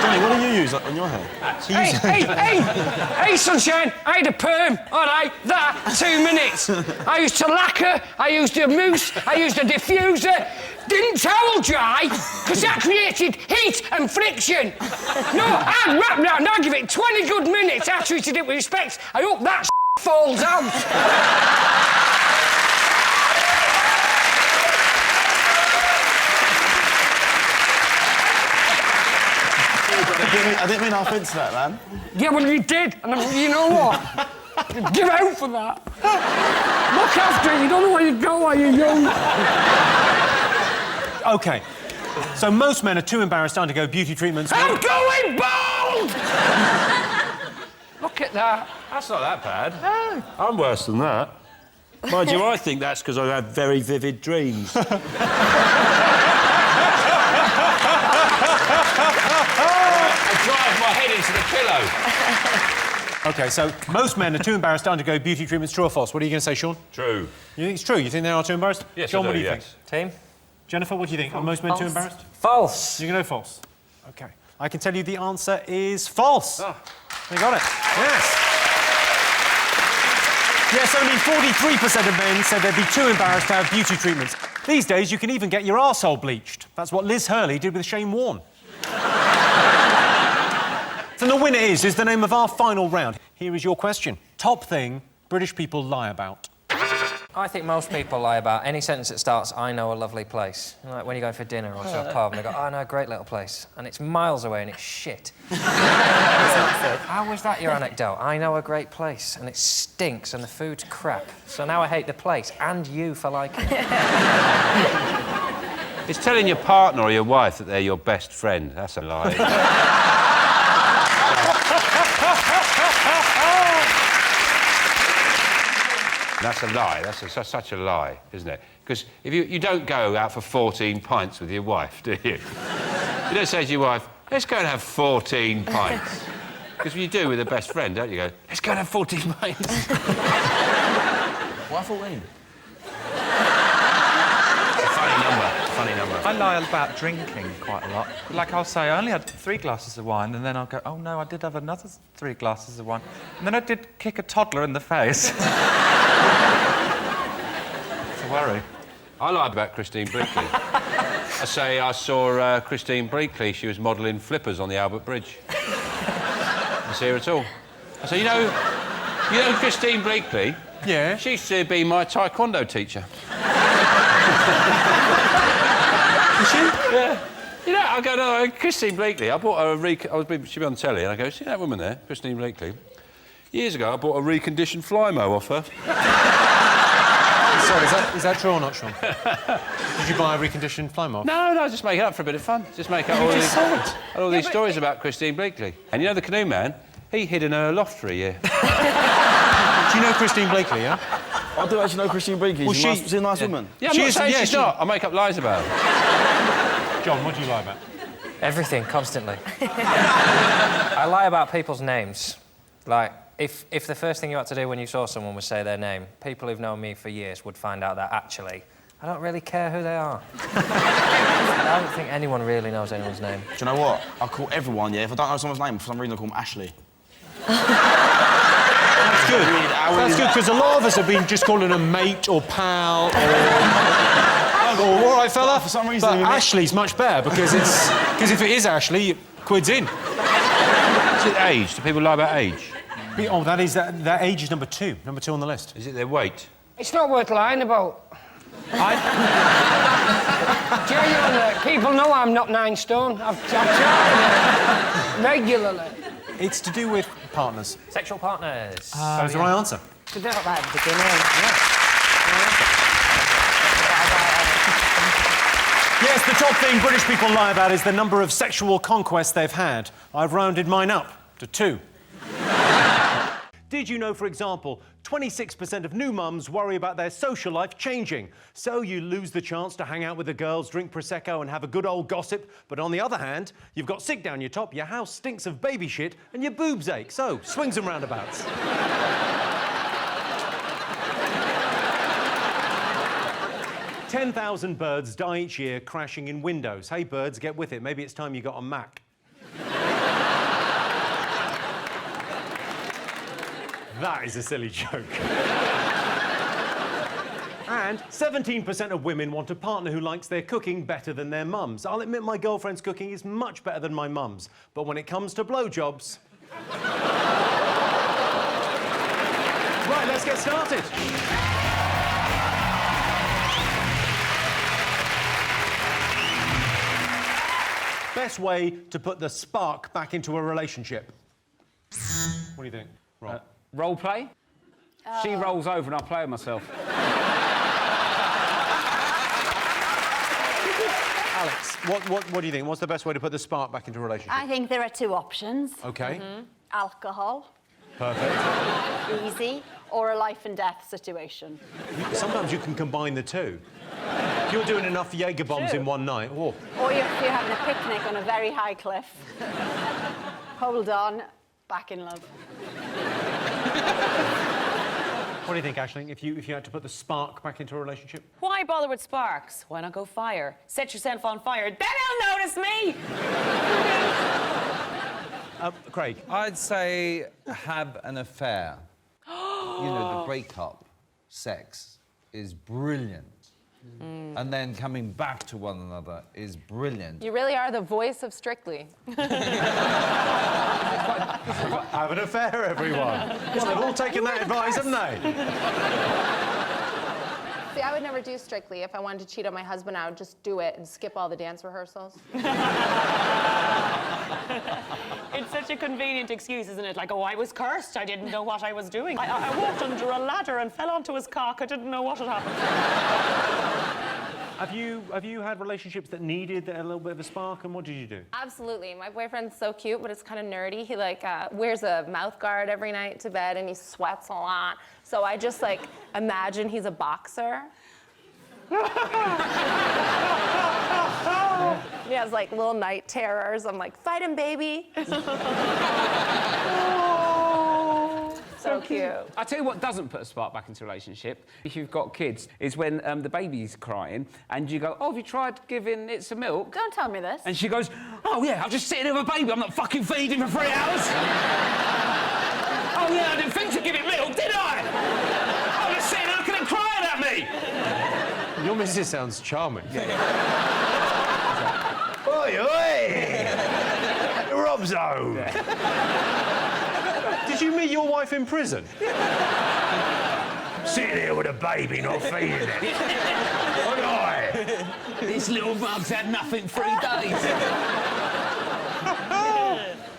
Speaker 18: Johnny, what do you use on your hair?
Speaker 20: Hey, sunshine, I had a perm, all right, that, 2 minutes. I used to lacquer, I used a mousse, I used a diffuser. Didn't towel dry, because that created heat and friction. No, I'd wrap round, I'd give it 20 good minutes. I treated it with respect. I hope that falls out.
Speaker 18: I didn't mean offence to that, man.
Speaker 20: Yeah, well, you did. And you know what? Give out for that. Look after it. You don't know where you go while you're young.
Speaker 2: OK. So most men are too embarrassed to undergo beauty treatments.
Speaker 20: I'm going bald! Look at that.
Speaker 1: That's not that bad. No. I'm worse than that. Mind you, I think that's because I have very vivid dreams. I drive my head into the pillow.
Speaker 2: OK, so most men are too embarrassed to undergo beauty treatments. True or false? What are you going to say, Sean?
Speaker 1: True.
Speaker 2: You think it's true? You think they are too embarrassed?
Speaker 1: Yes,
Speaker 2: John,
Speaker 1: I do,
Speaker 2: what do you
Speaker 1: yes.
Speaker 2: think?
Speaker 11: Team?
Speaker 2: Jennifer, what do you think? Are most men too embarrassed?
Speaker 11: False.
Speaker 2: You're going to go false? OK. I can tell you the answer is false. Oh. You got it. Yes. Yes, only 43% of men said they'd be too embarrassed to have beauty treatments. These days, you can even get your arsehole bleached. That's what Liz Hurley did with Shane Warne. So the winner is the name of our final round. Here is your question. Top thing British people lie about.
Speaker 11: I think most people lie about any sentence that starts, I know a lovely place. Like when you go for dinner or to a pub and they go, oh, I know a great little place. And it's miles away and it's shit. How was that your anecdote? I know a great place and it stinks and the food's crap. So now I hate the place and you for liking it.
Speaker 1: It's telling your partner or your wife that they're your best friend. That's a lie. That's a lie. That's such a lie, isn't it? Because if you don't go out for 14 pints with your wife, do you? You don't say to your wife, let's go and have 14 pints. Because you do with a best friend, don't you? Go, let's go and have 14 pints.
Speaker 18: Why 14?
Speaker 1: Funny number.
Speaker 14: I lie about drinking quite a lot. Like, I'll say I only had 3 glasses of wine, and then I'll go, oh, no, I did have another 3 glasses of wine. And then I did kick a toddler in the face. It's a worry.
Speaker 1: I lie about Christine Brinkley. I say I saw Christine Brinkley. She was modelling flippers on the Albert Bridge. I see her at all. I say, you know Christine Brinkley?
Speaker 2: Yeah?
Speaker 1: She used to be my taekwondo teacher. She? Yeah. You know, I go, no, Christine Bleakley, I bought her she'd be on telly, and I go, see that woman there, Christine Bleakley? Years ago, I bought a reconditioned Flymo off her.
Speaker 2: Sorry, is that true or not, Sean? Did you buy a reconditioned Flymo?
Speaker 1: No, just make it up for a bit of fun. Just make up all these stories about Christine Bleakley. And you know the canoe man? He hid in her loft for a year.
Speaker 2: Do you know Christine Bleakley, yeah?
Speaker 18: I do actually know Christine Bleakley.
Speaker 2: Well,
Speaker 18: she's a nice woman.
Speaker 1: Yeah, I'm not saying she's not. I make up lies about her.
Speaker 2: John, what do you lie about?
Speaker 11: Everything, constantly. I lie about people's names. Like, if the first thing you had to do when you saw someone was say their name, people who've known me for years would find out that, actually, I don't really care who they are. I don't think anyone really knows anyone's name.
Speaker 18: Do you know what? I call everyone, yeah, if I don't know someone's name, for some reason I call them Ashley.
Speaker 2: That's good. That's good, because a lot of us have been just calling them mate or pal or... all right, fella.
Speaker 18: For some reason...
Speaker 2: But Ashley's much better, because if it is Ashley, quid's in.
Speaker 1: Is it age? Do people lie about age?
Speaker 2: Oh, that age is number 2. Number 2 on the list.
Speaker 1: Is it their weight?
Speaker 20: It's not worth lying about. Genuinely, people know I'm not 9 stone. I've tried regularly.
Speaker 2: It's to do with partners.
Speaker 11: Sexual partners.
Speaker 2: That was the right answer.
Speaker 20: Did that at the beginning.
Speaker 2: Yes, the top thing British people lie about is the number of sexual conquests they've had. I've rounded mine up to 2. Did you know, for example, 26% of new mums worry about their social life changing? So you lose the chance to hang out with the girls, drink Prosecco and have a good old gossip. But on the other hand, you've got sick down your top, your house stinks of baby shit and your boobs ache. So, swings and roundabouts. 10,000 birds die each year crashing in windows. Hey, birds, get with it. Maybe it's time you got a Mac. That is a silly joke. And 17% of women want a partner who likes their cooking better than their mums. I'll admit my girlfriend's cooking is much better than my mum's, but when it comes to blowjobs... Right, let's get started. Best way to put the spark back into a relationship? What do you think, Rob?
Speaker 6: Role play? She rolls over and I play with myself.
Speaker 2: Alex, what do you think? What's the best way to put the spark back into a relationship?
Speaker 4: I think there are two options.
Speaker 2: OK.
Speaker 4: Alcohol.
Speaker 2: Perfect.
Speaker 4: Easy. Or a life and death situation.
Speaker 2: Sometimes you can combine the two. If you're doing enough Jaeger bombs in one night... Oh.
Speaker 4: Or if you're having a picnic on a very high cliff. Hold on, back in love.
Speaker 2: What do you think, Aisling, if you had to put the spark back into a relationship?
Speaker 13: Why bother with sparks? Why not go fire? Set yourself on fire, then he'll notice me!
Speaker 2: Craig?
Speaker 22: I'd say have an affair. You know, the breakup sex is brilliant. And then coming back to one another is brilliant.
Speaker 21: You really are the voice of Strictly.
Speaker 2: Have an affair, everyone. Well, they've all taken that advice, haven't they?
Speaker 21: See, I would never do Strictly. If I wanted to cheat on my husband, I would just do it and skip all the dance rehearsals.
Speaker 13: It's such a convenient excuse, isn't it? Like, oh, I was cursed. I didn't know what I was doing. I walked under a ladder and fell onto his cock. I didn't know what had happened.
Speaker 2: Have you had relationships that needed a little bit of a spark, and what did you do?
Speaker 21: Absolutely. My boyfriend's so cute, but it's kind of nerdy. He, like, wears a mouth guard every night to bed, and he sweats a lot. So I just, like, imagine he's a boxer. He has, like, little night terrors. I'm like, fight him, baby. So cute.
Speaker 6: I'll tell you what doesn't put a spark back into a relationship, if you've got kids, is when the baby's crying and you go, oh, have you tried giving it some milk?
Speaker 21: Don't tell me this.
Speaker 6: And she goes, oh, yeah, I'm just sitting here with a baby. I'm not fucking feeding for 3 hours. Oh, yeah, I didn't think to give it milk, did I? I was sitting there looking and crying at me.
Speaker 2: Your missus sounds charming.
Speaker 23: Oi, oi! Rob's home.
Speaker 2: Did you meet your wife in prison?
Speaker 23: Sitting here with a baby, not feeding it. Oi!
Speaker 6: This little mug's had nothing 3 days.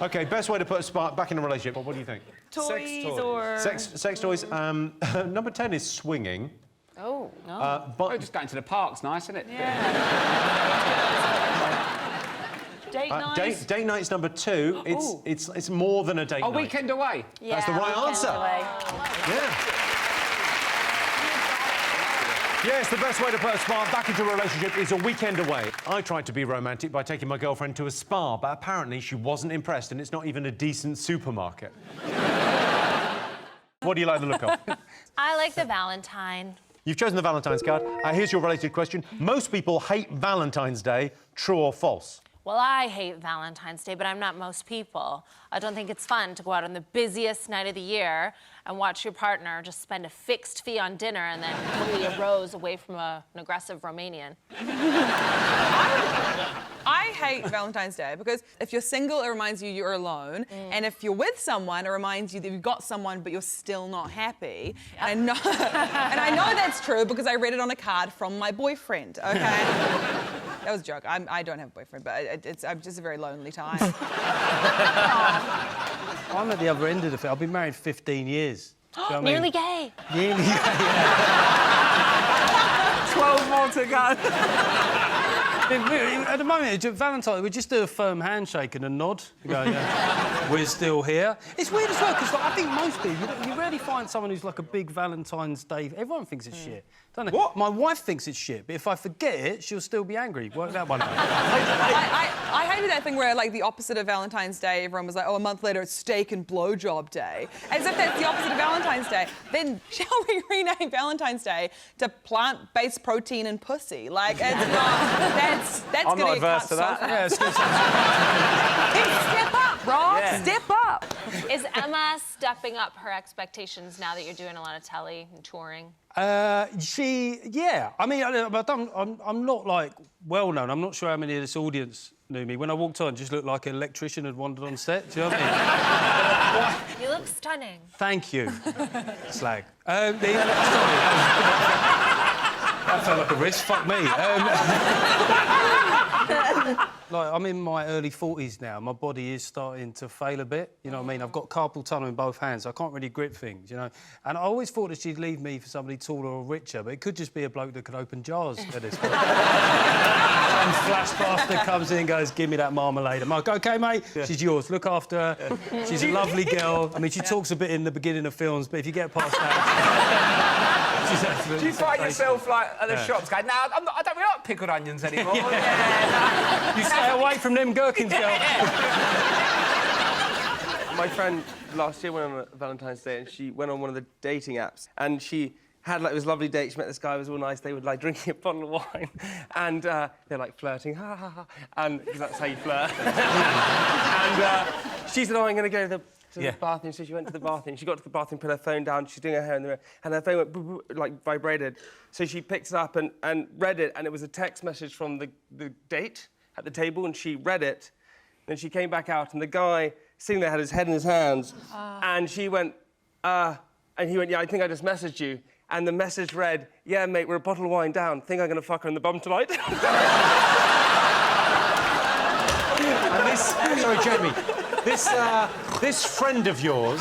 Speaker 2: OK, best way to put a spark back in a relationship. What do you think?
Speaker 13: Toys or...
Speaker 2: Sex toys. Number 10 is swinging.
Speaker 21: Oh, no.
Speaker 6: Oh, just going to the park's nice, isn't it?
Speaker 13: Yeah. Date night?
Speaker 2: Date night's number 2. It's more than a date night.
Speaker 6: A weekend away.
Speaker 21: Yeah,
Speaker 2: that's the right answer.
Speaker 21: Away.
Speaker 2: Yeah. Yes, the best way to put a spa back into a relationship is a weekend away. I tried to be romantic by taking my girlfriend to a spa, but apparently she wasn't impressed, and it's not even a decent supermarket. What do you like the look of?
Speaker 21: I like the Valentine.
Speaker 2: You've chosen the Valentine's card. Here's your related question. Most people hate Valentine's Day. True or false?
Speaker 21: Well, I hate Valentine's Day, but I'm not most people. I don't think it's fun to go out on the busiest night of the year and watch your partner just spend a fixed fee on dinner and then totally a rose away from an aggressive Romanian.
Speaker 24: I hate Valentine's Day because if you're single, it reminds you you're alone. And if you're with someone, it reminds you that you've got someone, but you're still not happy. And I know that's true because I read it on a card from my boyfriend, OK? That was a joke. I don't have a boyfriend, but I'm just a very lonely time.
Speaker 10: I'm at the other end of the thing. I've been married 15 years. Do you know what I mean?
Speaker 21: Nearly gay.
Speaker 10: Nearly gay. 12 more to go. At the moment, Valentine, we just do a firm handshake and a nod. You go, yeah, we're still here. It's weird as well, because like, I think most people, you rarely find someone who's like a big Valentine's Day... Everyone thinks it's shit, don't they? What? My wife thinks it's shit, but if I forget it, she'll still be angry. Work that one out.
Speaker 24: I hated that thing where, like, the opposite of Valentine's Day, everyone was like, oh, a month later, it's steak and blowjob day. As if that's the opposite of Valentine's Day. Then shall we rename Valentine's Day to plant-based protein and pussy? Like, it's not... That's
Speaker 6: I'm
Speaker 24: going
Speaker 6: not
Speaker 24: to get cut
Speaker 6: adverse to that.
Speaker 24: so fast. Step up, Rob.
Speaker 6: Yeah.
Speaker 24: Step up.
Speaker 21: up. Is Emma stepping up her expectations now that you're doing a lot of telly and touring?
Speaker 2: Yeah. I mean, I'm not, like, well-known. I'm not sure how many of this audience knew me. When I walked on, I just looked like an electrician had wandered on set. Do you know what I mean?
Speaker 21: You look stunning.
Speaker 2: Thank you. Slag. Sorry. That felt like a risk. Fuck me. Like, I'm in my early 40s now. My body is starting to fail a bit. You know what I mean? I've got carpal tunnel in both hands. I can't really grip things, you know? And I always thought that she'd leave me for somebody taller or richer, but it could just be a bloke that could open jars at this point. Some flash bastard comes in and goes, give me that marmalade. I'm like, OK, mate, she's yours. Look after her. She's a lovely girl. I mean, she talks a bit in the beginning of films, but if you get past that... she's absolutely
Speaker 6: Do you find
Speaker 2: sensational.
Speaker 6: yourself, like, at the shops going, no, I don't really like pickled onions anymore? Yeah.
Speaker 2: You stay away from them gherkins, girl.
Speaker 5: My friend last year went on a Valentine's Day and she went on one of the dating apps and she had like this lovely date. She met this guy, it was all nice. They were like drinking a bottle of wine and they're like flirting, ha ha ha, and because that's how you flirt. And she said, oh, I'm going to go to the bathroom. So she went to the bathroom. She got to the bathroom, put her phone down. She's doing her hair in the mirror, and her phone went like vibrated. So she picked it up and read it, and it was a text message from the date at the table, and she read it. Then she came back out, and the guy sitting there had his head in his hands, and she went, and he went, yeah, I think I just messaged you. And the message read, yeah, mate, we're a bottle of wine down. Think I'm going to fuck her in the bum tonight?
Speaker 3: And this... Sorry, Jamie. This friend of yours...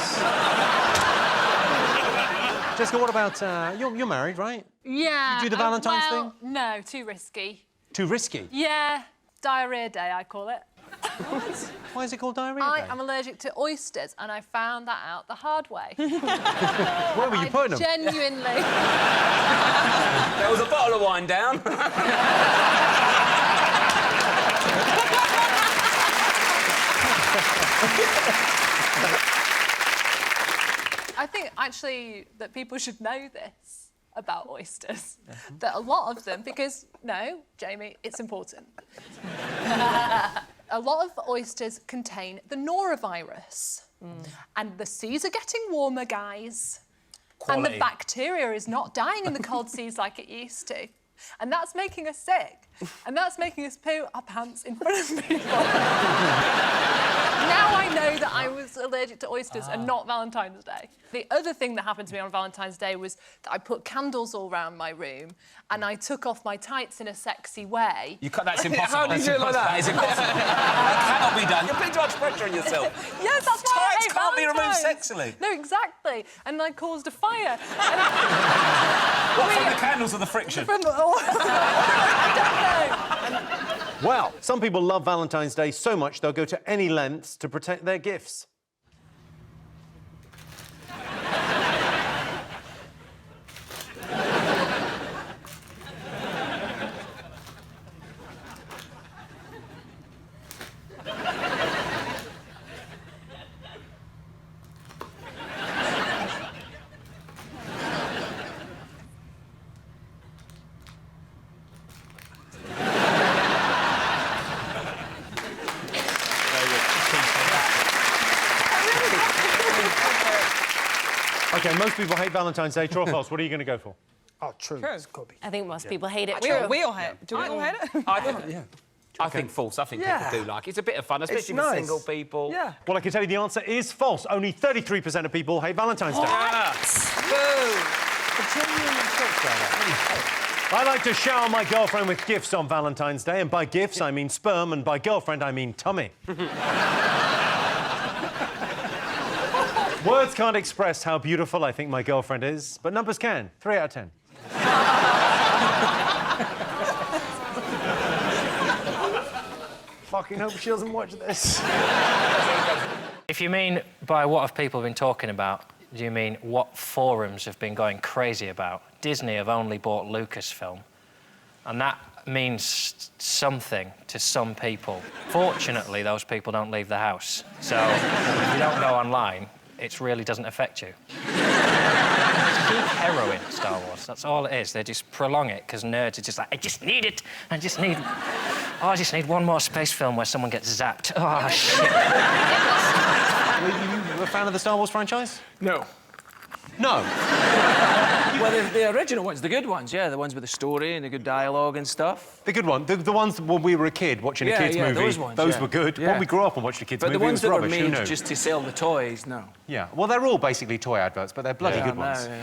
Speaker 3: Jessica, what about... You're married, right?
Speaker 7: Yeah.
Speaker 3: You do the Valentine's thing?
Speaker 7: No, too risky.
Speaker 3: Too risky?
Speaker 7: Yeah. Diarrhea day, I call it.
Speaker 3: Why is it called diarrhea
Speaker 7: I
Speaker 3: day?
Speaker 7: am allergic to oysters, and I found that out the hard way.
Speaker 3: Where were you putting them?
Speaker 7: Genuinely.
Speaker 6: There was a bottle of wine down.
Speaker 7: I think, actually, that people should know this about oysters. That a lot of them, because, no, Jamie, it's important. A lot of oysters contain the norovirus. And the seas are getting warmer, guys.
Speaker 3: Quality.
Speaker 7: And the bacteria is not dying in the cold seas like it used to. And that's making us sick. And that's making us poo our pants in front of people. Now I know that I was allergic to oysters and not Valentine's Day. The other thing that happened to me on Valentine's Day was that I put candles all around my room and I took off my tights in a sexy way.
Speaker 6: That's impossible. How do you
Speaker 7: That's
Speaker 6: do it like that? That is impossible. That cannot be done. You're putting too much pressure on yourself.
Speaker 7: Yes, that's why I
Speaker 6: Tights
Speaker 7: hate
Speaker 6: can't be removed
Speaker 7: Valentine's.
Speaker 6: sexily.
Speaker 7: No, exactly. And I caused a fire.
Speaker 6: What, from the candles or the friction?
Speaker 7: From the... I don't know.
Speaker 3: Well, some people love Valentine's Day so much they'll go to any lengths to protect their gifts. OK, most people hate Valentine's Day. True or false? What are you going to go for?
Speaker 2: Oh, true.
Speaker 24: True.
Speaker 2: It's got to be.
Speaker 21: I think most people hate it.
Speaker 24: We all hate it. Do we all hate it?
Speaker 6: I think false. I think people do like it. It's a bit of fun, especially with single people.
Speaker 24: Yeah.
Speaker 3: Well, I can tell you the answer is false. Only 33% of people hate Valentine's Day. I like to shower my girlfriend with gifts on Valentine's Day, and by gifts I mean sperm, and by girlfriend I mean tummy. Words can't express how beautiful I think my girlfriend is, but numbers can. 3 out of 10. Fucking hope she doesn't watch this.
Speaker 11: If you mean by what have people been talking about, do you mean what forums have been going crazy about? Disney have only bought Lucasfilm, and that means something to some people. Fortunately, those people don't leave the house, so if you don't go online, it really doesn't affect you. It's peak heroin, Star Wars. That's all it is. They just prolong it because nerds are just like, I just need it. I just need one more space film where someone gets zapped. Oh, shit.
Speaker 3: Were you a fan of the Star Wars franchise?
Speaker 6: No.
Speaker 3: No.
Speaker 6: Well, the original ones, the good ones, yeah, the ones with the story and the good dialogue and stuff.
Speaker 3: The good one, the ones when we were a kid watching a kids movie.
Speaker 6: Those ones.
Speaker 3: Were good.
Speaker 6: Yeah.
Speaker 3: When we grew up and watched a kids movie,
Speaker 6: but the ones
Speaker 3: it was
Speaker 6: that
Speaker 3: rubbish.
Speaker 6: were
Speaker 3: Who
Speaker 6: made
Speaker 3: knew?
Speaker 6: just to sell the toys, no.
Speaker 3: Yeah. Well, they're all basically toy adverts, but they're bloody good ones.
Speaker 1: You know,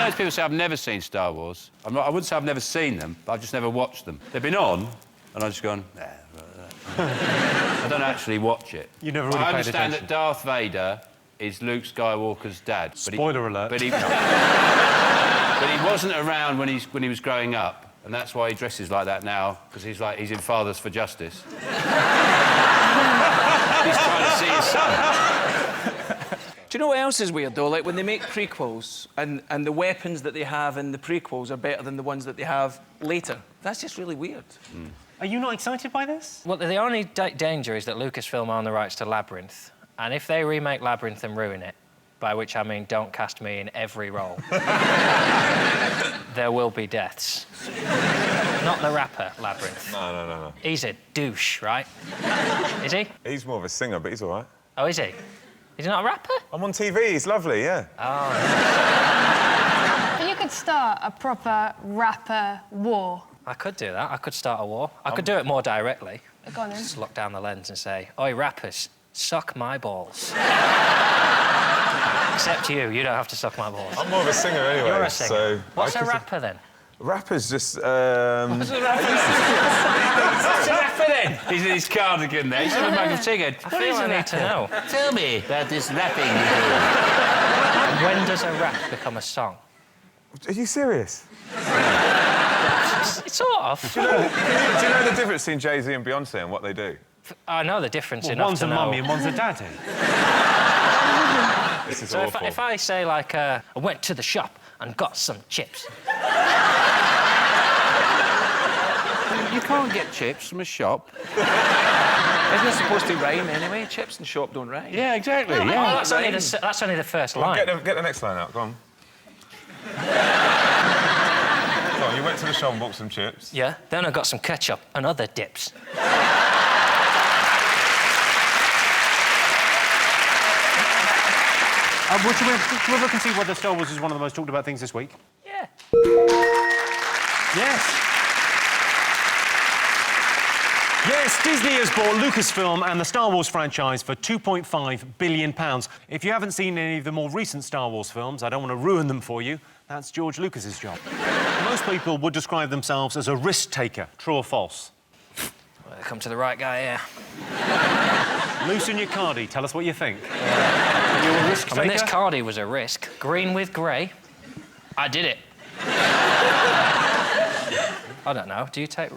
Speaker 1: as people say, I've never seen Star Wars. I wouldn't say I've never seen them, but I've just never watched them. They've been on, and I've just gone, nah. I don't actually watch it.
Speaker 3: You never really
Speaker 1: I
Speaker 3: paid
Speaker 1: understand
Speaker 3: attention.
Speaker 1: that Darth Vader is Luke Skywalker's dad.
Speaker 3: Spoiler alert.
Speaker 1: But he wasn't around when he was growing up, and that's why he dresses like that now, because he's in Fathers for Justice. He's trying to see his son.
Speaker 6: Do you know what else is weird, though? Like, when they make prequels, and the weapons that they have in the prequels are better than the ones that they have later. That's just really weird.
Speaker 3: Are you not excited by this?
Speaker 11: Well, the only danger is that Lucasfilm own the rights to Labyrinth. And if they remake Labyrinth and ruin it, by which I mean don't cast me in every role, there will be deaths. Not the rapper, Labyrinth.
Speaker 9: No.
Speaker 11: He's a douche, right? Is he?
Speaker 9: He's more of a singer, but he's all right.
Speaker 11: Oh, is he? Is he not a rapper?
Speaker 9: I'm on TV, he's lovely, yeah.
Speaker 11: Oh.
Speaker 12: But you could start a proper rapper war.
Speaker 11: I could do that. I could start a war. I could do it more directly.
Speaker 12: Go on then.
Speaker 11: Just look down the lens and say, "Oi, rappers, suck my balls." Except you don't have to suck my balls.
Speaker 9: I'm more of a singer anyway,
Speaker 11: You're a singer.
Speaker 9: so...
Speaker 11: What's a rapper then?
Speaker 9: Rapper's just,
Speaker 11: What's a rapper? What's a rapper then?
Speaker 1: He's in his cardigan there. He's in a mug of tea.
Speaker 11: I feel I need to know.
Speaker 1: Tell me about this rapping you do.
Speaker 11: When does a rap become a song?
Speaker 9: Are you serious?
Speaker 11: Sort of.
Speaker 9: Do you know the difference between Jay-Z and Beyonce and what they do?
Speaker 11: I know the difference
Speaker 3: Well,
Speaker 11: enough
Speaker 3: one's
Speaker 11: to
Speaker 3: a
Speaker 11: know.
Speaker 3: mummy and one's a daddy.
Speaker 9: This is
Speaker 11: So
Speaker 9: awful.
Speaker 11: if I say, like, I went to the shop and got some chips.
Speaker 1: You can't get chips from a shop.
Speaker 6: Isn't it supposed to rhyme anyway? Chips and shop don't rhyme.
Speaker 1: Yeah, exactly.
Speaker 11: Oh,
Speaker 1: Yeah.
Speaker 11: that's only the first
Speaker 9: Go on,
Speaker 11: line.
Speaker 9: get the next line out, go on. Go on, you went to the shop and bought some chips.
Speaker 11: Yeah, then I got some ketchup and other dips.
Speaker 3: Should we look and see whether Star Wars is one of the most talked about things this week?
Speaker 11: Yeah.
Speaker 3: Yes. Yes, Disney has bought Lucasfilm and the Star Wars franchise for £2.5 billion. If you haven't seen any of the more recent Star Wars films, I don't want to ruin them for you, that's George Lucas's job. Most people would describe themselves as a risk-taker. True or false?
Speaker 11: Well, come to the right guy here.
Speaker 3: Loosen your cardie. Tell us what you think. Are you a risk-taker?
Speaker 11: I mean, this cardie was a risk. Green with grey. I did it. I don't know. Do you take...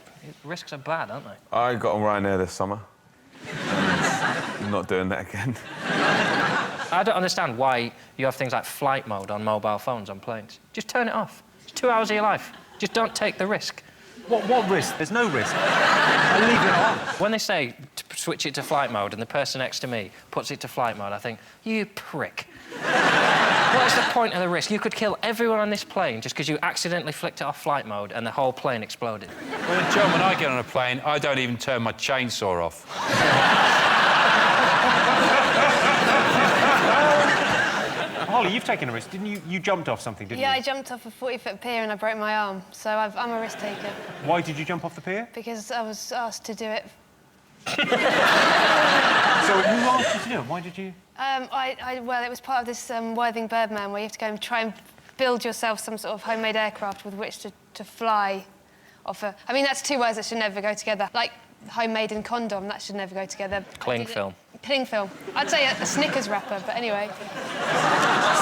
Speaker 11: Risks are bad, aren't they?
Speaker 9: I got on Ryanair this summer. I'm not doing that again.
Speaker 11: I don't understand why you have things like flight mode on mobile phones on planes. Just turn it off. It's 2 hours of your life. Just don't take the risk.
Speaker 3: What risk? There's no risk. I leave it on.
Speaker 11: When they say to switch it to flight mode and the person next to me puts it to flight mode, I think, you prick. What is the point of the risk? You could kill everyone on this plane just because you accidentally flicked it off flight mode and the whole plane exploded.
Speaker 1: Well, John, when I get on a plane, I don't even turn my chainsaw off.
Speaker 3: Holly, you've taken a risk, didn't you? You jumped off something, didn't
Speaker 12: Yeah, I
Speaker 3: you?
Speaker 12: jumped off a 40-foot pier and I broke my arm, so I'm a risk taker.
Speaker 3: Why did you jump off the pier?
Speaker 12: Because I was asked to do it.
Speaker 3: So who asked you to do it? Why did you...
Speaker 12: Well, it was part of this Worthing Birdman where you have to go and try and build yourself some sort of homemade aircraft with which to fly off a... I mean, that's two words that should never go together. Like homemade and condom, that should never go together.
Speaker 11: Cling film.
Speaker 12: Cling film. I'd say a Snickers wrapper, but anyway.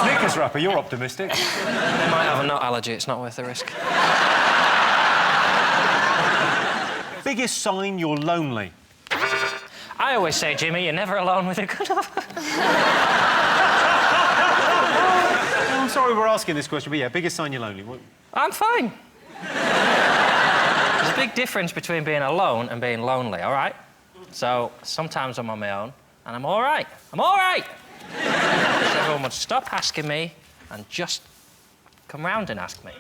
Speaker 3: Snickers wrapper, you're optimistic.
Speaker 11: Might have a nut allergy, it's not worth the risk.
Speaker 3: Biggest sign you're lonely?
Speaker 11: I always say, Jimmy, you're never alone with a good...
Speaker 3: I'm sorry we're asking this question, but yeah, biggest sign you're lonely.
Speaker 11: I'm fine. There's a big difference between being alone and being lonely, all right? So, sometimes I'm on my own, and I'm all right. I'm all right! If everyone would stop asking me and just come round and ask me.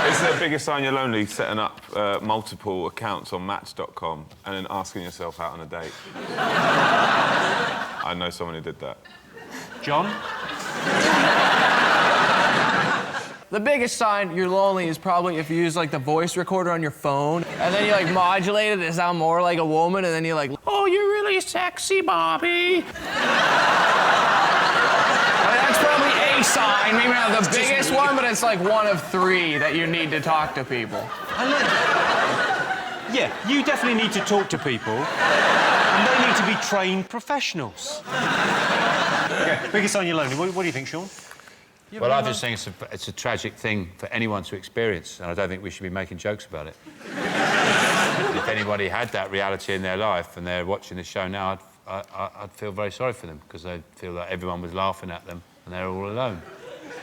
Speaker 9: Is the biggest sign you're lonely setting up multiple accounts on Match.com and then asking yourself out on a date? I know someone who did that.
Speaker 3: John?
Speaker 8: The biggest sign you're lonely is probably if you use like the voice recorder on your phone and then you like modulate it to sound more like a woman and then you're like, oh, you're really sexy, Bobby. That's probably a sign, maybe not the biggest one, but it's like one of 3 that you need to talk to people.
Speaker 3: Yeah, you definitely need to talk to people, and they need to be trained professionals. Okay, biggest sign you're lonely. What do you think, Sean?
Speaker 1: Well, I just think it's a tragic thing for anyone to experience, and I don't think we should be making jokes about it. If anybody had that reality in their life and they're watching the show now, I'd feel very sorry for them, because they'd feel like everyone was laughing at them and they're all alone,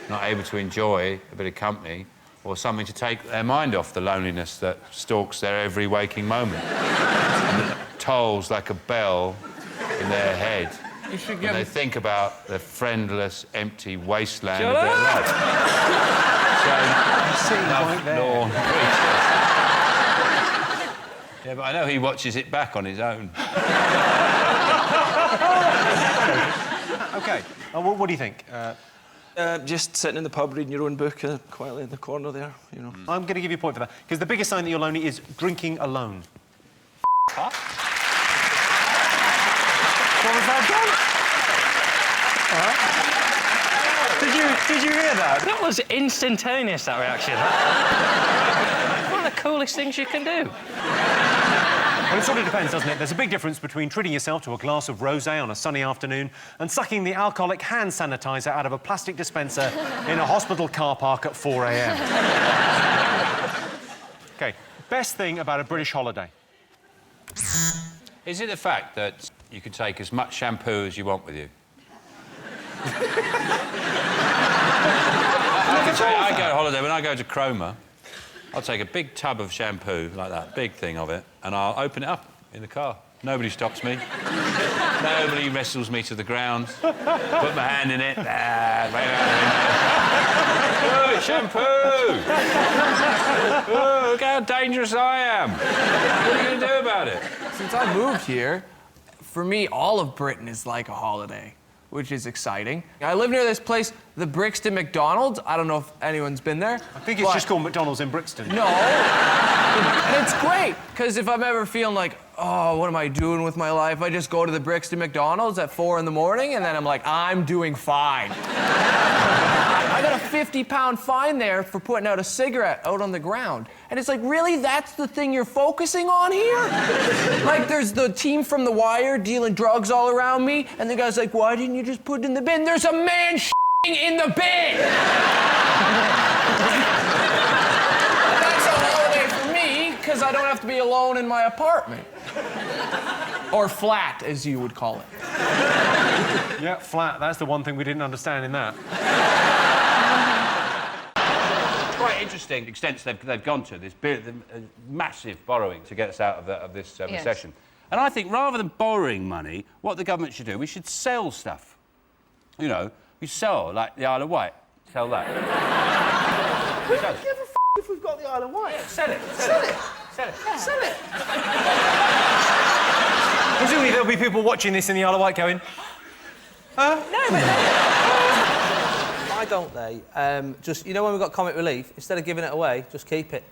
Speaker 1: not able to enjoy a bit of company or something to take their mind off the loneliness that stalks their every waking moment. And it tolls like a bell in their head. When they think about the friendless, empty wasteland of their life. Lawn creatures. Yeah, but I know he watches it back on his own.
Speaker 3: OK, what do you think?
Speaker 15: Just sitting in the pub reading your own book quietly in the corner there, you know.
Speaker 3: I'm going to give you a point for that, because the biggest sign that you're lonely is drinking alone. What was that, John? Did you hear that?
Speaker 11: That was instantaneous, that reaction. One of the coolest things you can do.
Speaker 3: Well, it sort of depends, doesn't it? There's a big difference between treating yourself to a glass of rosé on a sunny afternoon and sucking the alcoholic hand sanitizer out of a plastic dispenser in a hospital car park at 4 a.m. OK, best thing about a British holiday?
Speaker 1: Is it the fact that you can take as much shampoo as you want with you? I go on holiday, when I go to Cromer, I'll take a big tub of shampoo, like that, big thing of it, and I'll open it up in the car. Nobody stops me. Nobody wrestles me to the ground. Put my hand in it. Oh, it's shampoo! Oh, look how dangerous I am. What are you going to do about it?
Speaker 8: Since I moved here, for me, all of Britain is like a holiday, which is exciting. I live near this place, the Brixton McDonald's. I don't know if anyone's been there.
Speaker 3: I think it's just called McDonald's in Brixton.
Speaker 8: No. And it's great, because if I'm ever feeling like, oh, what am I doing with my life? I just go to the Brixton McDonald's at 4 in the morning, and then I'm like, I'm doing fine. I got a 50-pound fine there for putting out a cigarette out on the ground. And it's like, really? That's the thing you're focusing on here? Like, there's the team from The Wire dealing drugs all around me, and the guy's like, why didn't you just put it in the bin? There's a man in the bin! That's a holiday for me, because I don't have to be alone in my apartment. Or flat, as you would call it.
Speaker 3: Yeah, flat. That's the one thing we didn't understand in that.
Speaker 1: Quite interesting extents they've gone to, this massive borrowing to get us out of this recession. And I think rather than borrowing money, what the government should do, we should sell stuff. You know, we sell, like the Isle of Wight. Sell that.
Speaker 10: We don't give a if we've got the Isle of Wight.
Speaker 1: Yeah, sell it.
Speaker 10: Sell it.
Speaker 1: Sell it.
Speaker 10: Sell it.
Speaker 3: Presumably there'll be people watching this in the Isle of Wight going,
Speaker 16: No, but why don't they just, you know, when we've got comic relief, instead of giving it away, just keep it.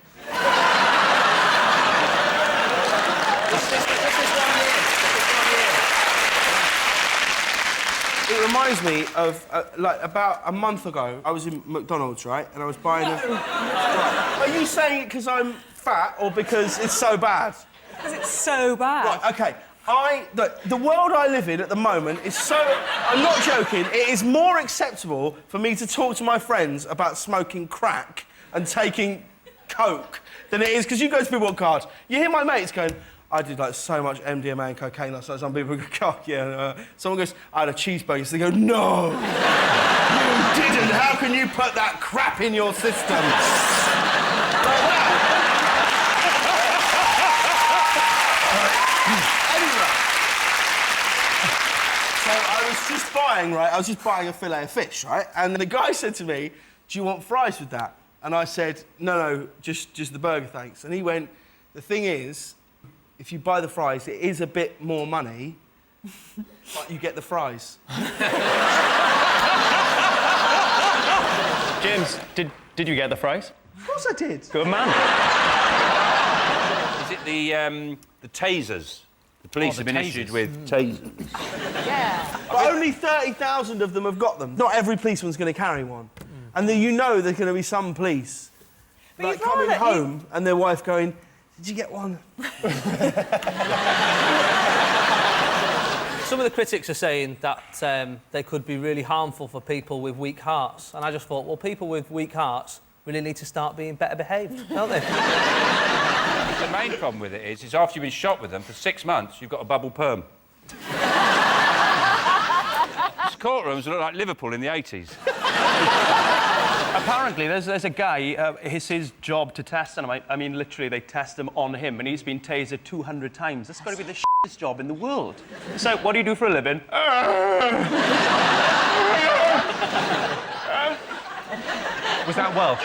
Speaker 5: It reminds me of, like, about a month ago, I was in McDonald's, right? And I was buying a... Are you saying it because I'm fat or because it's so bad?
Speaker 24: Because it's so bad.
Speaker 5: Right, OK. The world I live in at the moment is so... I'm not joking. It is more acceptable for me to talk to my friends about smoking crack and taking coke than it is... Because you go to people on cards, you hear my mates going, I did, like, so much MDMA and cocaine last night. Some people go, oh, yeah. Someone goes, I had a cheeseburger. So they go, no, you didn't. How can you put that crap in your system? Like that. So I was just buying a fillet of fish, right? And the guy said to me, do you want fries with that? And I said, no, just the burger, thanks. And he went, the thing is, if you buy the fries, it is a bit more money, but you get the fries.
Speaker 14: James, did you get the fries?
Speaker 5: Of course I did.
Speaker 14: Good man.
Speaker 1: Is it the tasers? The police have been issued with tasers.
Speaker 5: Yeah. But only 30,000 of them have got them. Not every policeman's going to carry one. And then you know there's going to be some police like coming home and their wife going, did you get one?
Speaker 16: Some of the critics are saying that they could be really harmful for people with weak hearts. And I just thought, well, people with weak hearts really need to start being better behaved, don't they?
Speaker 1: The main problem with it is after you've been shot with them for 6 months, you've got a bubble perm. These courtrooms look like Liverpool in the 80s.
Speaker 14: Apparently, there's a guy, it's his job to test him. I mean, literally, they test him on him, and he's been tasered 200 times. That's got to be the shittest job in the world. So, what do you do for a living?
Speaker 3: Was that Welsh?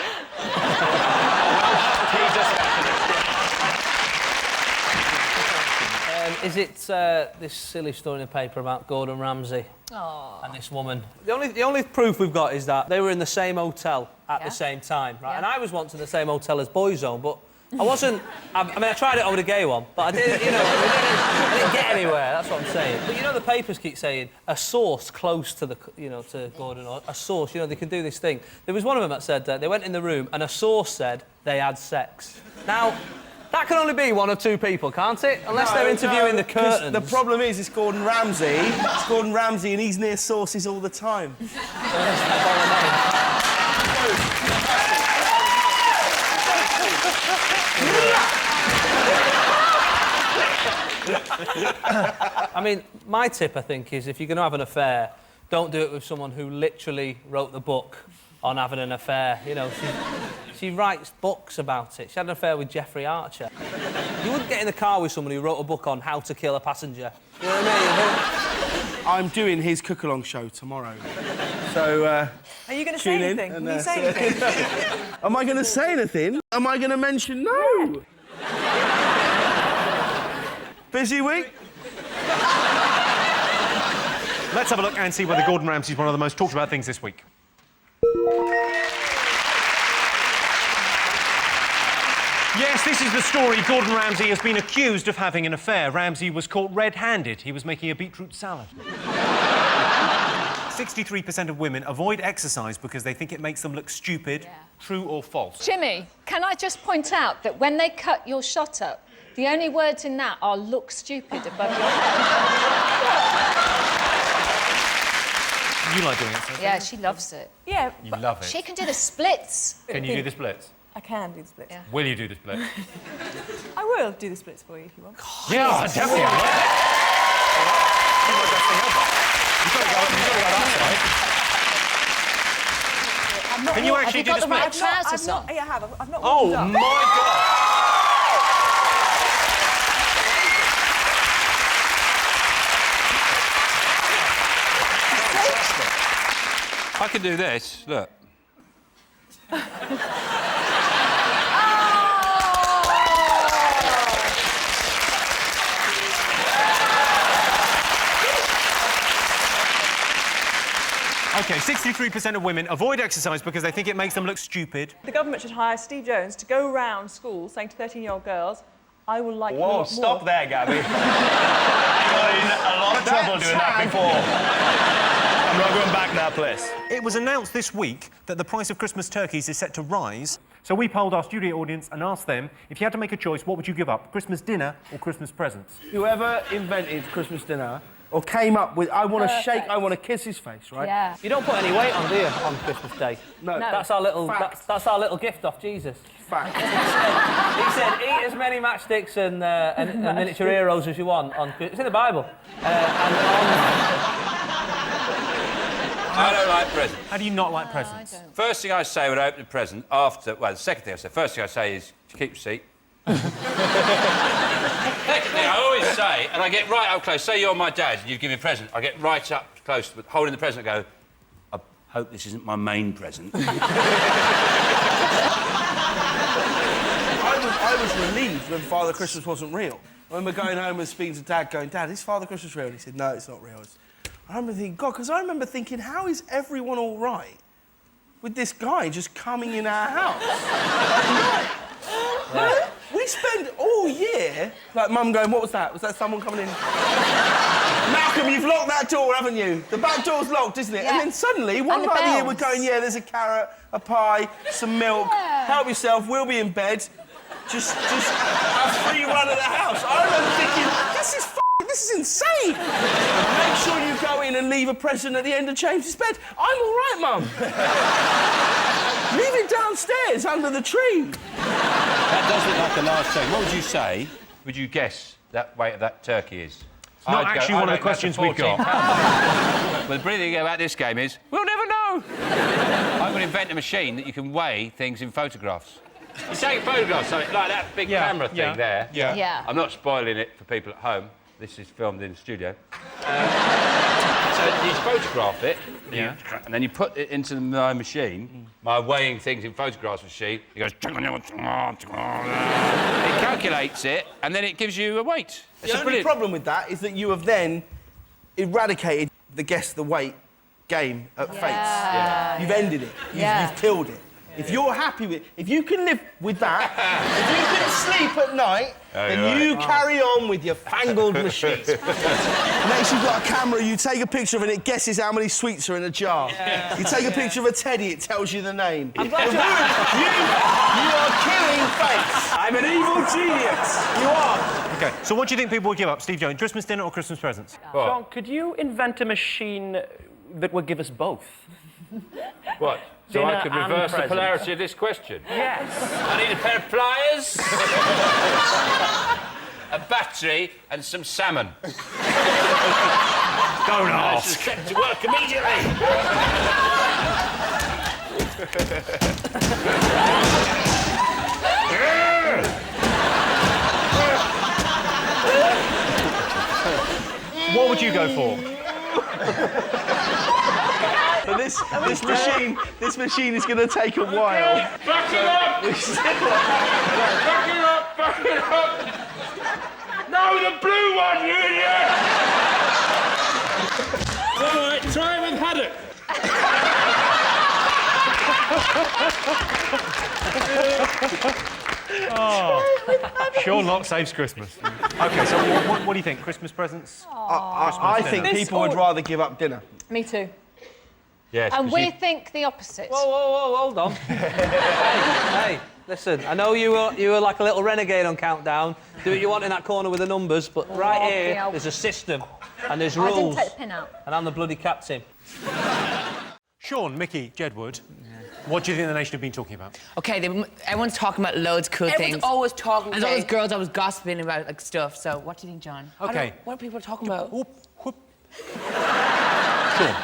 Speaker 16: Is it this silly story in the paper about Gordon Ramsay and this woman? The only proof we've got is that they were in the same hotel at the same time, right? And I was once in the same hotel as Boyzone, but I wasn't. I mean, I tried it over the gay one, but I didn't. You know, I didn't get anywhere. That's what I'm saying. But you know, the papers keep saying a source close to the, to Gordon, or a source. You know, they can do this thing. There was one of them that said they went in the room and a source said they had sex. Now. That can only be one or two people, can't it? Unless they're interviewing the curtains.
Speaker 5: The problem is, it's Gordon Ramsay. It's Gordon Ramsay, and he's near sources all the time.
Speaker 16: I mean, my tip, I think, is if you're going to have an affair, don't do it with someone who literally wrote the book on having an affair. You know, she writes books about it. She had an affair with Jeffrey Archer. You wouldn't get in the car with someone who wrote a book on how to kill a passenger. You know what I mean?
Speaker 5: I'm doing his cook-along show tomorrow. So,
Speaker 24: Are you going to say anything? Will you say anything?
Speaker 5: Am I going to say anything? Am I going to mention no? Busy week?
Speaker 3: Let's have a look and see whether Gordon Ramsay's one of the most talked about things this week. Yes, this is the story. Gordon Ramsay has been accused of having an affair. Ramsay was caught red-handed. He was making a beetroot salad. 63% of women avoid exercise because they think it makes them look stupid. Yeah. True or false?
Speaker 17: Jimmy, can I just point out that when they cut your shot up, the only words in that are "look stupid" above your head.
Speaker 3: You like doing it, Sophie?
Speaker 17: Yeah, she loves it.
Speaker 24: Yeah.
Speaker 3: You love it.
Speaker 17: She can do the splits.
Speaker 3: Can you do the splits?
Speaker 24: I can do the splits.
Speaker 17: Yeah.
Speaker 3: Will you do the splits?
Speaker 24: I will do the splits for you if you want.
Speaker 3: Yeah, definitely. I love it. Can you actually do the splits?
Speaker 24: I've not. Yeah, I have. I've not.
Speaker 3: Oh my God!
Speaker 1: I can do this, look.
Speaker 3: OK, 63% of women avoid exercise because they think it makes them look stupid.
Speaker 24: The government should hire Steve Jones to go around schools saying to 13-year-old girls, I will like you a
Speaker 14: Whoa,
Speaker 24: lot
Speaker 14: stop
Speaker 24: more.
Speaker 14: there, Gabby. You got in a lot of trouble doing that before. I'm not going back to that place.
Speaker 3: It was announced this week that the price of Christmas turkeys is set to rise. So we polled our studio audience and asked them, if you had to make a choice, what would you give up? Christmas dinner or Christmas presents?
Speaker 5: Whoever invented Christmas dinner or came up with, I want to shake, I want to kiss his face, right?
Speaker 16: Yeah. You don't put any weight on, do you, on Christmas Day?
Speaker 5: No.
Speaker 16: That's our little. That's our little gift off Jesus.
Speaker 5: Fact.
Speaker 16: He said, eat as many matchsticks and miniature heroes as you want. It's in the Bible.
Speaker 1: I don't like presents.
Speaker 3: How do you not like presents?
Speaker 1: First thing I say when I open a present, the second thing I say, first thing I say is, keep your seat. Second thing I always say, and I get right up close, say you're my dad and you give me a present, I get right up close, but holding the present, I go, I hope this isn't my main present.
Speaker 5: confused when Father Christmas wasn't real. I remember going home and speaking to Dad, going, Dad, is Father Christmas real? And he said, no, it's not real. I remember thinking, God, because I remember thinking, how is everyone all right with this guy just coming in our house? Right. We spend all year, like Mum going, what was that? Was that someone coming in? Malcolm, you've locked that door, haven't you? The back door's locked, isn't it? Yeah. And then suddenly, one night of the year, we're going, yeah, there's a carrot, a pie, some milk. Yeah. Help yourself, we'll be in bed. Just have free run of the house. I remember thinking, this is insane. Make sure you go in and leave a present at the end of James's bed. I'm all right, Mum. Leave it downstairs under the tree.
Speaker 1: That does look like a large turkey. What would you say? Would you guess that weight of that turkey is?
Speaker 3: It's not actually one of the questions we've got.
Speaker 1: Well, the brilliant thing about this game is we'll never know. I'm going to invent a machine that you can weigh things in photographs. You take photographs, so like that big camera thing there.
Speaker 7: Yeah.
Speaker 1: I'm not spoiling it for people at home. This is filmed in the studio. So you photograph it, and then you put it into my machine, my weighing things in photographs machine. It goes. It calculates it, and then it gives you a weight.
Speaker 5: The only problem with that is that you have then eradicated the guess the weight game at Fates. Yeah. You've ended it. You've killed it. If you're happy with it, if you can live with that, if you can sleep at night, then you carry on with your fangled machine. Next, you've got a camera, you take a picture of it, and it guesses how many sweets are in a jar. Yeah. You take a picture of a teddy, it tells you the name. I'm glad you are killing Fates.
Speaker 3: I'm an evil genius.
Speaker 5: You are.
Speaker 3: OK, so what do you think people would give up? Steve Jones, Christmas dinner or Christmas presents?
Speaker 14: John, could you invent a machine that would give us both?
Speaker 1: What? So I could reverse the polarity of this question?
Speaker 14: Yes.
Speaker 1: I need a pair of pliers, a battery and some salmon.
Speaker 3: Don't ask.
Speaker 1: Set to work immediately.
Speaker 3: What would you go for?
Speaker 5: But this machine is going to take a while.
Speaker 6: Back it up! Back it up! No, the blue one, you idiot! All right, try him with haddock.
Speaker 3: Sean Locke saves Christmas. OK, so what do you think? Christmas presents?
Speaker 5: I think people would rather give up dinner.
Speaker 7: Me too.
Speaker 1: Yes,
Speaker 17: And we think the opposite.
Speaker 16: Whoa, hold on. hey, listen, I know you were like a little renegade on Countdown. Do what you want in that corner with the numbers, but right here, there's a system, and there's rules.
Speaker 17: I didn't take the pin out.
Speaker 16: And I'm the bloody captain.
Speaker 3: Sean, Mickey, Jedward, what do you think the nation have been talking about?
Speaker 4: OK, everyone's talking about loads of cool things.
Speaker 13: Everyone's always talking.
Speaker 4: There's always girls always gossiping about like stuff. So what do you think, John?
Speaker 3: OK.
Speaker 4: What are people talking about?
Speaker 3: Sean.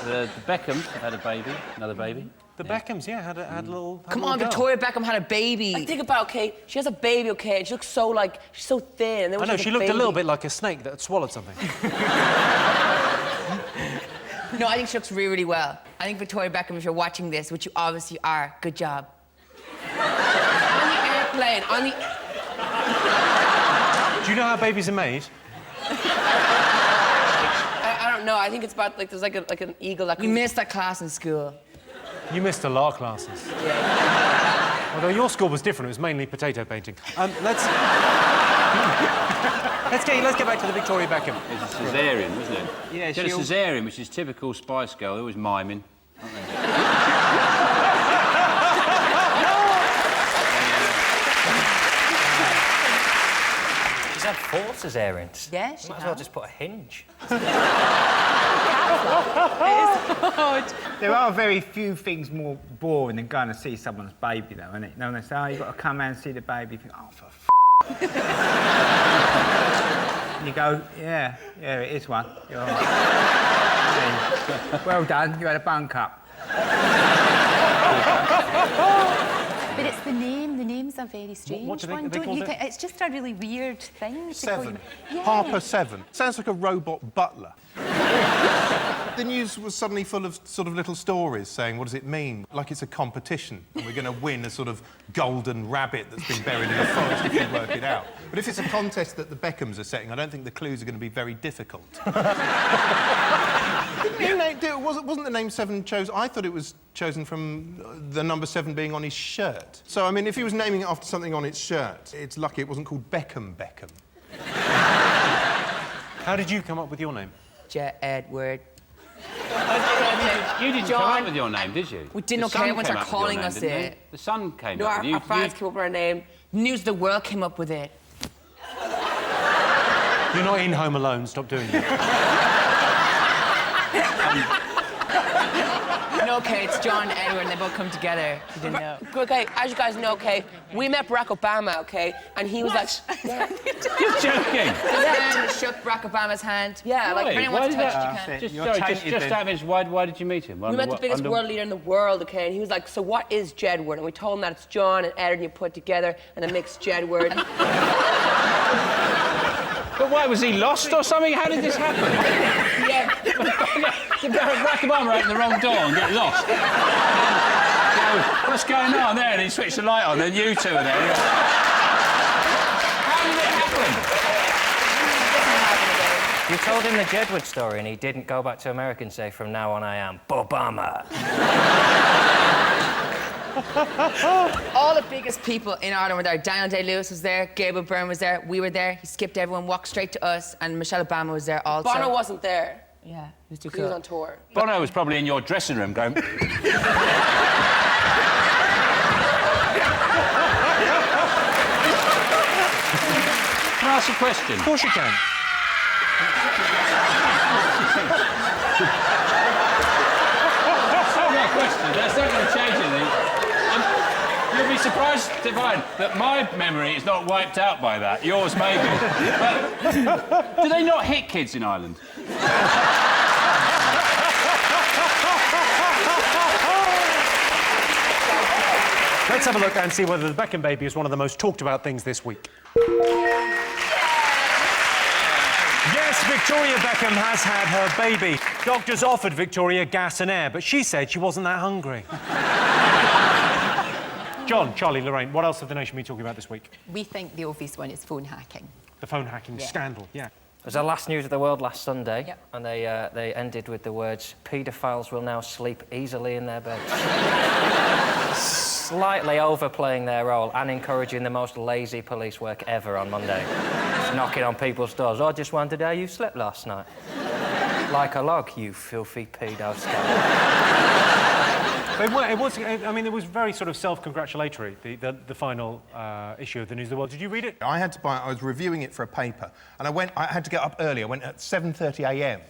Speaker 18: The Beckhams had a baby, another baby.
Speaker 3: The Beckhams, yeah, had a little.
Speaker 4: Come on, Victoria Beckham had a baby. Like, think about, OK, she has a baby, OK, and she looks so like she's so thin. And then
Speaker 3: I know she looked a little bit like a snake that had swallowed something.
Speaker 4: No, I think she looks really, really well. I think Victoria Beckham, if you're watching this, which you obviously are, good job. On the airplane, on the.
Speaker 3: Do you know how babies are made?
Speaker 4: I don't know. I think it's about like there's like an eagle that. We missed that class in school.
Speaker 3: You missed a lot of classes.
Speaker 4: Yeah.
Speaker 3: Although your school was different. It was mainly potato painting. Let's get back to the Victoria Beckham.
Speaker 1: It's a caesarean, wasn't it?
Speaker 3: Yeah,
Speaker 1: she had a caesarean, which is typical Spice Girl. They're always miming, aren't they?
Speaker 11: She's had 4 caesareans.
Speaker 4: Yeah, she
Speaker 11: might as well just put a hinge.
Speaker 19: There are very few things more boring than going to see someone's baby, though, isn't it? You know, when they say, oh, you've got to come out and see the baby, you think, oh, for and you go, yeah, it is one. You're all right. Well done, you had a bun cup.
Speaker 20: But it's the name. The names are very strange.
Speaker 10: What do they
Speaker 20: Don't
Speaker 10: call
Speaker 20: you
Speaker 10: it?
Speaker 20: think it's just a really weird thing? To call
Speaker 10: Seven.
Speaker 20: you... Yeah.
Speaker 10: Harper 7. Sounds like a robot butler.
Speaker 2: The news was suddenly full of sort of little stories saying, what does it mean? Like it's a competition and we're going to win a sort of golden rabbit that's been buried in a forest if we work it out. But if it's a contest that the Beckhams are setting, I don't think the clues are going to be very difficult. Wasn't the name 7 chosen? I thought it was chosen from the number 7 being on his shirt. So, I mean, if he was naming it after something on its shirt, it's lucky it wasn't called Beckham.
Speaker 3: How did you come up with your name?
Speaker 4: Edward.
Speaker 1: You didn't come up with your name, did you?
Speaker 4: We didn't. Okay, everyone started calling us it.
Speaker 1: The Sun came
Speaker 4: No,
Speaker 1: up with it.
Speaker 4: our fans came up with our name. News of the World came up with it.
Speaker 3: You're not in Home Alone. Stop doing that.
Speaker 4: No, okay, it's John and Edward, and they both come together. You didn't know.
Speaker 21: Okay, as you guys know, okay, we met Barack Obama, okay, and he was like...
Speaker 1: You're joking.
Speaker 4: His hand shook Barack Obama's hand.
Speaker 21: Yeah, like,
Speaker 4: if anyone wants to touch it, you can.
Speaker 1: Just out of his, why did you meet him?
Speaker 21: We met the biggest world leader in the world, okay, and he was like, so what is Jedward? And we told him that it's John and Ed, and you put together, and it makes Jedward.
Speaker 1: But why, was he lost or something? How did this happen?
Speaker 21: Yeah.
Speaker 1: Did Barack Obama open the wrong door and get lost? What's going on there? And he switched the light on, then you two are there. How did it happen?
Speaker 11: You told him the Jedward story and he didn't go back to America and say, from now on I am Obama.
Speaker 4: All the biggest people in Ireland were there. Daniel Day-Lewis was there, Gabriel Byrne was there, we were there. He skipped everyone, walked straight to us, and Michelle Obama was there also.
Speaker 21: Bono wasn't there.
Speaker 4: Yeah, he was too
Speaker 21: He
Speaker 4: cool.
Speaker 21: was on tour.
Speaker 1: Bono was probably in your dressing room going... Can I ask a question?
Speaker 3: Of course you can.
Speaker 1: That's not going to change anything. You'll be surprised to find that my memory is not wiped out by that. Yours maybe. But do they not hit kids in Ireland?
Speaker 3: Let's have a look and see whether the Beckham baby is one of the most talked about things this week. Yes, Victoria Beckham has had her baby. Doctors offered Victoria gas and air, but she said she wasn't that hungry. John, Charlie, Lorraine, what else have the nation been talking about this week?
Speaker 20: We think the obvious one is phone hacking.
Speaker 3: The phone hacking scandal, yeah.
Speaker 11: It was the last news of the world last Sunday, and they ended with the words, paedophiles will now sleep easily in their beds. Slightly overplaying their role and encouraging the most lazy police work ever on Monday. Just knocking on people's doors. I just wondered how you slept last night. Like a log, you filthy pedo
Speaker 3: It was very sort of self-congratulatory, the final issue of the News of the World. Did you read it?
Speaker 2: I had to buy it. I was reviewing it for a paper, and I had to get up early. I went at 7:30 a.m.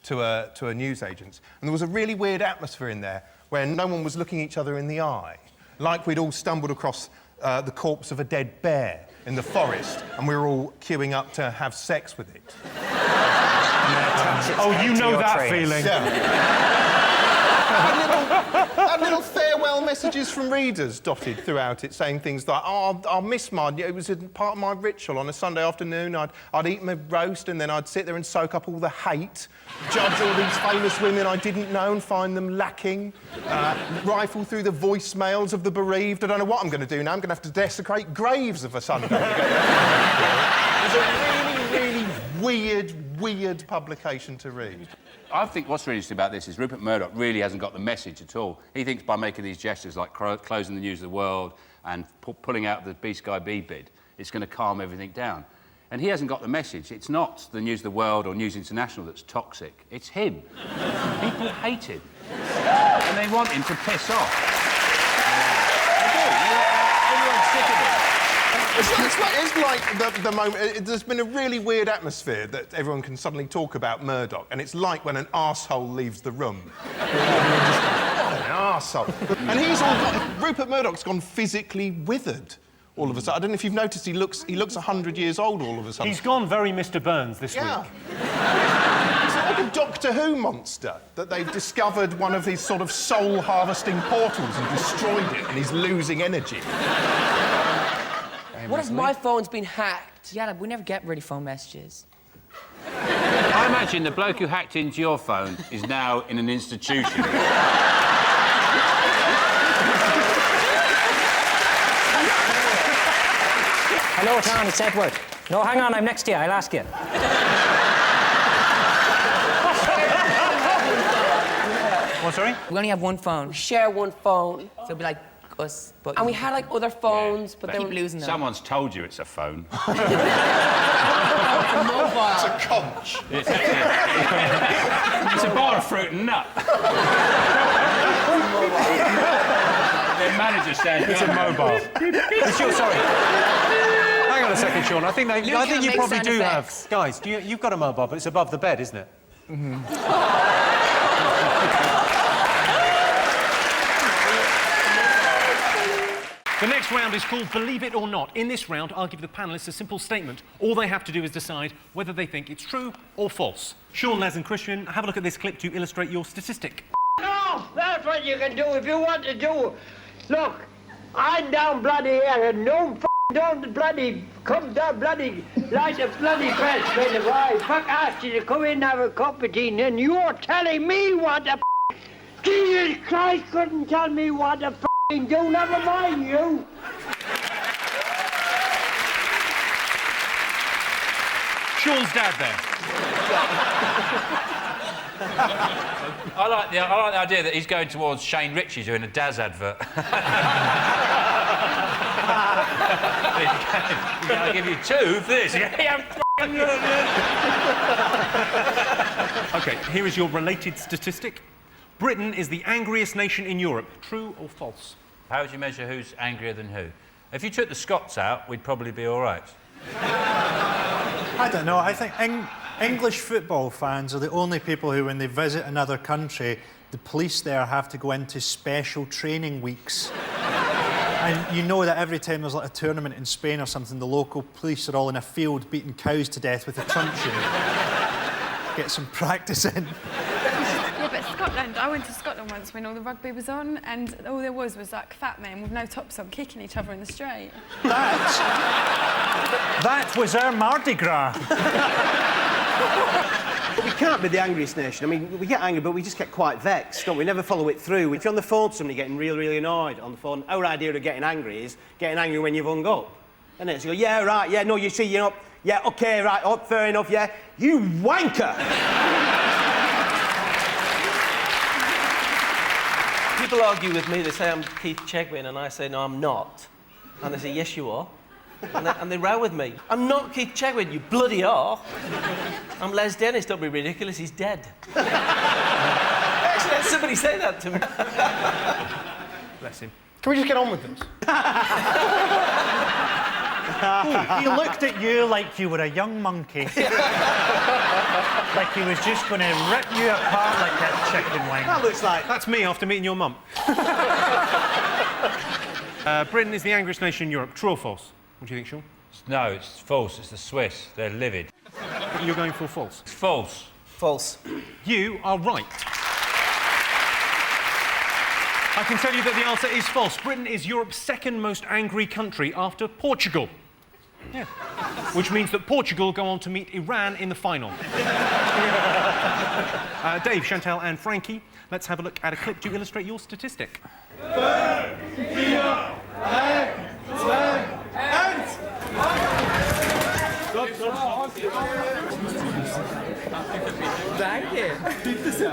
Speaker 2: to a newsagent's, and there was a really weird atmosphere in there where no one was looking each other in the eye, like we'd all stumbled across the corpse of a dead bear in the forest, and we were all queuing up to have sex with it.
Speaker 3: Oh, you know that feeling.
Speaker 2: Yeah. Had little farewell messages from readers dotted throughout it, saying things like, "Oh, I'll miss mine. It was a part of my ritual on a Sunday afternoon. I'd eat my roast and then I'd sit there and soak up all the hate, judge all these famous women I didn't know and find them lacking, rifle through the voicemails of the bereaved. I don't know what I'm going to do now. I'm going to have to desecrate graves of a Sunday." It was a really, really weird publication to read.
Speaker 1: I think what's really interesting about this is Rupert Murdoch really hasn't got the message at all. He thinks by making these gestures like closing the News of the World and pulling out the B Sky B bid, it's going to calm everything down. And he hasn't got the message. It's not the News of the World or News International that's toxic. It's him. People hate him. And they want him to piss off. They do. Everyone's sick of him.
Speaker 2: It's like the moment... There's been a really weird atmosphere that everyone can suddenly talk about Murdoch, and it's like when an arsehole leaves the room. What an arsehole. And Rupert Murdoch's gone physically withered all of a sudden. I don't know if you've noticed, he looks 100 years old all of a sudden.
Speaker 3: He's gone very Mr. Burns this week.
Speaker 2: It's like a Doctor Who monster that they've discovered one of his sort of soul-harvesting portals and destroyed it, and he's losing energy.
Speaker 21: What if my phone's been hacked?
Speaker 4: Yeah, we never get really phone messages.
Speaker 1: I imagine the bloke who hacked into your phone is now in an institution.
Speaker 11: Hello, Tom, it's Edward. No, hang on, I'm next to you. I'll ask you.
Speaker 4: What, sorry? We only have one phone.
Speaker 21: We share one phone.
Speaker 4: So it'd be like us, but...
Speaker 21: And we had, like, other phones, but they
Speaker 4: keep
Speaker 21: were...
Speaker 4: losing them.
Speaker 1: Someone's told you it's a phone.
Speaker 21: It's a mobile.
Speaker 2: It's a conch.
Speaker 1: It's a bar of fruit and nut. Their manager said
Speaker 3: it's a mobile. It's your, sorry. Hang on a second, Sean. I think you probably do have... Guys, you've got a mobile, but it's above the bed, isn't it? Mm-hmm. The next round is called Believe It or Not. In this round, I'll give the panellists a simple statement. All they have to do is decide whether they think it's true or false. Sean, Les and Christian, have a look at this clip to illustrate your statistic.
Speaker 9: No, that's what you can do if you want to do. Look, I'm down bloody here and don't bloody come down bloody like a bloody press when the guy asked you to come in and have a cup of tea and you're telling me what the Jesus Christ couldn't tell me what the do, never mind you.
Speaker 3: Sean's dad there.
Speaker 1: I like the idea that he's going towards Shane Ritchie doing a Daz advert. I'll give you 2 for this.
Speaker 3: OK, here is your related statistic. Britain is the angriest nation in Europe. True or false?
Speaker 1: How would you measure who's angrier than who? If you took the Scots out, we'd probably be all right.
Speaker 12: I don't know. I think English football fans are the only people who, when they visit another country, the police there have to go into special training weeks. And you know that every time there's like a tournament in Spain or something, the local police are all in a field beating cows to death with a truncheon. Get some practice in.
Speaker 22: Yeah, but Scotland, I went to Scotland once when all the rugby was on, and all there was like fat men with no tops on kicking each other in the street.
Speaker 12: That was our Mardi Gras.
Speaker 23: But we can't be the angriest nation. I mean, we get angry, but we just get quite vexed, don't we? We never follow it through. If you're on the phone to somebody getting really annoyed on the phone, our idea of getting angry is getting angry when you've hung up. And then so you go, yeah, right, yeah, no, you see, you're not, yeah, OK, right, oh, fair enough, yeah. You wanker!
Speaker 16: People argue with me, they say I'm Keith Chegwin, and I say, no, I'm not. And they say, yes, you are. And they row with me. I'm not Keith Chegwin, you bloody are. I'm Les Dennis, don't be ridiculous, he's dead. Actually, had somebody say that to me.
Speaker 3: Bless him.
Speaker 10: Can we just get on with this?
Speaker 12: He looked at you like you were a young monkey. Like he was just going to rip you apart like that chicken wing.
Speaker 3: That looks like... That's me after meeting your mum. Britain is the angriest nation in Europe. True or false? What do you think, Sean?
Speaker 1: No, it's false. It's the Swiss. They're livid.
Speaker 3: You're going for false?
Speaker 1: It's false.
Speaker 16: False.
Speaker 3: You are right. I can tell you that the answer is false. Britain is Europe's second most angry country after Portugal. Yeah. Which means that Portugal go on to meet Iran in the final. Dave, Chantal and Frankie, let's have a look at a clip to illustrate your statistic.
Speaker 9: 5, 4, 3, 2, 1.
Speaker 21: Danke.
Speaker 9: Bitte sehr.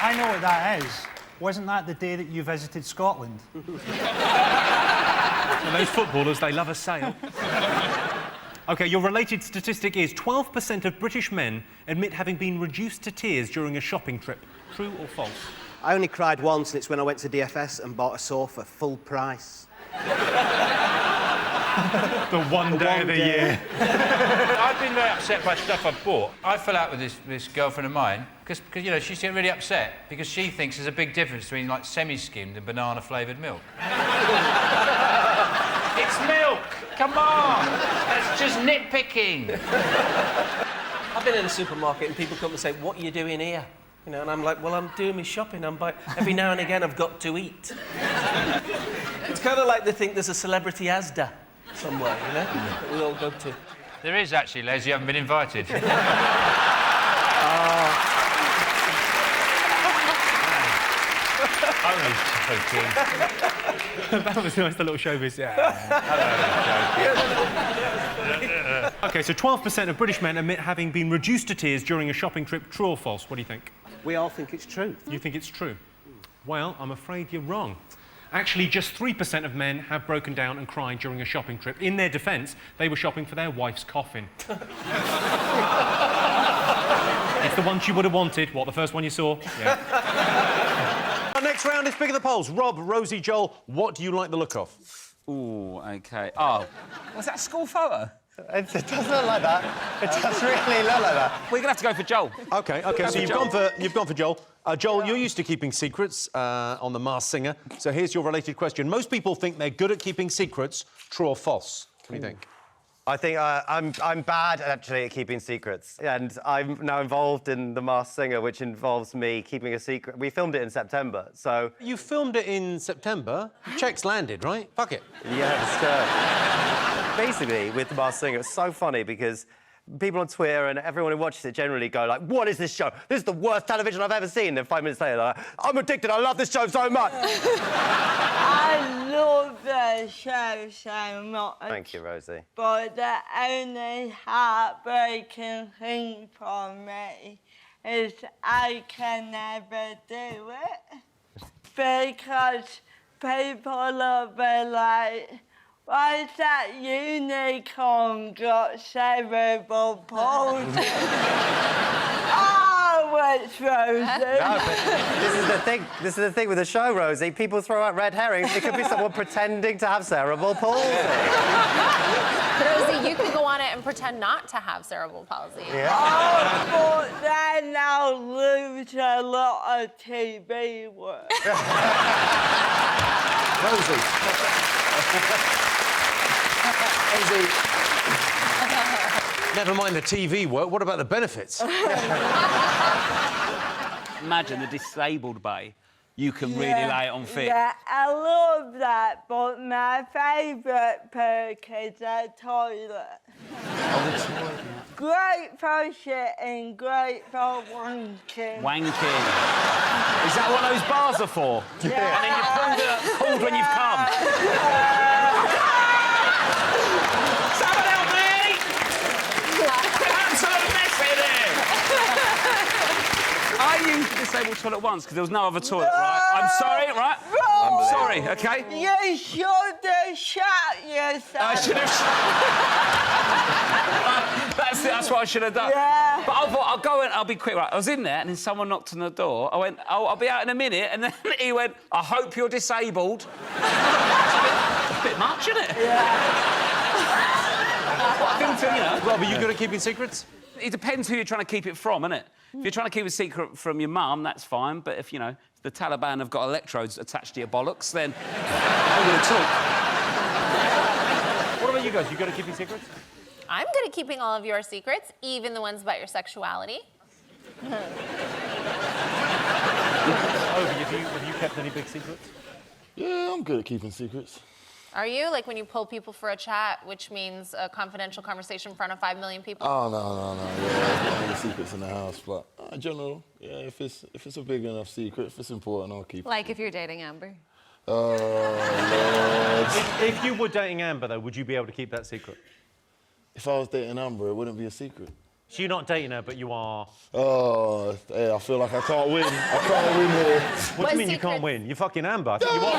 Speaker 12: I know what that is. Wasn't that the day that you visited Scotland?
Speaker 3: Well, those footballers, they love a sail. OK, your related statistic is 12% of British men admit having been reduced to tears during a shopping trip. True or false?
Speaker 23: I only cried once, and it's when I went to DFS and bought a sofa, full price.
Speaker 3: The one day of the year.
Speaker 1: I've been very upset by stuff I've bought. I fell out with this girlfriend of mine because you know, she's getting really upset because she thinks there's a big difference between, like, semi-skimmed and banana-flavoured milk. It's milk! Come on! That's just nitpicking.
Speaker 16: I've been in a supermarket and people come and say, what are you doing here? You know, and I'm like, well, I'm doing my shopping. Every now and again, I've got to eat. It's kind of like they think there's a celebrity Asda somewhere, you know, that we all go to.
Speaker 1: There is actually, Les. You haven't been invited. Only joking.
Speaker 3: That was nice, the little showbiz. Yeah. OK, so 12% of British men admit having been reduced to tears during a shopping trip. True or false? What do you think?
Speaker 23: We all think it's true.
Speaker 3: You think it's true? Well, I'm afraid you're wrong. Actually, just 3% of men have broken down and cried during a shopping trip. In their defence, they were shopping for their wife's coffin. It's the one you would have wanted. What, the first one you saw? Yeah.
Speaker 8: Our next round is Pick of the Polls. Rob, Rosie, Joel, what do you like the look of?
Speaker 6: Ooh, OK. Oh, was that a school photo?
Speaker 14: It does look like that. It does really look like that.
Speaker 6: We're going to have to go for Joel.
Speaker 8: OK, so you've gone for Joel. Joel, you're used to keeping secrets on The Masked Singer, so here's your related question. Most people think they're good at keeping secrets. True or false? What do you think?
Speaker 14: I think I'm bad, actually, at keeping secrets. And I'm now involved in The Masked Singer, which involves me keeping a secret. We filmed it in September, so...
Speaker 8: You filmed it in September? Checks landed, right? Fuck it.
Speaker 14: Yes, basically, with The Masked Singer, it's so funny because people on Twitter and everyone who watches it generally go like, what is this show? This is the worst television I've ever seen. And 5 minutes later, like, I'm addicted, I love this show so much.
Speaker 15: I love the show so much.
Speaker 14: Thank you, Rosie.
Speaker 15: But the only heartbreaking thing for me is I can never do it. Because people will be like, why's that unicorn got cerebral palsy? Oh, it's Rosie.
Speaker 14: No, but this is the thing. This is the thing with the show, Rosie. People throw out red herrings. It could be someone pretending to have cerebral palsy.
Speaker 24: Rosie, you could go on it and pretend not to have cerebral palsy.
Speaker 14: Yeah.
Speaker 15: Oh, but then I'll lose a lot of TV work.
Speaker 8: Rosie. Never mind the TV work, what about the benefits?
Speaker 6: Imagine the disabled bay. You can really lay it on thick.
Speaker 15: Yeah, I love that, but my favourite perk is the toilet. Great for shitting, great for wanking.
Speaker 6: Wanking. Is that what those bars are for?
Speaker 15: Yeah.
Speaker 6: And then you pulled when you've come. Someone help me! Absolute mess in here! I used the disabled toilet once because there was no other toilet, right? I'm sorry, right? I'm sorry, OK?
Speaker 15: You should have shot yourself.
Speaker 6: I should have... That's what I should have done.
Speaker 15: Yeah.
Speaker 6: But I thought, I'll go and I'll be quick. Right, I was in there and then someone knocked on the door. I went, oh, I'll be out in a minute. And then he went, I hope you're disabled. It's a bit much, isn't it?
Speaker 8: Yeah. Rob, are you good at keeping secrets?
Speaker 6: It depends who you're trying to keep it from, innit? If you're trying to keep a secret from your mum, that's fine. But if, if the Taliban have got electrodes attached to your bollocks, then I'm going to talk.
Speaker 8: What about you guys? You good at keeping secrets?
Speaker 24: I'm good at keeping all of your secrets, even the ones about your sexuality.
Speaker 8: Have you kept any big secrets?
Speaker 25: Yeah, I'm good at keeping secrets.
Speaker 24: Are you? Like when you pull people for a chat, which means a confidential conversation in front of 5 million people?
Speaker 25: Oh, no. Yeah, no secrets in the house, but in general, yeah, if it's a big enough secret, if it's important, I'll keep it.
Speaker 24: Like if you're dating Amber?
Speaker 25: Oh, Lord.
Speaker 8: If you were dating Amber, though, would you be able to keep that secret?
Speaker 25: If I was dating Amber, it wouldn't be a secret.
Speaker 8: So you're not dating her, but you are...
Speaker 25: Oh, yeah, I feel like I can't win. I can't win here.
Speaker 8: What do you mean you can't win? You're fucking Amber. I think you
Speaker 24: won.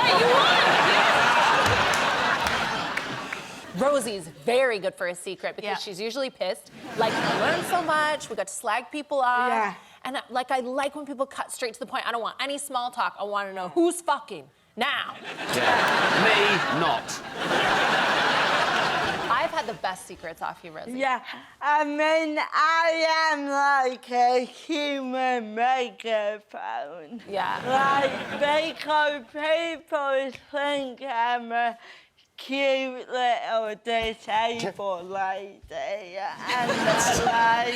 Speaker 24: Rosie's very good for a secret because she's usually pissed. Like, we learned so much, we got to slag people off.
Speaker 15: Yeah.
Speaker 24: And, I like when people cut straight to the point. I don't want any small talk. I want to know who's fucking now.
Speaker 6: Yeah. Me, not.
Speaker 24: I've had the best secrets off you, Rosie.
Speaker 15: Yeah, I mean, I am like a human megaphone.
Speaker 24: Yeah.
Speaker 15: Like, because people think I'm a cute little disabled lady, and they're like,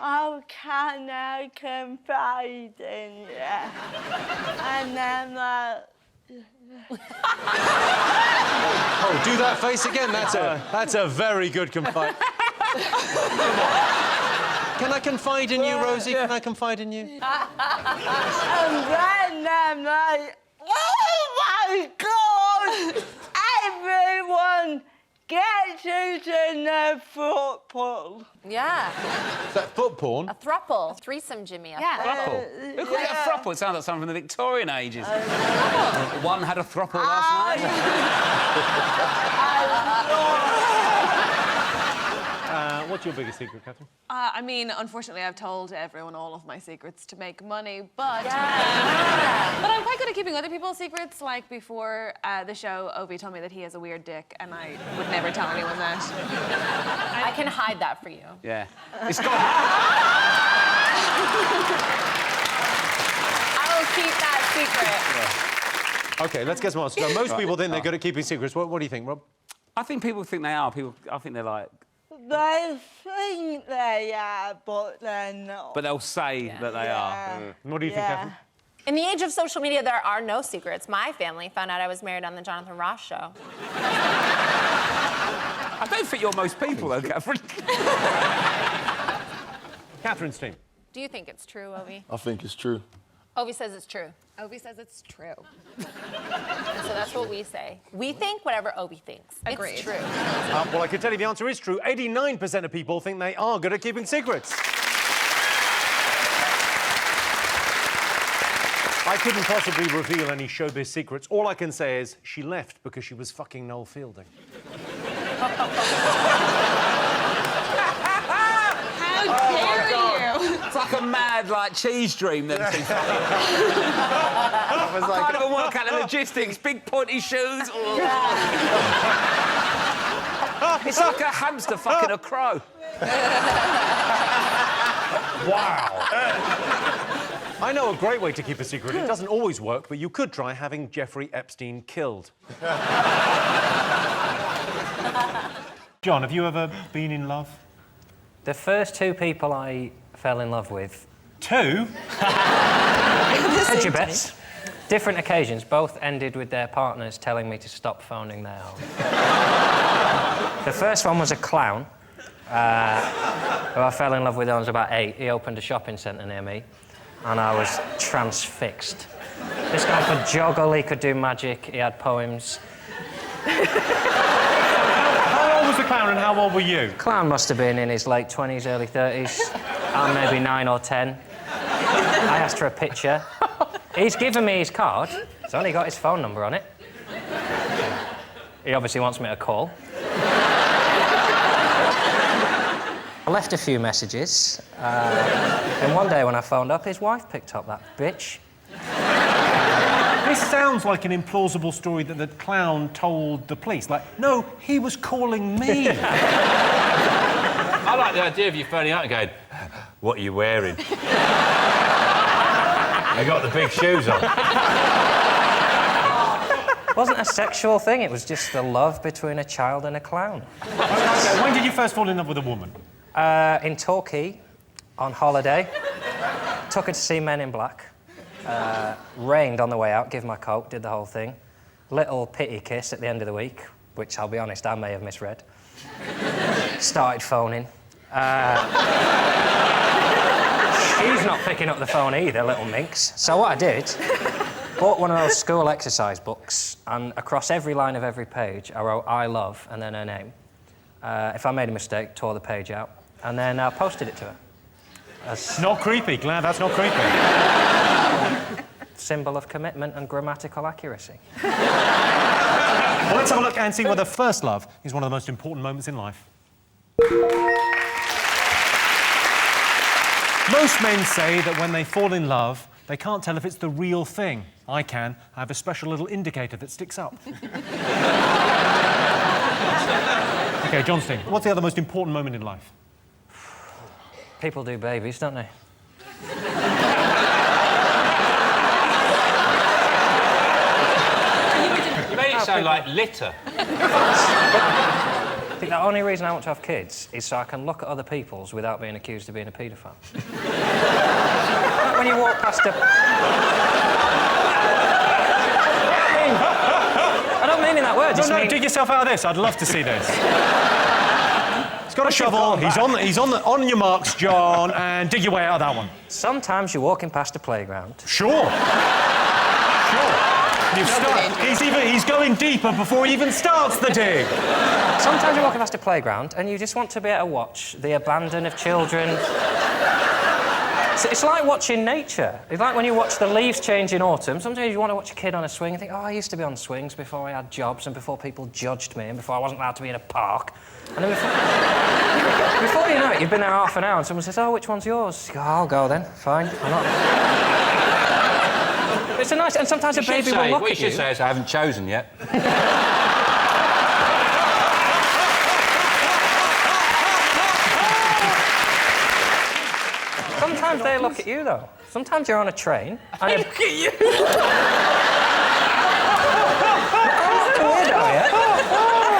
Speaker 15: oh, can I confide in you? And I'm like,
Speaker 8: Oh, do that face again. That's a very good confide. Can I confide in you, Rosie? Can I confide in you?
Speaker 15: And then I'm like, oh my God! Everyone gets using their foot pull.
Speaker 24: Yeah.
Speaker 8: Is that foot porn?
Speaker 24: A throuple. A threesome, Jimmy.
Speaker 6: Yeah. Throuple? Who calls it a throuple? It sounds like something from the Victorian ages. One had a throuple last night.
Speaker 8: What's your biggest secret, Catherine?
Speaker 5: I mean, unfortunately, I've told everyone all of my secrets to make money, but... but I'm quite good at keeping other people's secrets. Like, before the show, Obi told me that he has a weird dick, and I would never tell anyone that.
Speaker 24: I can hide that for you.
Speaker 6: Yeah. It's got...
Speaker 24: I will keep that secret.
Speaker 8: OK, let's get some answers. Now, most people think they're good at keeping secrets. What do you think, Rob?
Speaker 6: I think people think they are. I think they're like...
Speaker 15: They think they are, but they're not.
Speaker 6: But they'll say that they are.
Speaker 8: What do you think, Catherine?
Speaker 24: In the age of social media, there are no secrets. My family found out I was married on the Jonathan Ross show.
Speaker 6: I don't think you're most people, though, Catherine.
Speaker 8: Catherine's team.
Speaker 24: Do you think it's true, Ovi?
Speaker 25: I think it's true.
Speaker 24: Ovi says it's true.
Speaker 5: Obi says it's true.
Speaker 24: So that's what we say. We think whatever Obi thinks.
Speaker 5: Agreed.
Speaker 24: It's true.
Speaker 8: Well, I can tell you the answer is true. 89% of people think they are good at keeping secrets. I couldn't possibly reveal any showbiz secrets. All I can say is she left because she was fucking Noel Fielding.
Speaker 5: How dare you?
Speaker 6: It's like a mad, cheese dream, them two. I can't even work out the logistics. Big pointy shoes. It's like a hamster fucking a crow.
Speaker 8: Wow. I know a great way to keep a secret. It doesn't always work, but you could try having Jeffrey Epstein killed. John, have you ever been in love?
Speaker 11: The first two people I fell in love with...
Speaker 8: Two?
Speaker 11: Hedge your bets. Different occasions, both ended with their partners telling me to stop phoning their home. The first one was a clown who I fell in love with when I was about 8. He opened a shopping centre near me, and I was transfixed. This guy could juggle, he could do magic, he had poems.
Speaker 8: How old was the clown and how old were you?
Speaker 11: Clown must have been in his late 20s, early 30s. I'm maybe 9 or 10. I asked for a picture. He's given me his card. He's only got his phone number on it. He obviously wants me to call. I left a few messages. And one day when I phoned up, his wife picked up that bitch.
Speaker 8: This sounds like an implausible story that the clown told the police. Like, no, he was calling me.
Speaker 1: I like the idea of you phoning up and going, what are you wearing? I got the big shoes on.
Speaker 11: It wasn't a sexual thing, it was just the love between a child and a clown.
Speaker 8: Okay, when did you first fall in love with a woman?
Speaker 11: In Torquay, on holiday. Took her to see Men in Black. Rained on the way out, give my coat, did the whole thing. Little pity kiss at the end of the week, which I'll be honest, I may have misread. Started phoning. She's not picking up the phone either, little minx. So what I did, bought one of those school exercise books, and across every line of every page, I wrote I love and then her name. If I made a mistake, tore the page out, and then I posted it to her.
Speaker 8: Not creepy, glad that's not creepy.
Speaker 11: Symbol of commitment and grammatical accuracy.
Speaker 8: Well, let's have a look and see whether first love is one of the most important moments in life. Most men say that when they fall in love, they can't tell if it's the real thing. I can. I have a special little indicator that sticks up. OK, John Sting, what's the other most important moment in life?
Speaker 11: People do babies, don't they?
Speaker 1: You made it sound like litter.
Speaker 11: I think the only reason I want to have kids is so I can look at other people's without being accused of being a paedophile. Like when you walk past a...
Speaker 3: No, dig yourself out of this. I'd love to see this. He's got a shovel. He's on your marks, John, and dig your way out of that one.
Speaker 11: Sometimes you're walking past a playground.
Speaker 3: Sure. He's going deeper before he even starts the dig.
Speaker 11: Sometimes you're walking past a playground and you just want to be able to watch the abandon of children. It's like watching nature. It's like when you watch the leaves change in autumn. Sometimes you want to watch a kid on a swing and think, oh, I used to be on swings before I had jobs and before people judged me and before I wasn't allowed to be in a park. And then before you know it, you've been there half an hour and someone says, oh, which one's yours? You go, I'll go then. Fine. I'm not... It's a nice... And sometimes a baby will look at you.
Speaker 1: What you should say is, I haven't chosen yet.
Speaker 11: Sometimes they look at you, though. Sometimes you're on a train and... They look at you!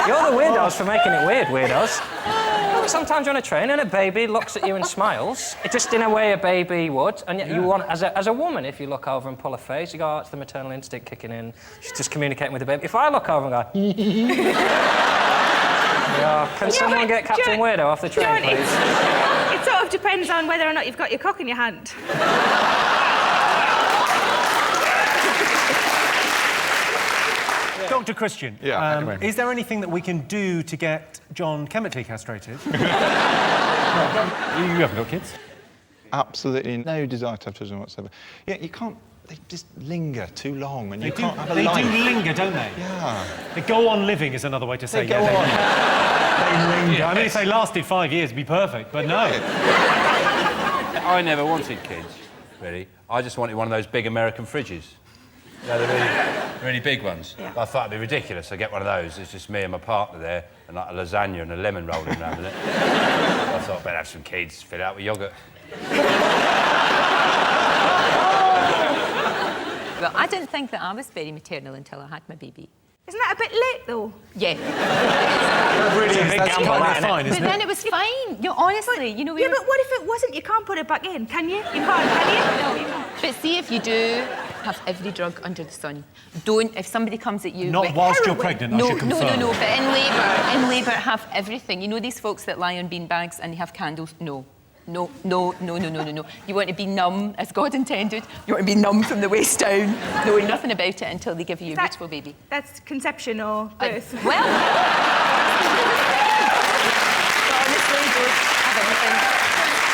Speaker 11: You're the weirdos for making it weird, weirdos. Sometimes you're on a train and a baby looks at you and smiles. It's just in a way a baby would, and yet you want, as a woman, if you look over and pull a face, you go, oh, it's the maternal instinct kicking in. She's just communicating with the baby. If I look over and go, can someone get Captain Weirdo off the train, please?
Speaker 7: It sort of depends on whether or not you've got your cock in your hand.
Speaker 3: Dr. Christian, is there anything that we can do to get John chemically castrated? You haven't got kids?
Speaker 2: Absolutely no desire to have children whatsoever. Yeah, you can't... They just linger too long and you can't have a life.
Speaker 3: They do linger, don't they?
Speaker 2: Yeah.
Speaker 3: They go on living is another way to say
Speaker 2: They go on.
Speaker 3: They linger. Yeah. I mean, if they lasted 5 years, it'd be perfect, but no.
Speaker 1: I never wanted kids, really. I just wanted one of those big American fridges. You know, the really big ones. Yeah. I thought it'd be ridiculous. I get one of those. It's just me and my partner there, and like a lasagna and a lemon rolling around in it. I thought I'd better have some kids, fill it out with yoghurt.
Speaker 20: Well, I didn't think that I was very maternal until I had my baby.
Speaker 7: Isn't that a bit late, though?
Speaker 20: Yeah.
Speaker 3: Really, that's fine, isn't it?
Speaker 20: But then it was fine. You know, honestly, you know...
Speaker 7: Yeah, but what if it wasn't? You can't put it back in, can you? You can't, can you? No, you can't.
Speaker 20: But see, if you do have every drug under the sun, don't... If somebody comes at you
Speaker 3: Not
Speaker 20: with
Speaker 3: whilst
Speaker 20: heroin,
Speaker 3: you're pregnant, I should confirm.
Speaker 20: No, but in labour, have everything. You know these folks that lie on bean bags and they have candles? No. No. You want to be numb, as God intended. You want to be numb from the waist down, knowing nothing about it until they give you a beautiful baby.
Speaker 7: That's conception or birth?
Speaker 20: Well... honestly, don't have everything.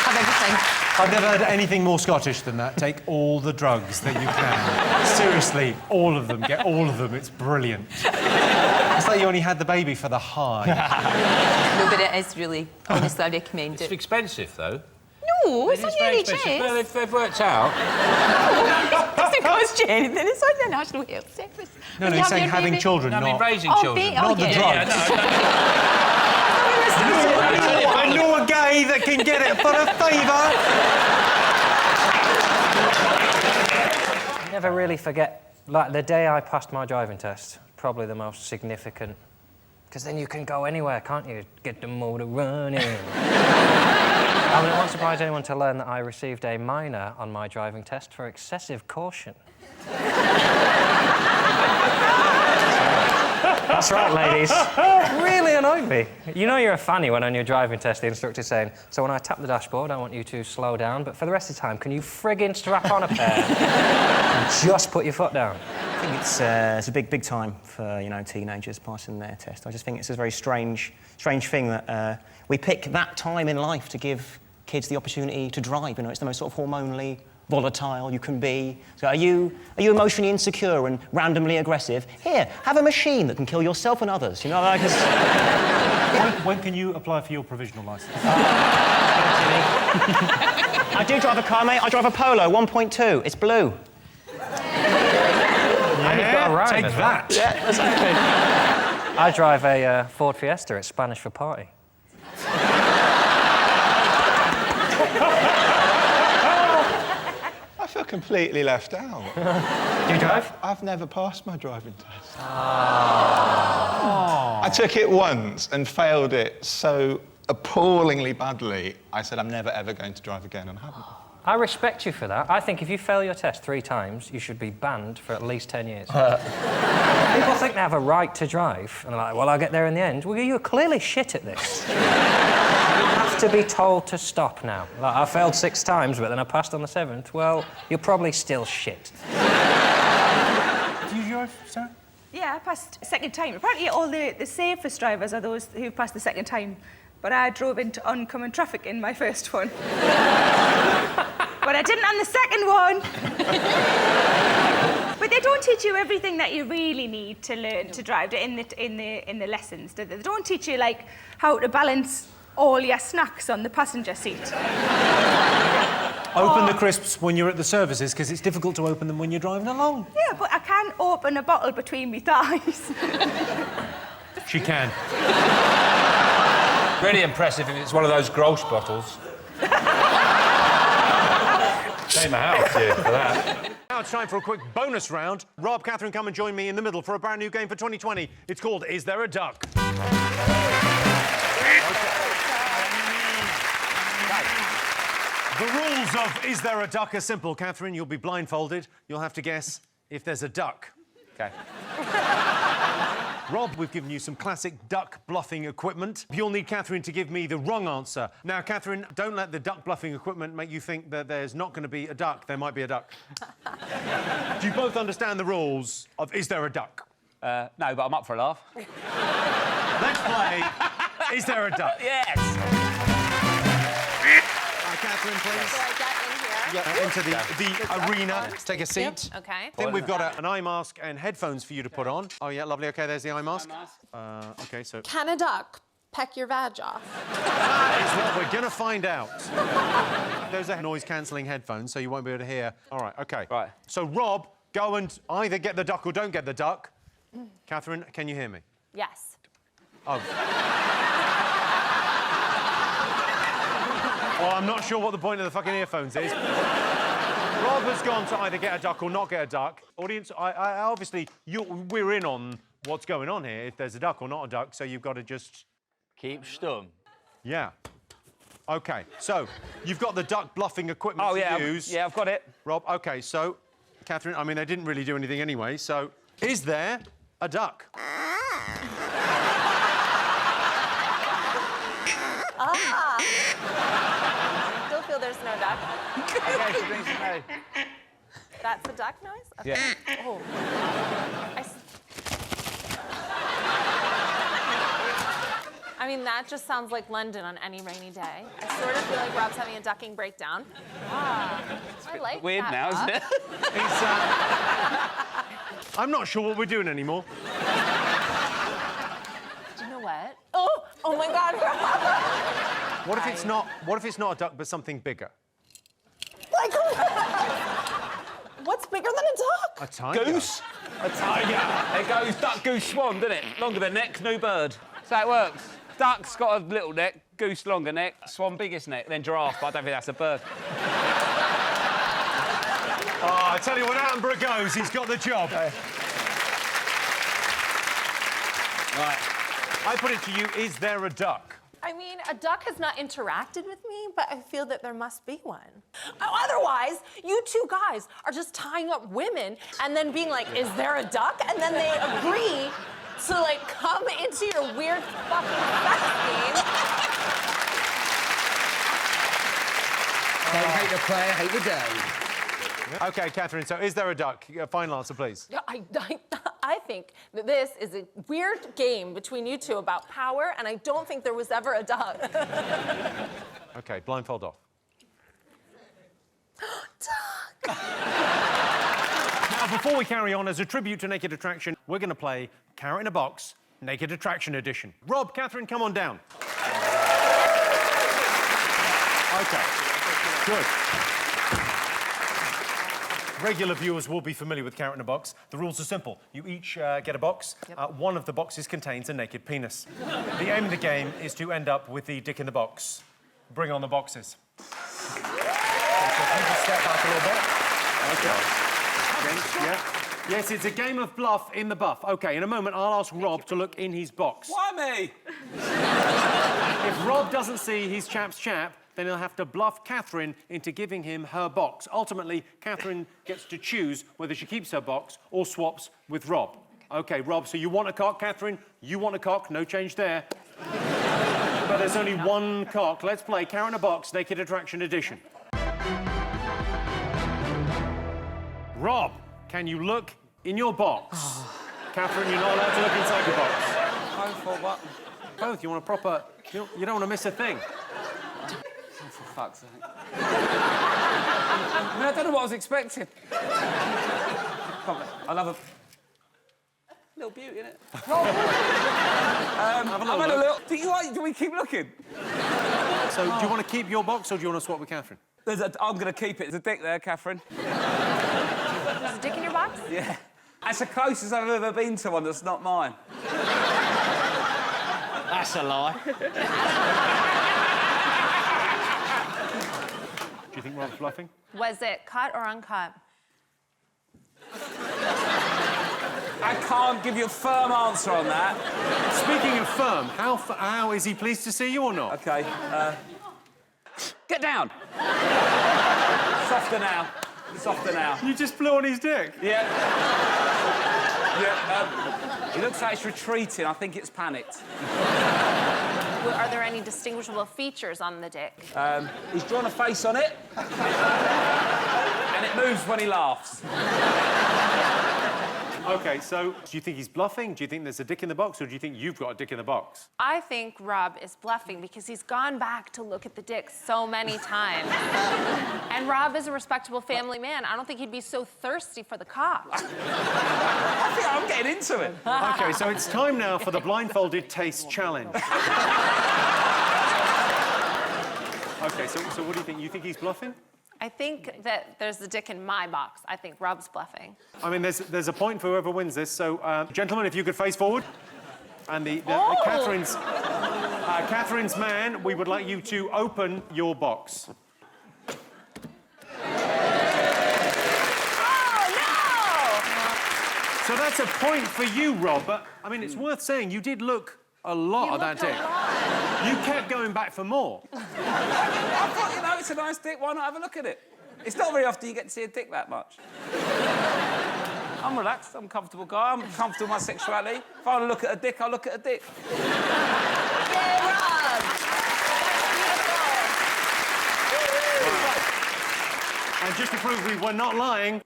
Speaker 20: Have everything.
Speaker 3: I've never heard anything more Scottish than that. Take all the drugs that you can. Seriously, all of them. Get all of them. It's brilliant. It's like you only had the baby for the high.
Speaker 20: No, but it is really... Honestly, I recommend it.
Speaker 1: It's expensive, though.
Speaker 20: No, it's on the NHS.
Speaker 1: Well, they've worked out.
Speaker 20: No, it doesn't cost you anything. It's on the National Health Service.
Speaker 3: No, he's saying having children,
Speaker 1: no, I mean raising children.
Speaker 3: Not the drugs. I know a guy that can get it for a £5.
Speaker 11: I never really forget, like, the day I passed my driving test, probably the most significant. Because then you can go anywhere, can't you? Get the motor running. I mean, it won't surprise anyone to learn that I received a minor on my driving test for excessive caution. That's right, ladies. Really annoyed me. You know you're a fanny when on your driving test the instructor's saying, so when I tap the dashboard, I want you to slow down, but for the rest of the time, can you friggin' strap on a pair and just put your foot down?
Speaker 13: I think it's a big time for, you know, teenagers passing their test. I just think it's a very strange thing that we pick that time in life to give kids the opportunity to drive. You know, it's the most sort of hormonally volatile you can be. So are you emotionally insecure and randomly aggressive? Here, have a machine that can kill yourself and others. You know, like
Speaker 3: when can you apply for your provisional licence?
Speaker 13: I do drive a car, mate. I drive a Polo 1.2. It's blue.
Speaker 11: And you've got a rhyme.
Speaker 3: Take that.
Speaker 13: Yeah, exactly.
Speaker 11: I drive a Ford Fiesta. It's Spanish for party.
Speaker 2: I feel completely left out.
Speaker 11: Do you drive?
Speaker 2: I've never passed my driving test. I took it once and failed it so appallingly badly, I said I'm never ever going to drive again, and I haven't.
Speaker 11: I respect you for that. I think if you fail your test 3 times, you should be banned for at least 10 years. People think they have a right to drive, and they're like, well, I'll get there in the end. Well, you're clearly shit at this. You have to be told to stop now. Like, I failed 6 times, but then I passed on the 7th. Well, you're probably still shit.
Speaker 12: Do you drive, Sarah?
Speaker 7: Yeah, I passed second time. Apparently all the safest drivers are those who pass the second time. But I drove into oncoming traffic in my first one. But I didn't on the second one. But they don't teach you everything that you really need to learn to drive in the lessons. They don't teach you like how to balance all your snacks on the passenger seat.
Speaker 8: Open the crisps when you're at the services, because it's difficult to open them when you're driving along.
Speaker 7: Yeah, but I can't open a bottle between my thighs.
Speaker 8: She can.
Speaker 1: Really impressive if it's one of those Grolsch bottles. Shame my house here for that.
Speaker 8: Now it's time for a quick bonus round. Rob, Catherine, come and join me in the middle for a brand new game for 2020. It's called Is There a Duck? The rules of Is There a Duck are simple. Catherine, you'll be blindfolded. You'll have to guess if there's a duck.
Speaker 1: OK.
Speaker 8: Rob, we've given you some classic duck bluffing equipment. You'll need Catherine to give me the wrong answer. Now, Catherine, don't let the duck bluffing equipment make you think that there's not going to be a duck. There might be a duck. Do you both understand the rules of Is There a Duck?
Speaker 6: No, but I'm up for a laugh.
Speaker 8: Let's play Is There a Duck?
Speaker 6: Yes!
Speaker 8: Catherine, please.
Speaker 24: So I get in here.
Speaker 8: Into the arena. Take a seat.
Speaker 24: Yep. OK.
Speaker 8: I think we've got an eye mask and headphones for you to put on. Oh, yeah, lovely. OK, there's the eye mask. OK, so...
Speaker 24: Can a duck peck your vag off?
Speaker 8: That is what we're going to find out. Those are noise-cancelling headphones, so you won't be able to hear. All right, OK.
Speaker 6: Right.
Speaker 8: So, Rob, go and either get the duck or don't get the duck. Catherine, can you hear me?
Speaker 24: Yes.
Speaker 8: Oh. Well, I'm not sure what the point of the fucking earphones is. Rob has gone to either get a duck or not get a duck. Audience, I obviously, we're in on what's going on here, if there's a duck or not a duck, so you've got to just...
Speaker 6: Keep stum.
Speaker 8: Yeah. OK, so you've got the duck bluffing equipment to use.
Speaker 6: Yeah, I've got it.
Speaker 8: Rob, OK, so, Catherine, I mean, they didn't really do anything anyway, so is there a duck?
Speaker 24: Still feel there's no duck.
Speaker 6: OK, she thinks no.
Speaker 24: That's the duck noise? Okay.
Speaker 6: Yeah.
Speaker 24: Oh. I mean, that just sounds like London on any rainy day. I sort of feel like Rob's having a ducking breakdown. I like
Speaker 6: Weird
Speaker 24: that
Speaker 6: now, isn't it?
Speaker 8: I'm not sure what we're doing anymore.
Speaker 24: Do you know what? Oh my God.
Speaker 8: What if it's not a duck but something bigger?
Speaker 24: Like, what's bigger than a duck?
Speaker 8: A tiger.
Speaker 6: Goose? A tiger. It goes duck, goose, swan, doesn't it? Longer the neck, new bird. That's how it works. Duck's got a little neck, goose longer neck, swan biggest neck, then giraffe, but I don't think that's a bird.
Speaker 8: Oh, I tell you what, Attenborough goes, he's got the job.
Speaker 6: Right.
Speaker 8: I put it to you, is there a duck?
Speaker 24: I mean, a duck has not interacted with me, but I feel that there must be one. Otherwise, you two guys are just tying up women and then being like, is there a duck? And then they agree to, like, come into your weird fucking sex game.
Speaker 6: Don't hate the player, hate the game.
Speaker 8: OK, Catherine, so is there a duck? Final answer, please.
Speaker 24: I think that this is a weird game between you two about power, and I don't think there was ever a duck.
Speaker 8: OK, blindfold off.
Speaker 24: Duck!
Speaker 8: Now, before we carry on, as a tribute to Naked Attraction, we're going to play Carrot in a Box, Naked Attraction Edition. Rob, Catherine, come on down. OK, good. Regular viewers will be familiar with Carrot in a Box. The rules are simple. You each get a box. One of the boxes contains a naked penis. The aim of the game is to end up with the dick in the box. Bring on the boxes. So if you just step back a little bit. OK. Yeah. Yes, it's a game of bluff in the buff. OK, in a moment, I'll ask Rob to look in his box.
Speaker 6: Why me?
Speaker 8: If Rob doesn't see his chap's chap, then he'll have to bluff Catherine into giving him her box. Ultimately, Catherine gets to choose whether she keeps her box or swaps with Rob. OK, Rob, so you want a cock, Catherine? You want a cock, no change there. But there's only one cock. Let's play Carrot in a Box, Naked Attraction Edition. Rob, can you look in your box? Catherine, you're not allowed to look inside your box.
Speaker 6: Both or what?
Speaker 8: Both. You want a proper... You don't want to miss a thing.
Speaker 6: Oh, for fuck's sake. I mean, I don't know what I was expecting. I'll have a... little beauty, innit?
Speaker 8: Have a look.
Speaker 6: Do we keep looking?
Speaker 8: So, do you want to keep your box or do you want to swap with Catherine?
Speaker 6: I'm going to keep it. There's a dick there, Catherine.
Speaker 24: There's a dick in your box?
Speaker 6: Yeah. That's the closest I've ever been to one that's not mine.
Speaker 16: That's a lie.
Speaker 8: Do you think Rob's bluffing?
Speaker 24: Was it cut or uncut?
Speaker 6: I can't give you a firm answer on that.
Speaker 8: Speaking of firm, how is he pleased to see you or not?
Speaker 6: OK, get down. Softer now. Softer now.
Speaker 8: You just blew on his dick?
Speaker 6: Yeah. He looks like he's retreating. I think it's panicked.
Speaker 24: Are there any distinguishable features on the dick?
Speaker 6: He's drawn a face on it. And it moves when he laughs.
Speaker 8: OK, so do you think he's bluffing? Do you think there's a dick in the box, or do you think you've got a dick in the box?
Speaker 24: I think Rob is bluffing because he's gone back to look at the dick so many times. And Rob is a respectable family man. I don't think he'd be so thirsty for the cock.
Speaker 6: I think I'm getting into it.
Speaker 8: OK, so it's time now for the blindfolded taste challenge. OK, so what do you think? You think he's bluffing?
Speaker 24: I think that there's the dick in my box. I think Rob's bluffing.
Speaker 8: I mean, there's a point for whoever wins this. So, gentlemen, if you could face forward. And Catherine's man, we would like you to open your box. So that's a point for you, Rob. But, I mean, it's worth saying you did look a lot at that dick. You kept going back for more.
Speaker 6: I thought, you know, it's a nice dick. Why not have a look at it? It's not very often you get to see a dick that much. I'm relaxed. I'm a comfortable guy. I'm comfortable with my sexuality. If I want to look at a dick, I'll look at a dick.
Speaker 24: Yay, Rob!
Speaker 8: And just to prove we were not lying...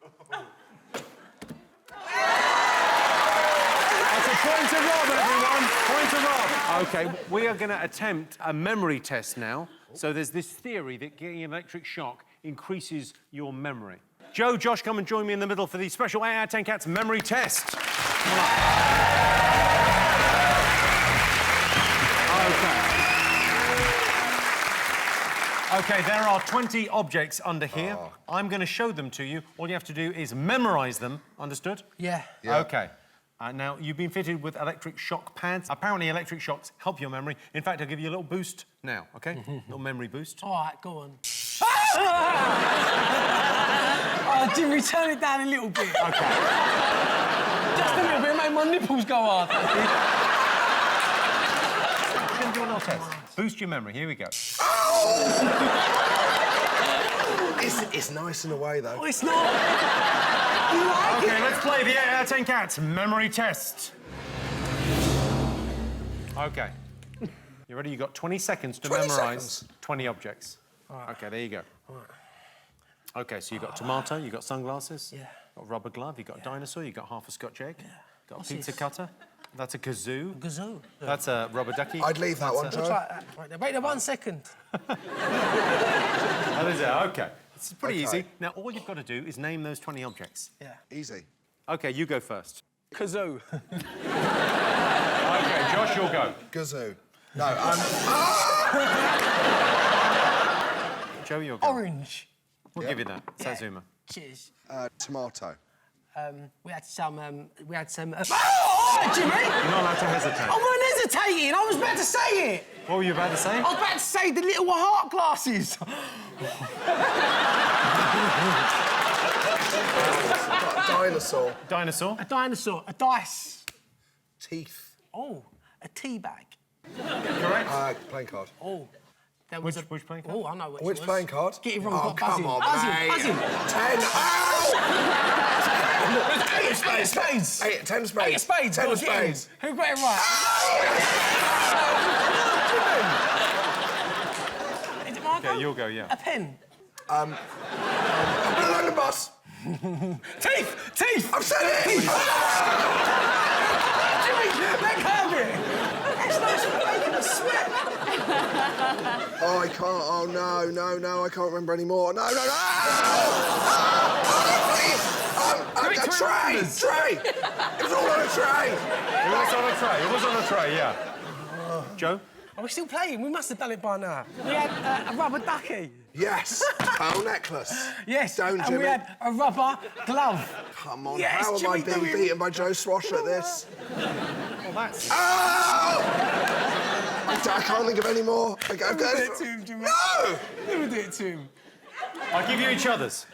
Speaker 8: Point to Rob, everyone! Point to Rob! OK, we are going to attempt a memory test now. So there's this theory that getting an electric shock increases your memory. Joe, Josh, come and join me in the middle for the special 8 out of 10 Cats memory test. OK, there are 20 objects under here. I'm going to show them to you. All you have to do is memorise them. Understood?
Speaker 16: Yeah.
Speaker 8: OK. Now, you've been fitted with electric shock pads. Apparently, electric shocks help your memory. In fact, I'll give you a little boost now, OK? Little memory boost.
Speaker 16: All right, go on. Oh, Jimmy, turn it down a little bit.
Speaker 8: OK.
Speaker 16: Just a little bit, make my nipples go hard.
Speaker 8: We're going to do a little test. Boost your memory. Here we go.
Speaker 4: It's nice in a way, though.
Speaker 16: Oh, it's not. You like
Speaker 8: OK, let's play the 8 out of 10 Cats memory test. OK. You ready? You've got 20 seconds to memorise 20 objects.
Speaker 16: Right.
Speaker 8: OK, there you go.
Speaker 16: Right.
Speaker 8: OK, so you've got tomato, you've got sunglasses,
Speaker 16: Yeah.
Speaker 8: got a rubber glove, you've got a dinosaur, you've got half a Scotch egg, got
Speaker 16: What's
Speaker 8: a pizza
Speaker 16: this?
Speaker 8: cutter. That's a kazoo.
Speaker 16: Kazoo?
Speaker 8: That's a rubber ducky.
Speaker 4: I'd leave that one,
Speaker 16: Looks
Speaker 4: Joe.
Speaker 16: like that. Right, now, wait there 1 second.
Speaker 8: That is it, OK. It's pretty
Speaker 4: Okay.
Speaker 8: easy. Now, all you've got to do is name those 20 objects.
Speaker 16: Yeah.
Speaker 4: Easy.
Speaker 8: OK, you go first.
Speaker 16: Kazoo.
Speaker 8: OK, Josh, you'll go.
Speaker 4: Gazoo. No,
Speaker 8: Joe, you'll go.
Speaker 16: Orange.
Speaker 8: We'll give you that. Satsuma.
Speaker 16: Cheers.
Speaker 4: tomato.
Speaker 16: We had some. Oh,
Speaker 8: You're
Speaker 16: Jimmy!
Speaker 8: not allowed to hesitate.
Speaker 16: I wasn't hesitating. I was about to say it.
Speaker 8: What were you about to say?
Speaker 16: I was about to say the little heart glasses.
Speaker 4: Dinosaur.
Speaker 8: Dinosaur.
Speaker 16: A dinosaur. A dice.
Speaker 4: Teeth.
Speaker 16: Oh, a tea bag.
Speaker 8: Correct.
Speaker 4: Playing card.
Speaker 16: Oh, There was
Speaker 8: Which playing card?
Speaker 16: Oh, I know which
Speaker 4: Which
Speaker 16: was.
Speaker 4: playing card?
Speaker 16: Get it wrong,
Speaker 4: Oh,
Speaker 16: got
Speaker 4: come on,
Speaker 16: buzzing.
Speaker 4: mate.
Speaker 16: Buzzing.
Speaker 4: 10. Ow!
Speaker 16: 8 of spades.
Speaker 4: 10 spades.
Speaker 16: 8 of spades.
Speaker 4: 10
Speaker 16: Go
Speaker 4: of
Speaker 16: on, get in.
Speaker 4: spades.
Speaker 16: Who got it right? Is it my go?
Speaker 8: Yeah, you'll go, yeah.
Speaker 16: A pen.
Speaker 4: I'm gonna load the bus.
Speaker 16: Teeth! Teeth!
Speaker 4: I've said it!
Speaker 16: Jimmy, let go of it! It's nice and making a sweat.
Speaker 4: Oh, I can't. Oh, no, I can't remember anymore. No! A tray! Tray! It was all on a tray!
Speaker 8: It was on a tray, yeah. Joe?
Speaker 16: Are we still playing? We must have done it by now. We had a rubber ducky.
Speaker 4: Yes, pearl necklace.
Speaker 16: Yes,
Speaker 4: Don't,
Speaker 16: and
Speaker 4: Jimmy.
Speaker 16: we had a rubber glove.
Speaker 4: Come on,
Speaker 16: Yes,
Speaker 4: how am
Speaker 16: Jimmy,
Speaker 4: I being
Speaker 16: do it.
Speaker 4: beaten by Joe Swash at this?
Speaker 16: Well, that's...
Speaker 4: Oh! I can't think of any more.
Speaker 16: Never do it to him, Jimmy.
Speaker 4: No!
Speaker 16: Never do it to him.
Speaker 8: I'll give you each other's.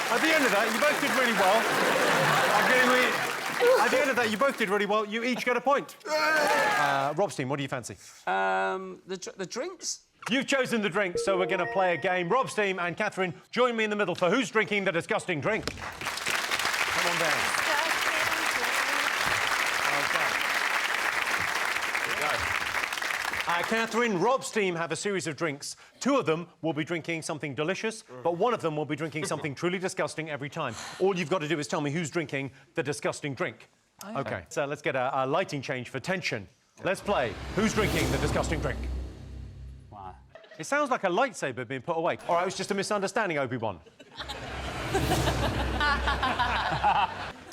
Speaker 8: At the end of that, you both did really well. At the end of that, you both did really well. You each get a point. Robstein, what do you fancy?
Speaker 6: The drinks?
Speaker 8: You've chosen the drink, so we're going to play a game. Robstein and Catherine, join me in the middle for who's drinking the disgusting drink. Come on down. Catherine, Rob's team have a series of drinks. 2 of them will be drinking something delicious, but 1 of them will be drinking something truly disgusting every time. All you've got to do is tell me who's drinking the disgusting drink. OK, so let's get a lighting change for tension. Let's play Who's Drinking the Disgusting Drink?
Speaker 6: Wow.
Speaker 8: It sounds like a lightsaber being put away. All right, it was just a misunderstanding, Obi-Wan.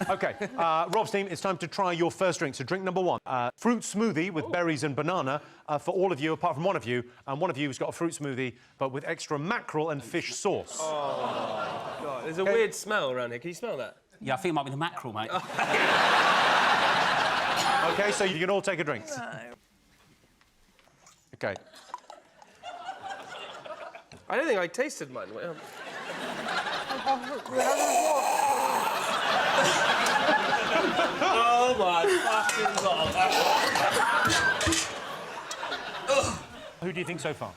Speaker 8: OK, Rob's team, it's time to try your first drink. So drink number 1. Fruit smoothie with berries and banana for all of you, apart from 1 of you. And 1 of you has got a fruit smoothie, but with extra mackerel and fish sauce.
Speaker 16: Oh, God. There's a weird smell around here. Can you smell that?
Speaker 6: Yeah, I think it might be the mackerel, mate.
Speaker 8: OK, so you can all take a drink. OK.
Speaker 16: I don't think I tasted mine. Oh, my fucking God.
Speaker 8: Who do you think so far?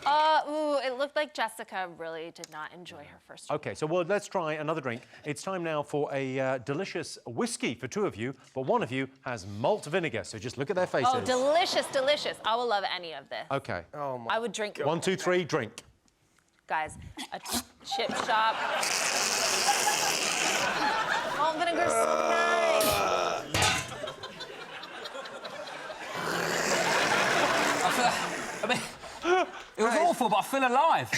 Speaker 24: It looked like Jessica really did not enjoy her first drink.
Speaker 8: OK, so well, let's try another drink. It's time now for a delicious whiskey for 2 of you, but 1 of you has malt vinegar, so just look at their faces.
Speaker 24: Oh, delicious, delicious. I will love any of this.
Speaker 8: OK.
Speaker 16: Oh, my
Speaker 24: I would drink...
Speaker 8: 1, 2, 3, drink.
Speaker 24: Guys, a chip shop. Malt vinegar's so nice.
Speaker 6: It was awful, but I feel alive.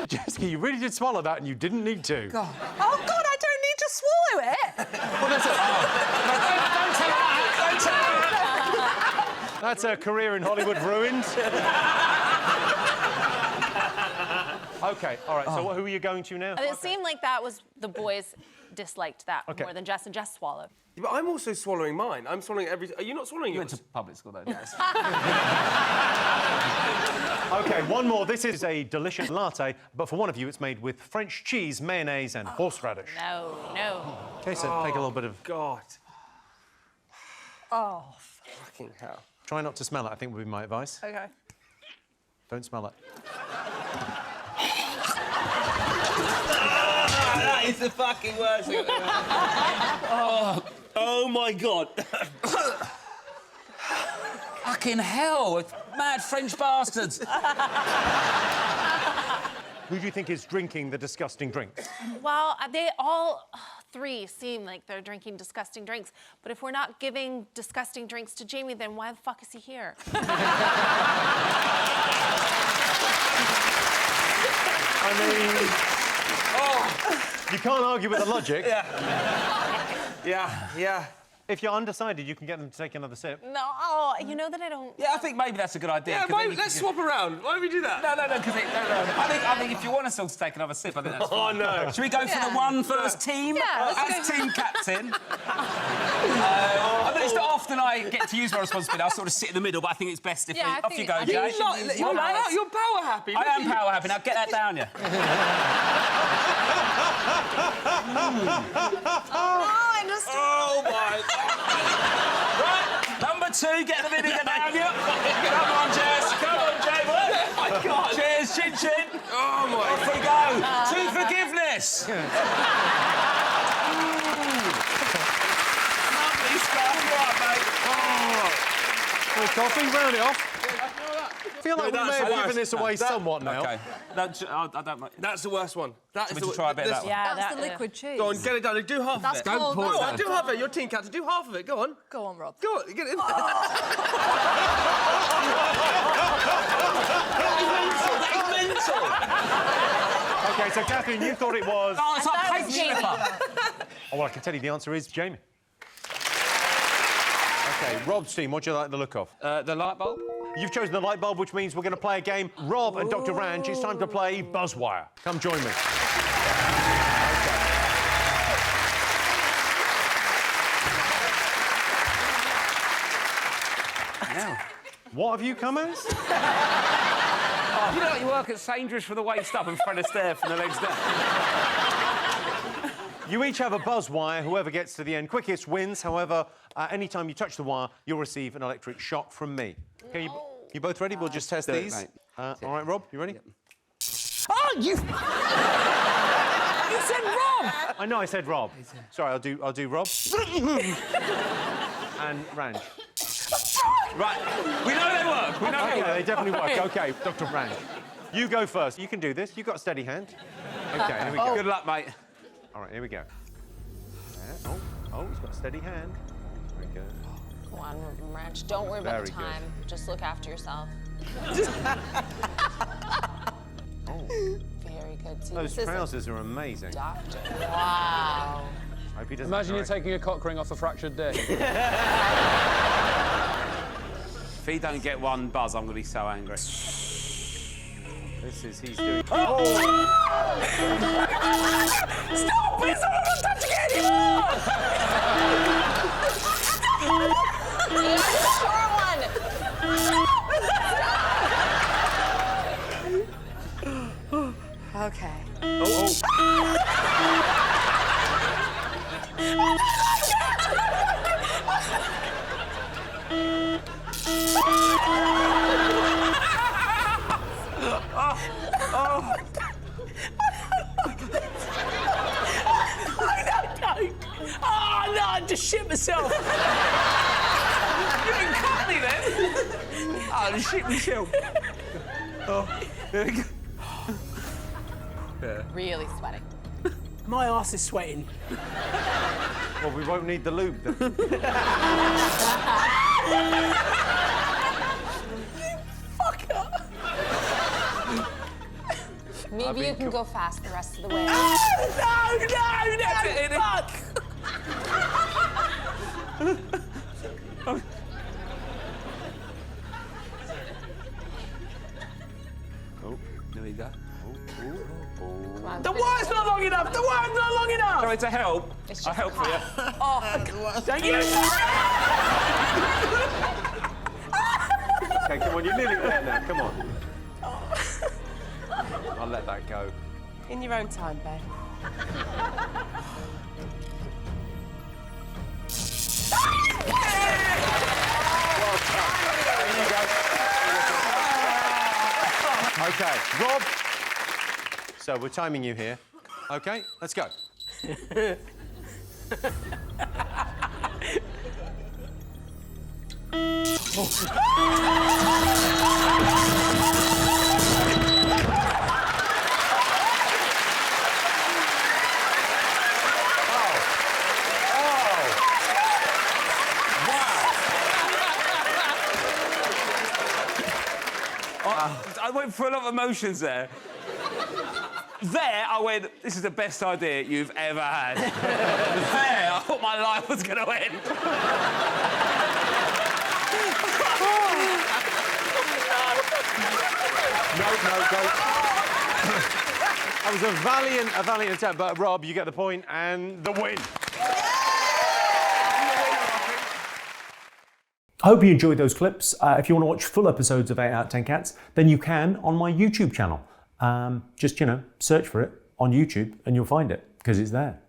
Speaker 8: Jessica, you really did swallow that and you didn't need to.
Speaker 24: God. Oh, God, I don't need to swallow it.
Speaker 8: Well, that's
Speaker 6: Don't tell her.
Speaker 8: That's a career in Hollywood ruined. OK, all right, so who are you going to now?
Speaker 24: It seemed like that was the boys disliked that
Speaker 8: Okay.
Speaker 24: more than Jess, and Jess swallowed.
Speaker 16: Yeah, but I'm also swallowing mine. I'm swallowing every... Are you not swallowing
Speaker 6: You
Speaker 16: yours?
Speaker 6: went to public school, though, Jess.
Speaker 8: OK, 1 more. This is a delicious latte, but for 1 of you, it's made with French cheese, mayonnaise, and horseradish.
Speaker 24: No, no.
Speaker 8: OK, so take a little bit of...
Speaker 16: God.
Speaker 24: Oh.
Speaker 16: Fucking hell.
Speaker 8: Try not to smell it, I think would be my advice.
Speaker 24: Okay.
Speaker 8: Don't smell it.
Speaker 16: That is the fucking worst thing. Oh, my God.
Speaker 6: Fucking hell, it's mad French bastards.
Speaker 8: Who do you think is drinking the disgusting drink?
Speaker 24: Well, they all 3 seem like they're drinking disgusting drinks. But if we're not giving disgusting drinks to Jamie, then why the fuck is he here?
Speaker 8: I mean... You can't argue with the logic.
Speaker 6: Yeah.
Speaker 8: If you're undecided, you can get them to take another sip.
Speaker 24: No, you know that I don't...
Speaker 6: Yeah, I think maybe that's a good idea.
Speaker 16: Yeah, let's swap around. Why don't we do that?
Speaker 6: No, because I think if you want us all to take another sip, I think that's fine.
Speaker 16: Oh, no.
Speaker 6: Should we go for the one first team?
Speaker 24: Yeah,
Speaker 6: as team captain. I mean, it's not often I get to use my responsibility. I sort of sit in the middle, but I think it's best if off you go, Jay.
Speaker 16: You're power happy.
Speaker 6: I am power happy. Now get that down, you. Oh, my God. Right, number 2, get the vinegar down, you. Come on, Jess. Come on, Jay. Oh, my God. Cheers, chin, chin. Oh, my God. Off we go. To forgiveness. Lovely stuff. Right, mate.
Speaker 8: Coffee, round it off. I feel like we may have given this away somewhat now.
Speaker 6: OK. I don't...
Speaker 16: That's the worst one.
Speaker 6: That's the... try a bit of that one.
Speaker 24: Yeah, that's the liquid cheese.
Speaker 16: Go on, get it done. Do half of it.
Speaker 6: Don't pour it down.
Speaker 16: Do half of it. You're team captain. Do half of it. Go on.
Speaker 24: Go on, Rob.
Speaker 16: Go on. Get it.
Speaker 6: Mental.
Speaker 8: OK, so, Catherine, you thought it was...
Speaker 6: Oh, it's like paint stripper.
Speaker 8: Oh, well, I can tell you the answer is Jamie. OK, Rob's team, what do you like the look of?
Speaker 6: The light bulb.
Speaker 8: You've chosen the light bulb, which means we're going to play a game. Rob and Dr. Ranch, it's time to play Buzzwire. Come join me.
Speaker 6: Now,
Speaker 8: what have you come as?
Speaker 6: you know, you work at Sainsbury's from the waist up and Fred Astaire from the legs down.
Speaker 8: You each have a buzz wire. Whoever gets to the end quickest wins. However, any time you touch the wire, you'll receive an electric shock from me. Okay, you both ready? We'll just test these.
Speaker 6: Mate.
Speaker 8: All right, Rob, you ready?
Speaker 6: Yep.
Speaker 16: Oh, you... You said Rob!
Speaker 8: I know I said Rob. Sorry, I'll do Rob. And Ranch.
Speaker 6: Right, we know they work. We know
Speaker 8: Okay, they definitely work. OK, Dr. Ranch. You go first. You can do this. You've got a steady hand. OK, here we go.
Speaker 6: Good luck, mate.
Speaker 8: All right, here we go. Oh, he's got a steady hand. Very good.
Speaker 24: Go on, Ranch. Don't worry about the
Speaker 8: Very good.
Speaker 24: time. Just look after yourself. Very good. See,
Speaker 8: Those
Speaker 24: this is
Speaker 8: trousers are amazing.
Speaker 24: Doctor. Wow.
Speaker 8: Hope he doesn't
Speaker 10: Imagine you're
Speaker 8: correct.
Speaker 10: taking a cock ring off a fractured dick.
Speaker 6: If he don't get one buzz, I'm going to be so angry.
Speaker 8: He's doing...
Speaker 16: Oh! Stop! Please, I'm not touching it anymore!
Speaker 24: Short one. Okay.
Speaker 16: Oh, no, I just shit myself. You didn't cut me then. Oh, I just shit myself. Oh, there we go.
Speaker 6: Yeah.
Speaker 24: Really sweating.
Speaker 16: My arse is sweating.
Speaker 8: Well, we won't need the lube then.
Speaker 16: Fucker.
Speaker 24: Maybe you can go fast the rest of the way.
Speaker 16: No, fuck.
Speaker 6: Oh, there we go.
Speaker 24: Come on,
Speaker 16: The wire's not long enough. The wire's not long enough.
Speaker 6: Sorry to help.
Speaker 24: It's
Speaker 6: I'll
Speaker 24: just
Speaker 6: help for you.
Speaker 16: Oh, thank you.
Speaker 8: OK, come on, you're nearly there now. Come on. I'll let that go.
Speaker 21: In your own time, babe.
Speaker 8: OK, Rob. So we're timing you here. OK, let's go.
Speaker 6: Wow. I went through a lot of emotions there. There, I went, this is the best idea you've ever had. There, I thought my life was going to end.
Speaker 8: No, go. That was a valiant attempt, but Rob, you get the point and the win. I hope you enjoyed those clips. If you want to watch full episodes of 8 out of 10 Cats, then you can on my YouTube channel. Just, search for it on YouTube and you'll find it, because it's there.